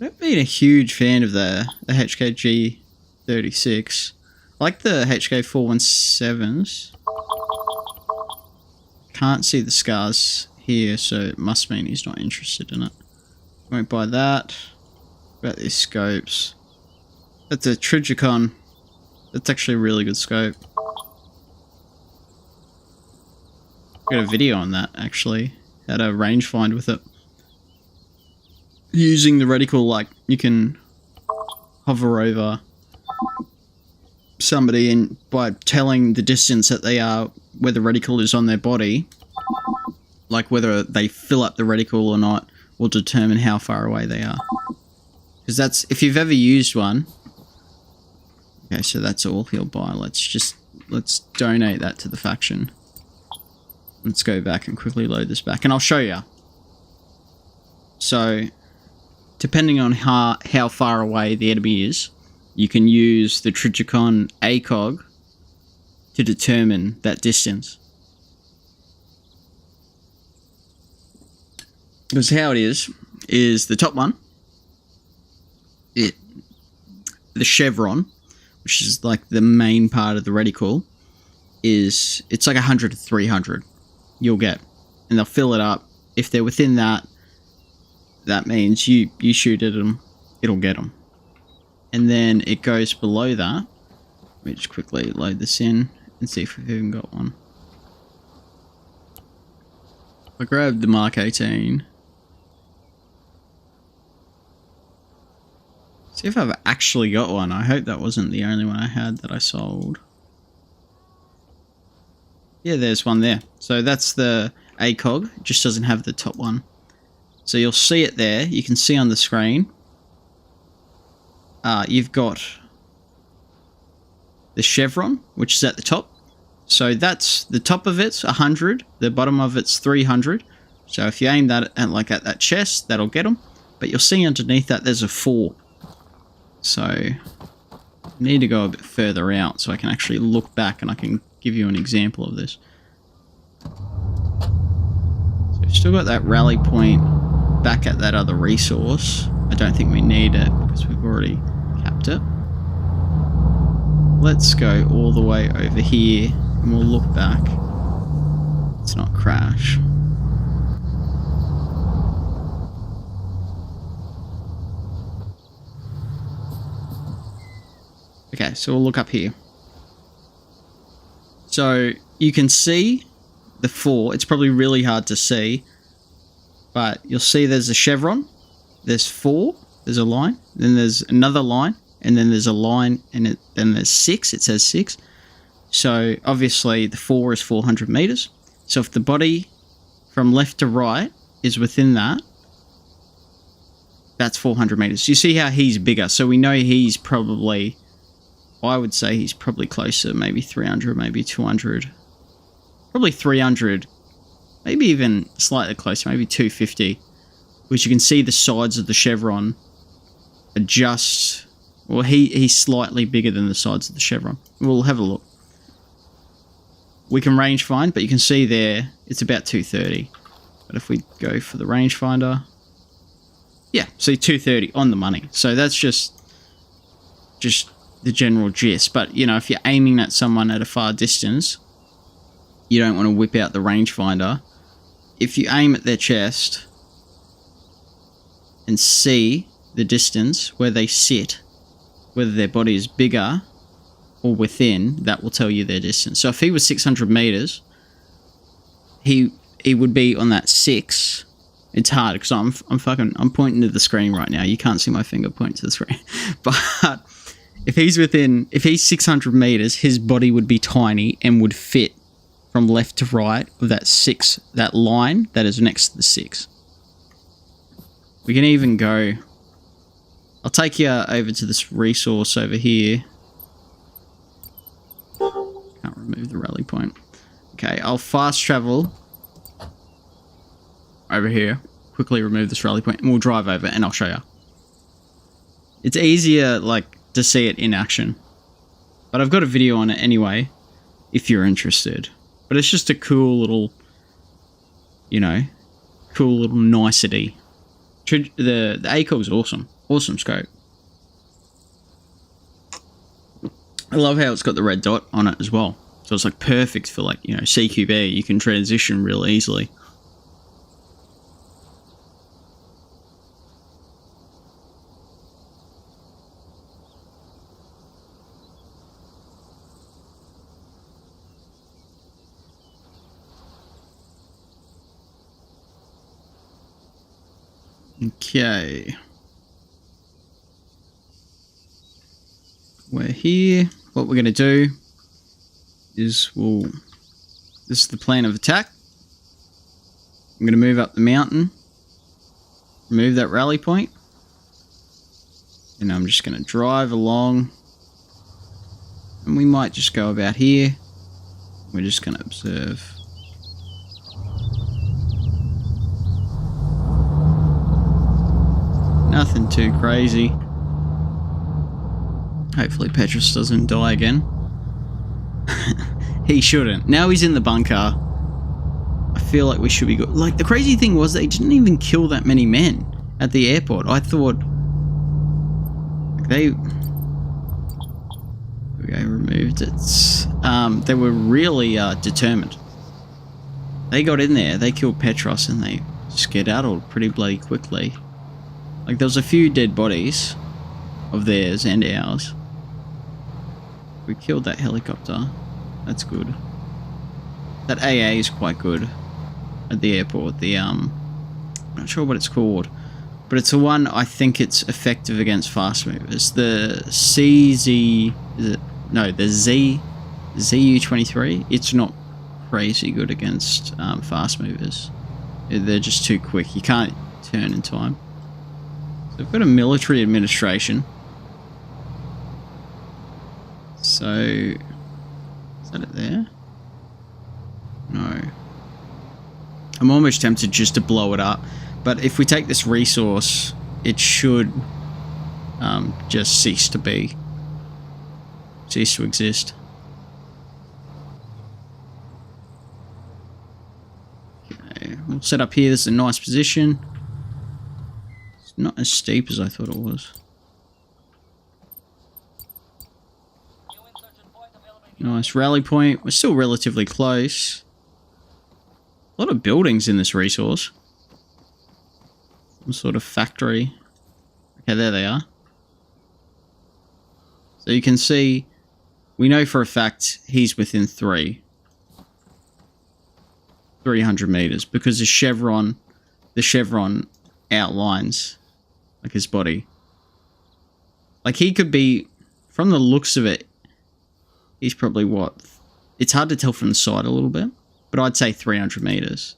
I've been a huge fan of the HKG 36. I like the HK 417s. Can't see the scars here, so it must mean he's not interested in it. Won't buy that. What about these scopes? That's a Trigicon. That's actually a really good scope. Got a video on that actually. Had a rangefind with it. Using the reticle, like you can hover over somebody and by telling the distance that they are, where the reticle is on their body, like whether they fill up the reticle or not, will determine how far away they are. Because that's, if you've ever used one. Okay, so that's all he'll buy. Let's donate that to the faction. Let's go back and quickly load this back, and I'll show you. So, depending on how far away the enemy is, you can use the Trigicon ACOG to determine that distance. Because how it is the top one, the chevron, which is like the main part of the reticle, it's like 100 to 300 you'll get, and they'll fill it up. If they're within that, that means you shoot at them, it'll get them. And then it goes below that. Let me just quickly load this in and see if we've even got one. I grabbed the Mark 18. See if I've actually got one. I hope that wasn't the only one I had that I sold. Yeah, there's one there. So that's the ACOG. It just doesn't have the top one. So you'll see it there. You can see on the screen. You've got the chevron, which is at the top. So that's the top of it's 100. The bottom of it's 300. So if you aim that at that chest, that'll get them. But you'll see underneath that there's a 4. So I need to go a bit further out so I can actually look back and I can give you an example of this. So we've still got that rally point back at that other resource. I don't think we need it because we've already capped it. Let's go all the way over here and we'll look back. Let's not crash. Okay, so we'll look up here. So you can see the 4. It's probably really hard to see, but you'll see there's a chevron, there's 4, there's a line, then there's another line, and then there's a line, and then there's 6. It says 6. So obviously the 4 is 400 meters. So if the body from left to right is within that, that's 400 meters. You see how he's bigger. So we know he's probably, I would say he's probably closer, maybe 300, maybe 200. Probably 300, maybe even slightly closer, maybe 250. Which you can see the sides of the chevron are just, well, he's slightly bigger than the sides of the chevron. We'll have a look. We can range find, but you can see there, it's about 230. But if we go for the rangefinder, yeah, see 230 on the money. So that's just the general gist. But, you know, if you're aiming at someone at a far distance, you don't want to whip out the rangefinder. If you aim at their chest and see the distance where they sit, whether their body is bigger or within, that will tell you their distance. So if he was 600 meters, he would be on that 6. It's hard because I'm pointing to the screen right now. You can't see my finger pointing to the screen. But if he's 600 meters, his body would be tiny and would fit from left to right of that 6, that line that is next to the 6. We can even go, I'll take you over to this resource over here. Can't remove the rally point. Okay, I'll fast travel over here, quickly remove this rally point, and we'll drive over and I'll show you. It's easier, like, to see it in action. But I've got a video on it anyway, if you're interested. But it's just a cool little, you know, cool little nicety. The ACOG is awesome. Awesome scope. I love how it's got the red dot on it as well. So it's like perfect for, like, you know, CQB. You can transition real easily. Okay. We're here. What we're going to do is this is the plan of attack. I'm going to move up the mountain, remove that rally point, and I'm just going to drive along, and we might just go about here. We're just going to observe. Nothing too crazy. Hopefully Petros doesn't die again. He shouldn't. Now he's in the bunker. I feel like we should be good. Like, the crazy thing was they didn't even kill that many men at the airport. I thought they removed it. They were really determined. They got in there, they killed Petros, and they skedaddled pretty bloody quickly. Like, there was a few dead bodies of theirs and ours. We killed that helicopter. That's good. That AA is quite good at the airport. The I'm not sure what it's called, but it's the one, I think it's effective against fast movers. The CZ, is it? No, the ZU-23. It's not crazy good against fast movers. They're just too quick. You can't turn in time. So we've got a military administration. So, is that it there? No. I'm almost tempted just to blow it up. But if we take this resource, it should just cease to exist. Okay, we'll set up here. This is a nice position. It's not as steep as I thought it was. Nice rally point. We're still relatively close. A lot of buildings in this resource. Some sort of factory. Okay, there they are. So you can see, we know for a fact he's within 300 meters because the chevron outlines like his body. Like, he could be, from the looks of it, he's probably what, It's hard to tell from the side a little bit, but I'd say 300 meters.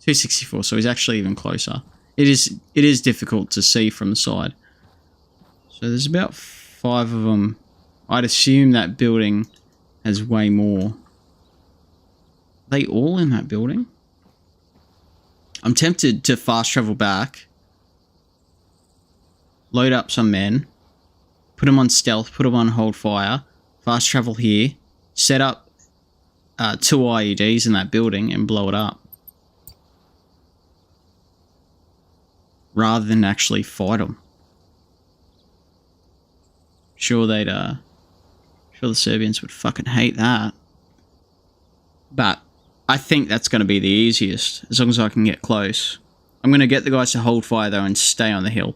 264, so he's actually even closer. It is difficult to see from the side. So there's about 5 of them. I'd assume that building has way more. Are they all in that building? I'm tempted to fast travel back, load up some men, put them on stealth, put them on hold fire, fast travel here, set up 2 IEDs in that building and blow it up. Rather than actually fight them. Sure the Serbians would fucking hate that. But I think that's going to be the easiest, as long as I can get close. I'm going to get the guys to hold fire though and stay on the hill.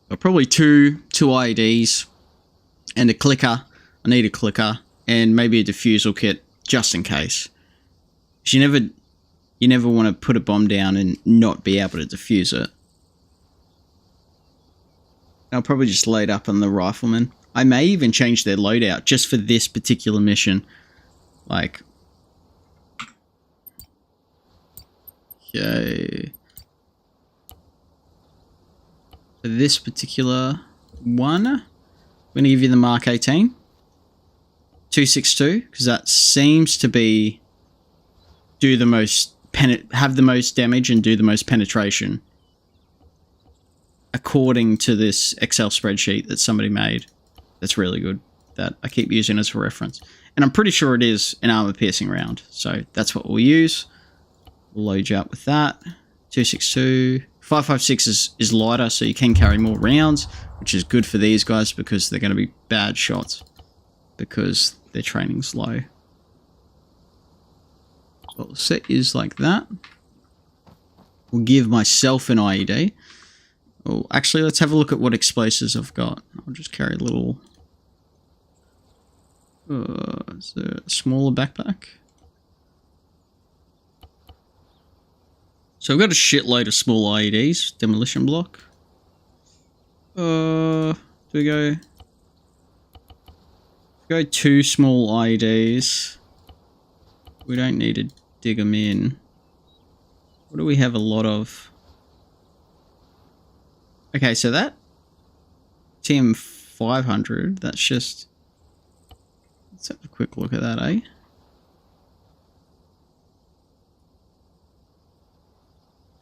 But probably two IEDs and a clicker. I need a clicker and maybe a defusal kit just in case. You never want to put a bomb down and not be able to defuse it. I'll probably just load up on the riflemen. I may even change their loadout just for this particular mission. Like, okay. For this particular one, I'm going to give you the Mark 18. 262, because that seems to be have the most damage and do the most penetration, according to this Excel spreadsheet that somebody made. That's really good, that I keep using as a reference. And I'm pretty sure it is an armor-piercing round, so that's what we'll use. We'll load you up with that. 262. 556 is lighter, so you can carry more rounds, which is good for these guys because they're going to be bad shots because their training's low. Well, set is like that. We'll give myself an IED. Oh, actually, let's have a look at what explosives I've got. I'll just carry a little... is there a smaller backpack? So I've got a shitload of small IEDs. Demolition block. Do we go... Go 2 small IEDs. We don't need to dig them in. What do we have a lot of? Okay, so that TM500, that's just... Let's have a quick look at that, eh?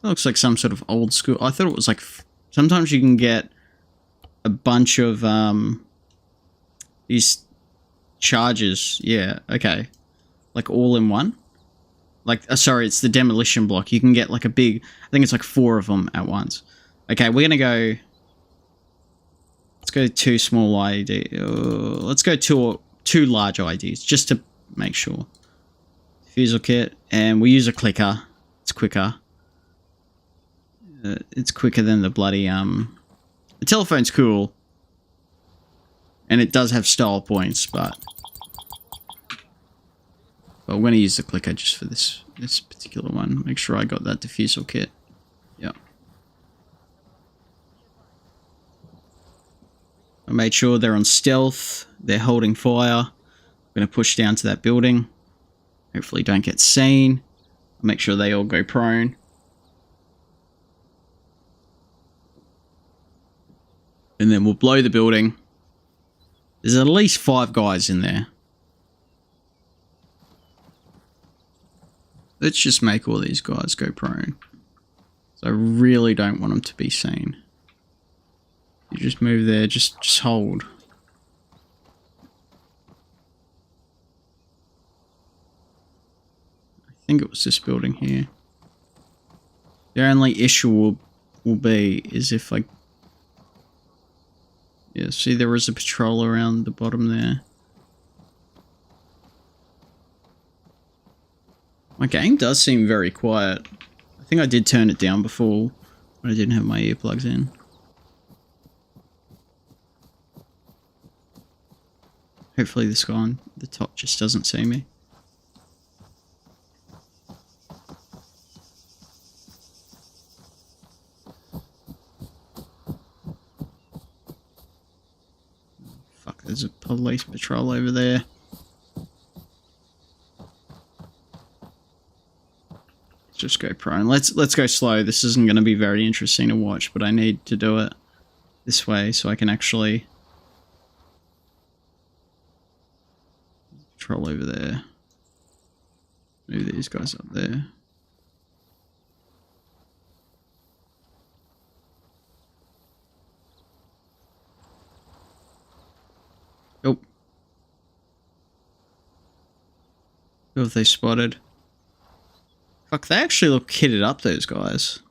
That looks like some sort of old school... I thought it was like... Sometimes you can get a bunch of these charges. Yeah, okay. Like all in one. Like, sorry, it's the demolition block. You can get like a big... I think it's like 4 of them at once. Okay, we're going to go... Let's go 2 small IED. Let's go 2 large IEDs, just to make sure. Fusel kit. And we use a clicker. It's quicker. It's quicker than the bloody... The telephone's cool. And it does have style points, but we're going to use the clicker just for this particular one. Make sure I got that defusal kit. Yeah. I made sure they're on stealth. They're holding fire. I'm going to push down to that building. Hopefully don't get seen. I'll make sure they all go prone. And then we'll blow the building. There's at least 5 guys in there. Let's just make all these guys go prone. So I really don't want them to be seen. You just move there, just hold. I think it was this building here. The only issue will be is if I... Yeah, see there is a patrol around the bottom there. My game does seem very quiet. I think I did turn it down before when I didn't have my earplugs in. Hopefully this guy on the top just doesn't see me. there's a police patrol over there. Let's just go prone. Let's go slow. This isn't going to be very interesting to watch, but I need to do it this way so I can actually patrol over there. Move these guys up there. Oh. Who have they spotted? Fuck, they actually look kitted up, those guys.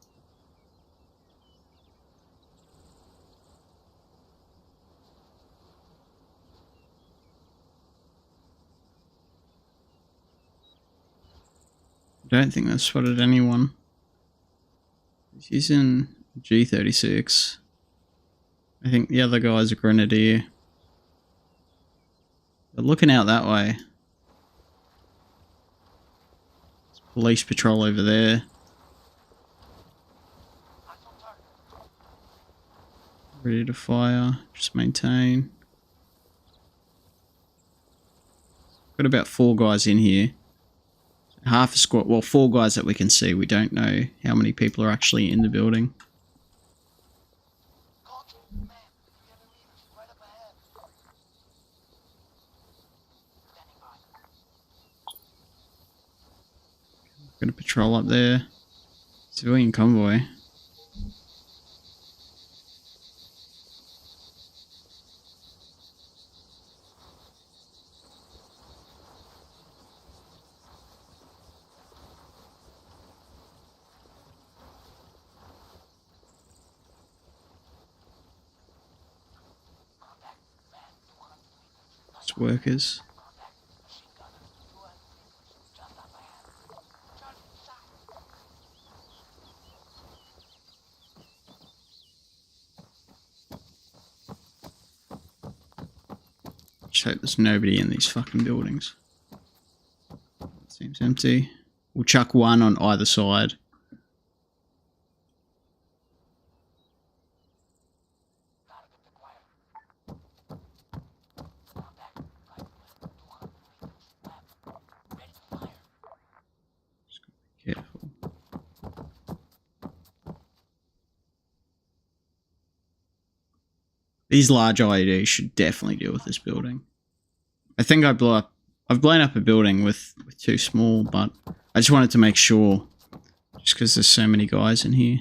I don't think they've spotted anyone. He's using G36. I think the other guy's a grenadier. They're looking out that way. There's police patrol over there. Ready to fire. Just maintain. Got about 4 guys in here. Half a squad. Well, 4 guys that we can see. We don't know how many people are actually in the building. Gonna patrol up there. Civilian convoy. It's workers. Just hope there's nobody in these fucking buildings. Seems empty. We'll chuck one on either side. Just gotta be careful. These large IEDs should definitely deal with this building. I think I've blown up a building with 2 small, but I just wanted to make sure, just because there's so many guys in here.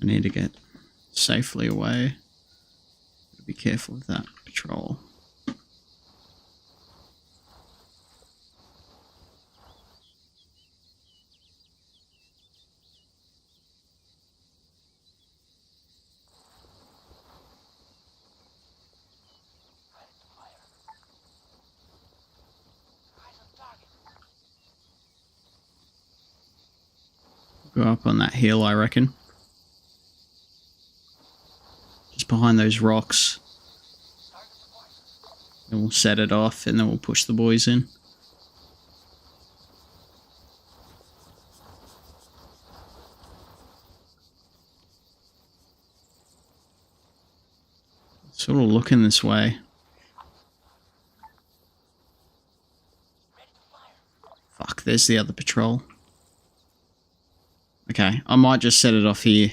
I need to get safely away. Be careful with that patrol. Go up on that hill, I reckon. Just behind those rocks. And we'll set it off and then we'll push the boys in. Sort of looking this way. Fuck, there's the other patrol. Okay, I might just set it off here.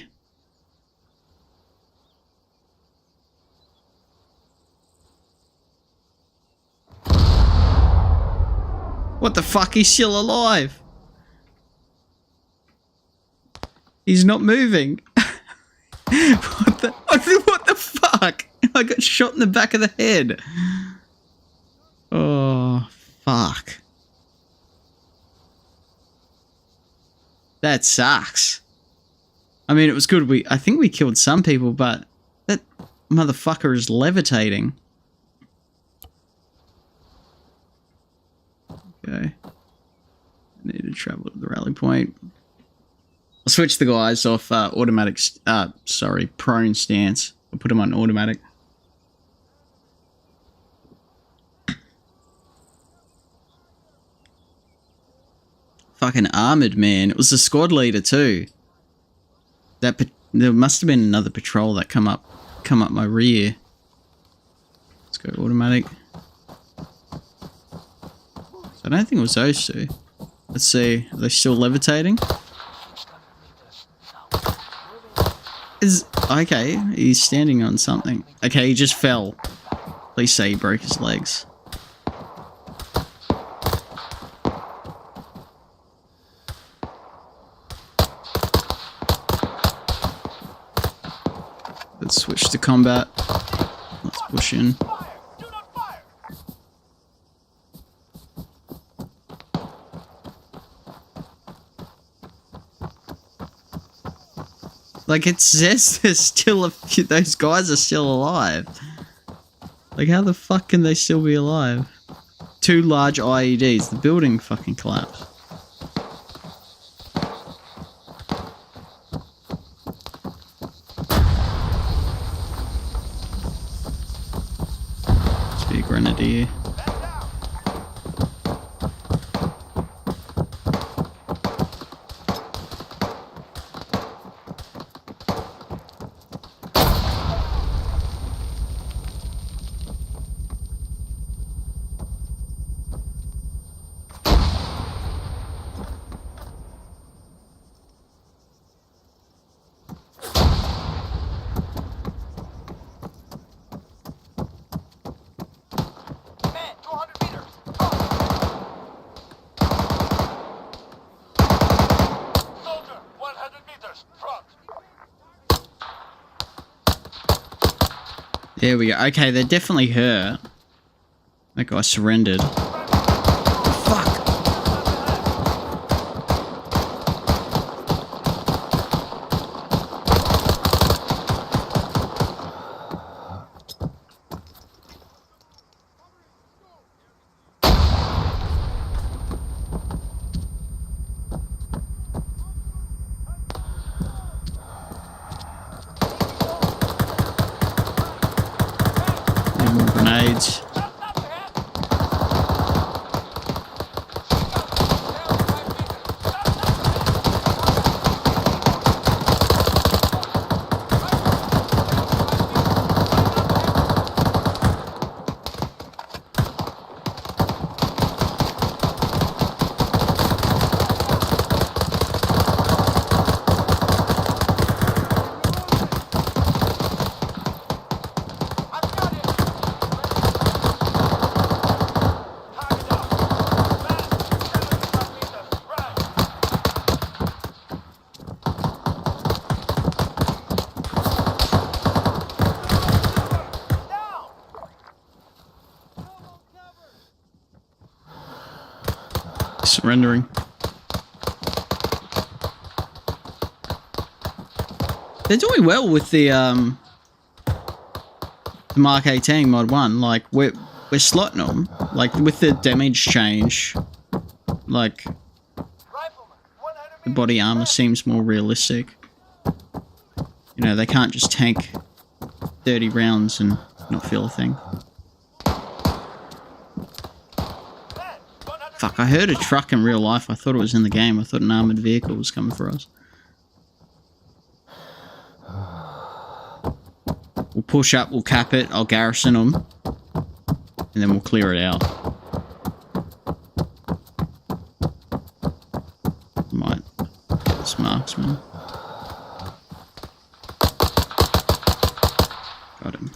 What the fuck? He's still alive. He's not moving. What the fuck? I got shot in the back of the head. Oh, fuck. That sucks. I mean, it was good. I think we killed some people, but that motherfucker is levitating. Okay. I need to travel to the rally point. I'll switch the guys off automatic, prone stance. I'll put them on automatic. Fucking armored, man. It was the squad leader too. There must have been another patrol that come up my rear. Let's go automatic. So I don't think it was those two. Let's see. Are they still levitating? Okay, he's standing on something. Okay, he just fell. Please say he broke his legs. Let's switch to combat. Let's push in. Like, it says there's still a few, those guys are still alive. Like, how the fuck can they still be alive? 2 large IEDs. The building fucking collapsed. Let's be a grenadier. There we go. Okay, they're definitely hurt. That guy surrendered. Fuck! More grenades. Surrendering. They're doing well with the Mark 18 Mod 1. Like, we're slotting them. Like, with the damage change, like, the body armor seems more realistic. You know, they can't just tank 30 rounds and not feel a thing. Fuck, I heard a truck in real life. I thought it was in the game. I thought an armoured vehicle was coming for us. We'll push up, we'll cap it, I'll garrison them, and then we'll clear it out. Might. This marksman. Got him.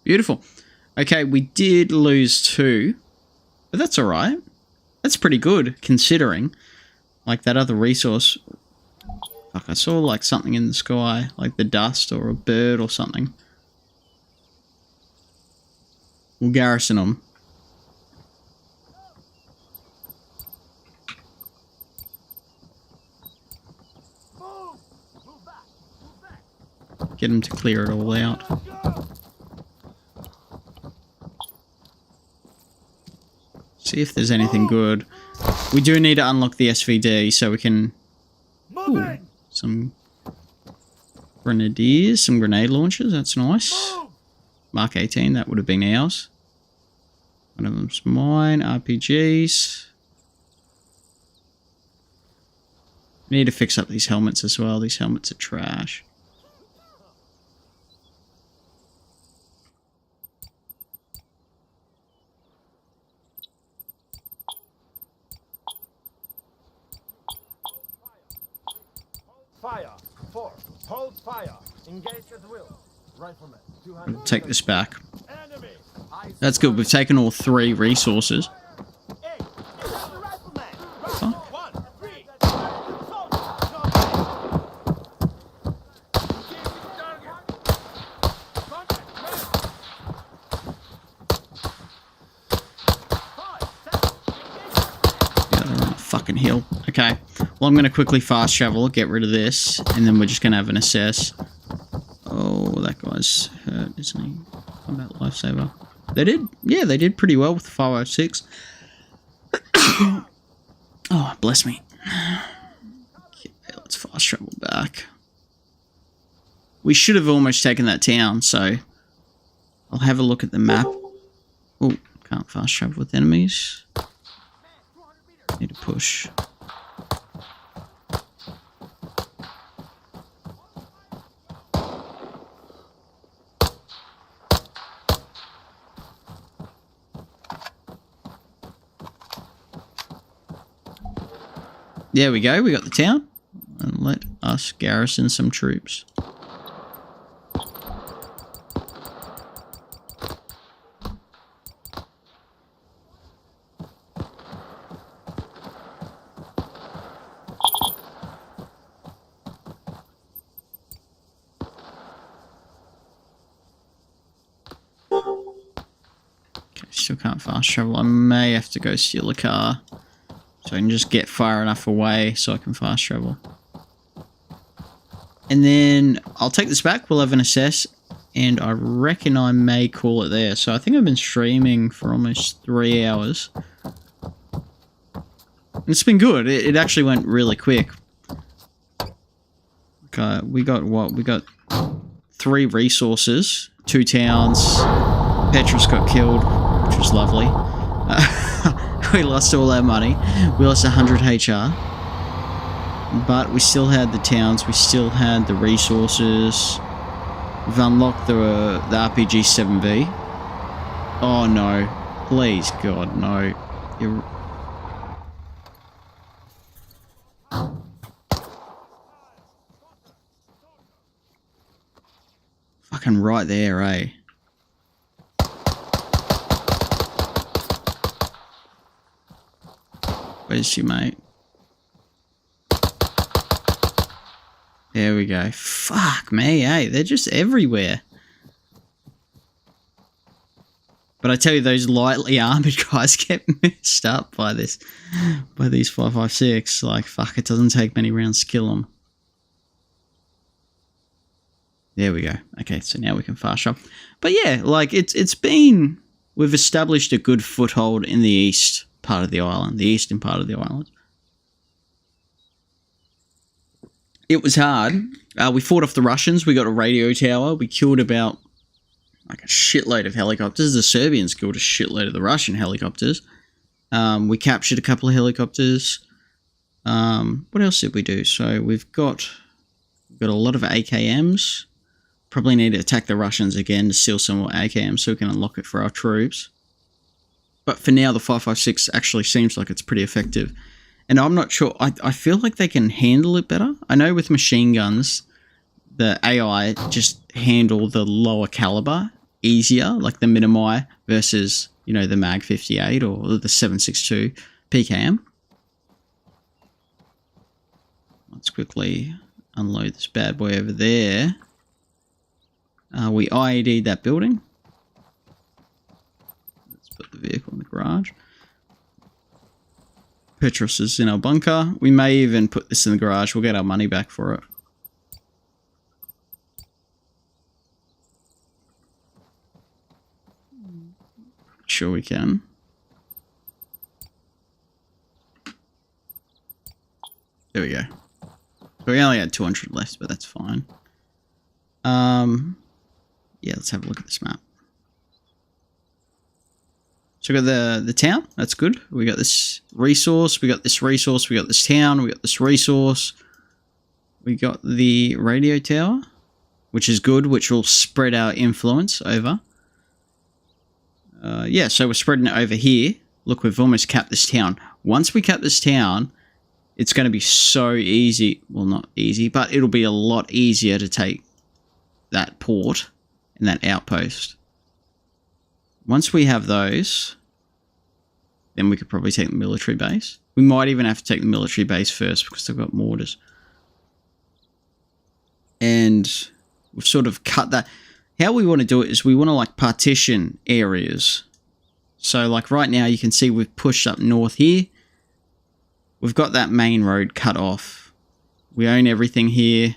Beautiful. Okay, we did lose 2, but that's alright. That's pretty good, considering. Like, that other resource... Fuck, I saw, like, something in the sky, like the dust or a bird or something. We'll garrison them. Get them to clear it all out. See if there's anything good. We do need to unlock the SVD so we can... Ooh, some Grenadiers, some grenade launchers, that's nice. Mark 18, that would have been ours. One of them's mine, RPGs. Need to fix up these helmets as well, these helmets are trash. Fire. 4. Hold fire. Engage at will. Rifleman. 200. Take this back. Enemy. That's good, we've taken all 3 resources. Hey, rifleman. Fuck. 1, 3. Yeah, they're on the fucking hill. Okay, well I'm going to quickly fast travel, get rid of this, and then we're just going to have an assess. Oh, that guy's hurt, isn't he? Combat lifesaver. They did, yeah, they did pretty well with the 506. Oh, bless me. Okay, let's fast travel back. We should have almost taken that town, so I'll have a look at the map. Oh, can't fast travel with enemies. Need to push. There we go, we got the town. And let us garrison some troops. Okay, still can't fast travel. I may have to go steal a car. So I can just get far enough away so I can fast travel. And then I'll take this back, we'll have an assess, and I reckon I may call it there. So I think I've been streaming for almost 3 hours. And it's been good, it actually went really quick. Okay, we got what? We got 3 resources, 2 towns, Petros got killed, which was lovely. We lost all our money. We lost 100 HR. But we still had the towns. We still had the resources. We've unlocked the RPG 7V. Oh no. Please, God, no. You're... Fucking right there, eh? Where's she, mate? There we go. Fuck me, eh? They're just everywhere. But I tell you, those lightly armored guys get messed up by this, by these 5.56. Like, fuck, it doesn't take many rounds to kill them. There we go. Okay, so now we can fast travel. But yeah, like, it's been... We've established a good foothold in the east part of the island, the eastern part of the island. It was hard. We fought off the Russians. We got a radio tower. We killed about like a shitload of helicopters. The Serbians killed a shitload of the Russian helicopters. We captured a couple of helicopters. What else did we do? So we've got a lot of AKMs. Probably need to attack the Russians again to steal some more AKMs so we can unlock it for our troops. But for now, the 5.56 actually seems like it's pretty effective. And I'm not sure, I feel like they can handle it better. I know with machine guns, the AI just handle the lower caliber easier, like the Minimi versus, you know, the Mag 58 or the 7.62 PKM. Let's quickly unload this bad boy over there. We IED'd that building. Let's put the vehicle in the garage. Petros is in our bunker. We may even put this in the garage. We'll get our money back for it. Sure we can. There we go. So we only had 200 left, but that's fine. Yeah, let's have a look at this map. So we got the town. That's good. We got this resource. We got this resource. We got this town. We got this resource. We got the radio tower, which is good, which will spread our influence over. Yeah, so we're spreading it over here. Look, we've almost capped this town. Once we cap this town, it's going to be so easy. Well, not easy, but it'll be a lot easier to take that port and that outpost. Once we have those, then we could probably take the military base. We might even have to take the military base first because they've got mortars. And we've sort of cut that. How we want to do it is we want to like partition areas. So like right now you can see we've pushed up north here. We've got that main road cut off. We own everything here.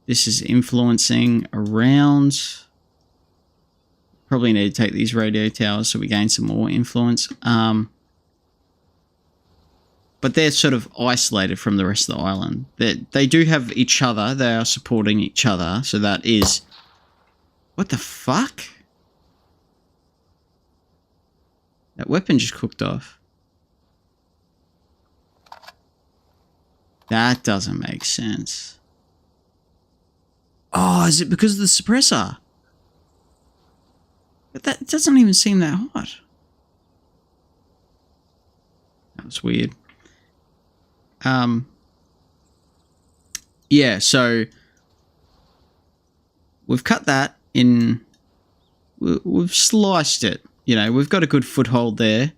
This is influencing around. Probably need to take these radio towers so we gain some more influence. But they're sort of isolated from the rest of the island. They do have each other. They are supporting each other. So that is... What the fuck? That weapon just cooked off. That doesn't make sense. Oh, is it because of the suppressor? But that doesn't even seem that hot. That was weird. Yeah, so we've cut that in, we've sliced it, you know, we've got a good foothold there.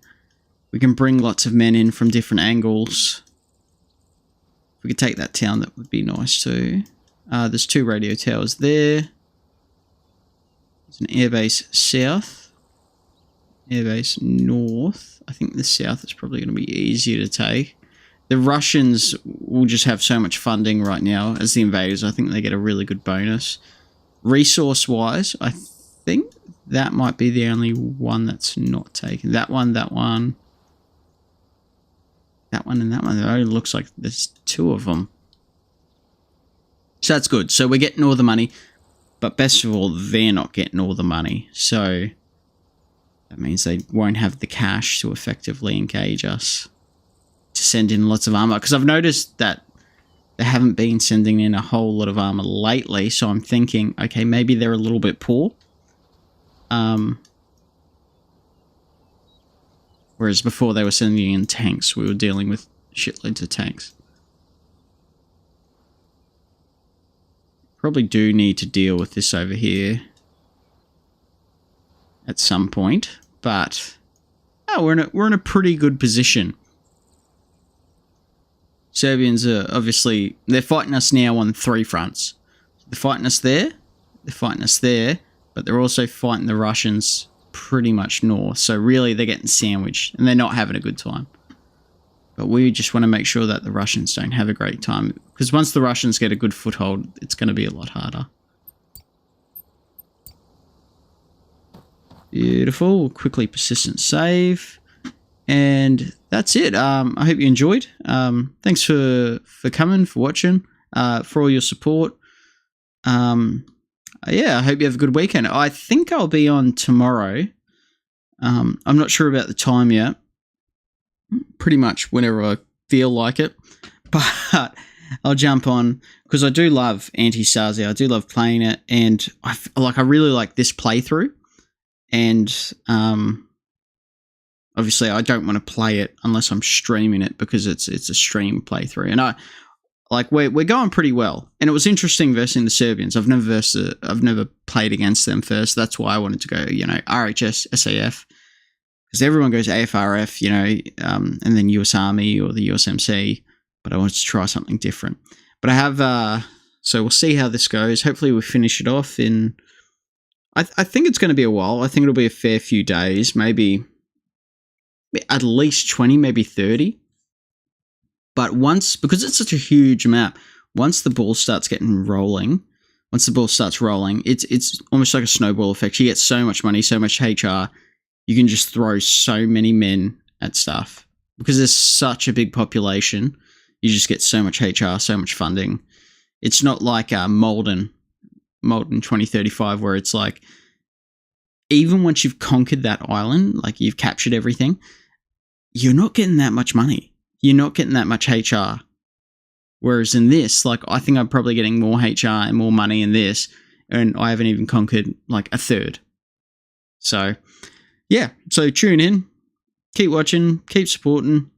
We can bring lots of men in from different angles. If we could take that town, that would be nice too. There's 2 radio towers there. There's an airbase south, airbase north. I think the south is probably going to be easier to take. The Russians will just have so much funding right now as the invaders. I think they get a really good bonus. Resource-wise, I think that might be the only one that's not taken. That one, that one. That one and that one. It only looks like there's 2 of them. So that's good. So we're getting all the money. But best of all, they're not getting all the money. So that means they won't have the cash to effectively engage us. To send in lots of armor, because I've noticed that they haven't been sending in a whole lot of armor lately, so I'm thinking, okay, maybe they're a little bit poor. Whereas before they were sending in tanks, we were dealing with shitloads of tanks. Probably do need to deal with this over here at some point, but oh, we're in a pretty good position. Serbians are obviously, they're fighting us now on 3 fronts. They're fighting us there, they're fighting us there, but they're also fighting the Russians pretty much north. So really they're getting sandwiched and they're not having a good time. But we just want to make sure that the Russians don't have a great time, because once the Russians get a good foothold, it's going to be a lot harder. Beautiful. We'll quickly persistent save. And that's it. I hope you enjoyed. Thanks for coming, for watching, for all your support. Yeah, I hope you have a good weekend. I think I'll be on tomorrow. I'm not sure about the time yet. Pretty much whenever I feel like it. But I'll jump on, because I do love Antistasi. I do love playing it. And I really like this playthrough. And obviously, I don't want to play it unless I'm streaming it, because it's a stream playthrough, and we're going pretty well. And it was interesting versing the Serbians. I've never played against them first. That's why I wanted to go, you know, RHS, SAF, because everyone goes AFRF, you know, and then US Army or the USMC. But I wanted to try something different. But I have, so we'll see how this goes. Hopefully, we finish it off in. I think it's going to be a while. I think it'll be a fair few days, maybe. At least 20, maybe 30. But once, because it's such a huge map, once the ball starts rolling, it's almost like a snowball effect. You get so much money, so much HR, you can just throw so many men at stuff. Because there's such a big population, you just get so much HR, so much funding. It's not like Molten 2035, where it's like, even once you've conquered that island, like you've captured everything, you're not getting that much money. You're not getting that much HR. Whereas in this, like, I think I'm probably getting more HR and more money in this, and I haven't even conquered like a third. So, yeah. So tune in, keep watching, keep supporting.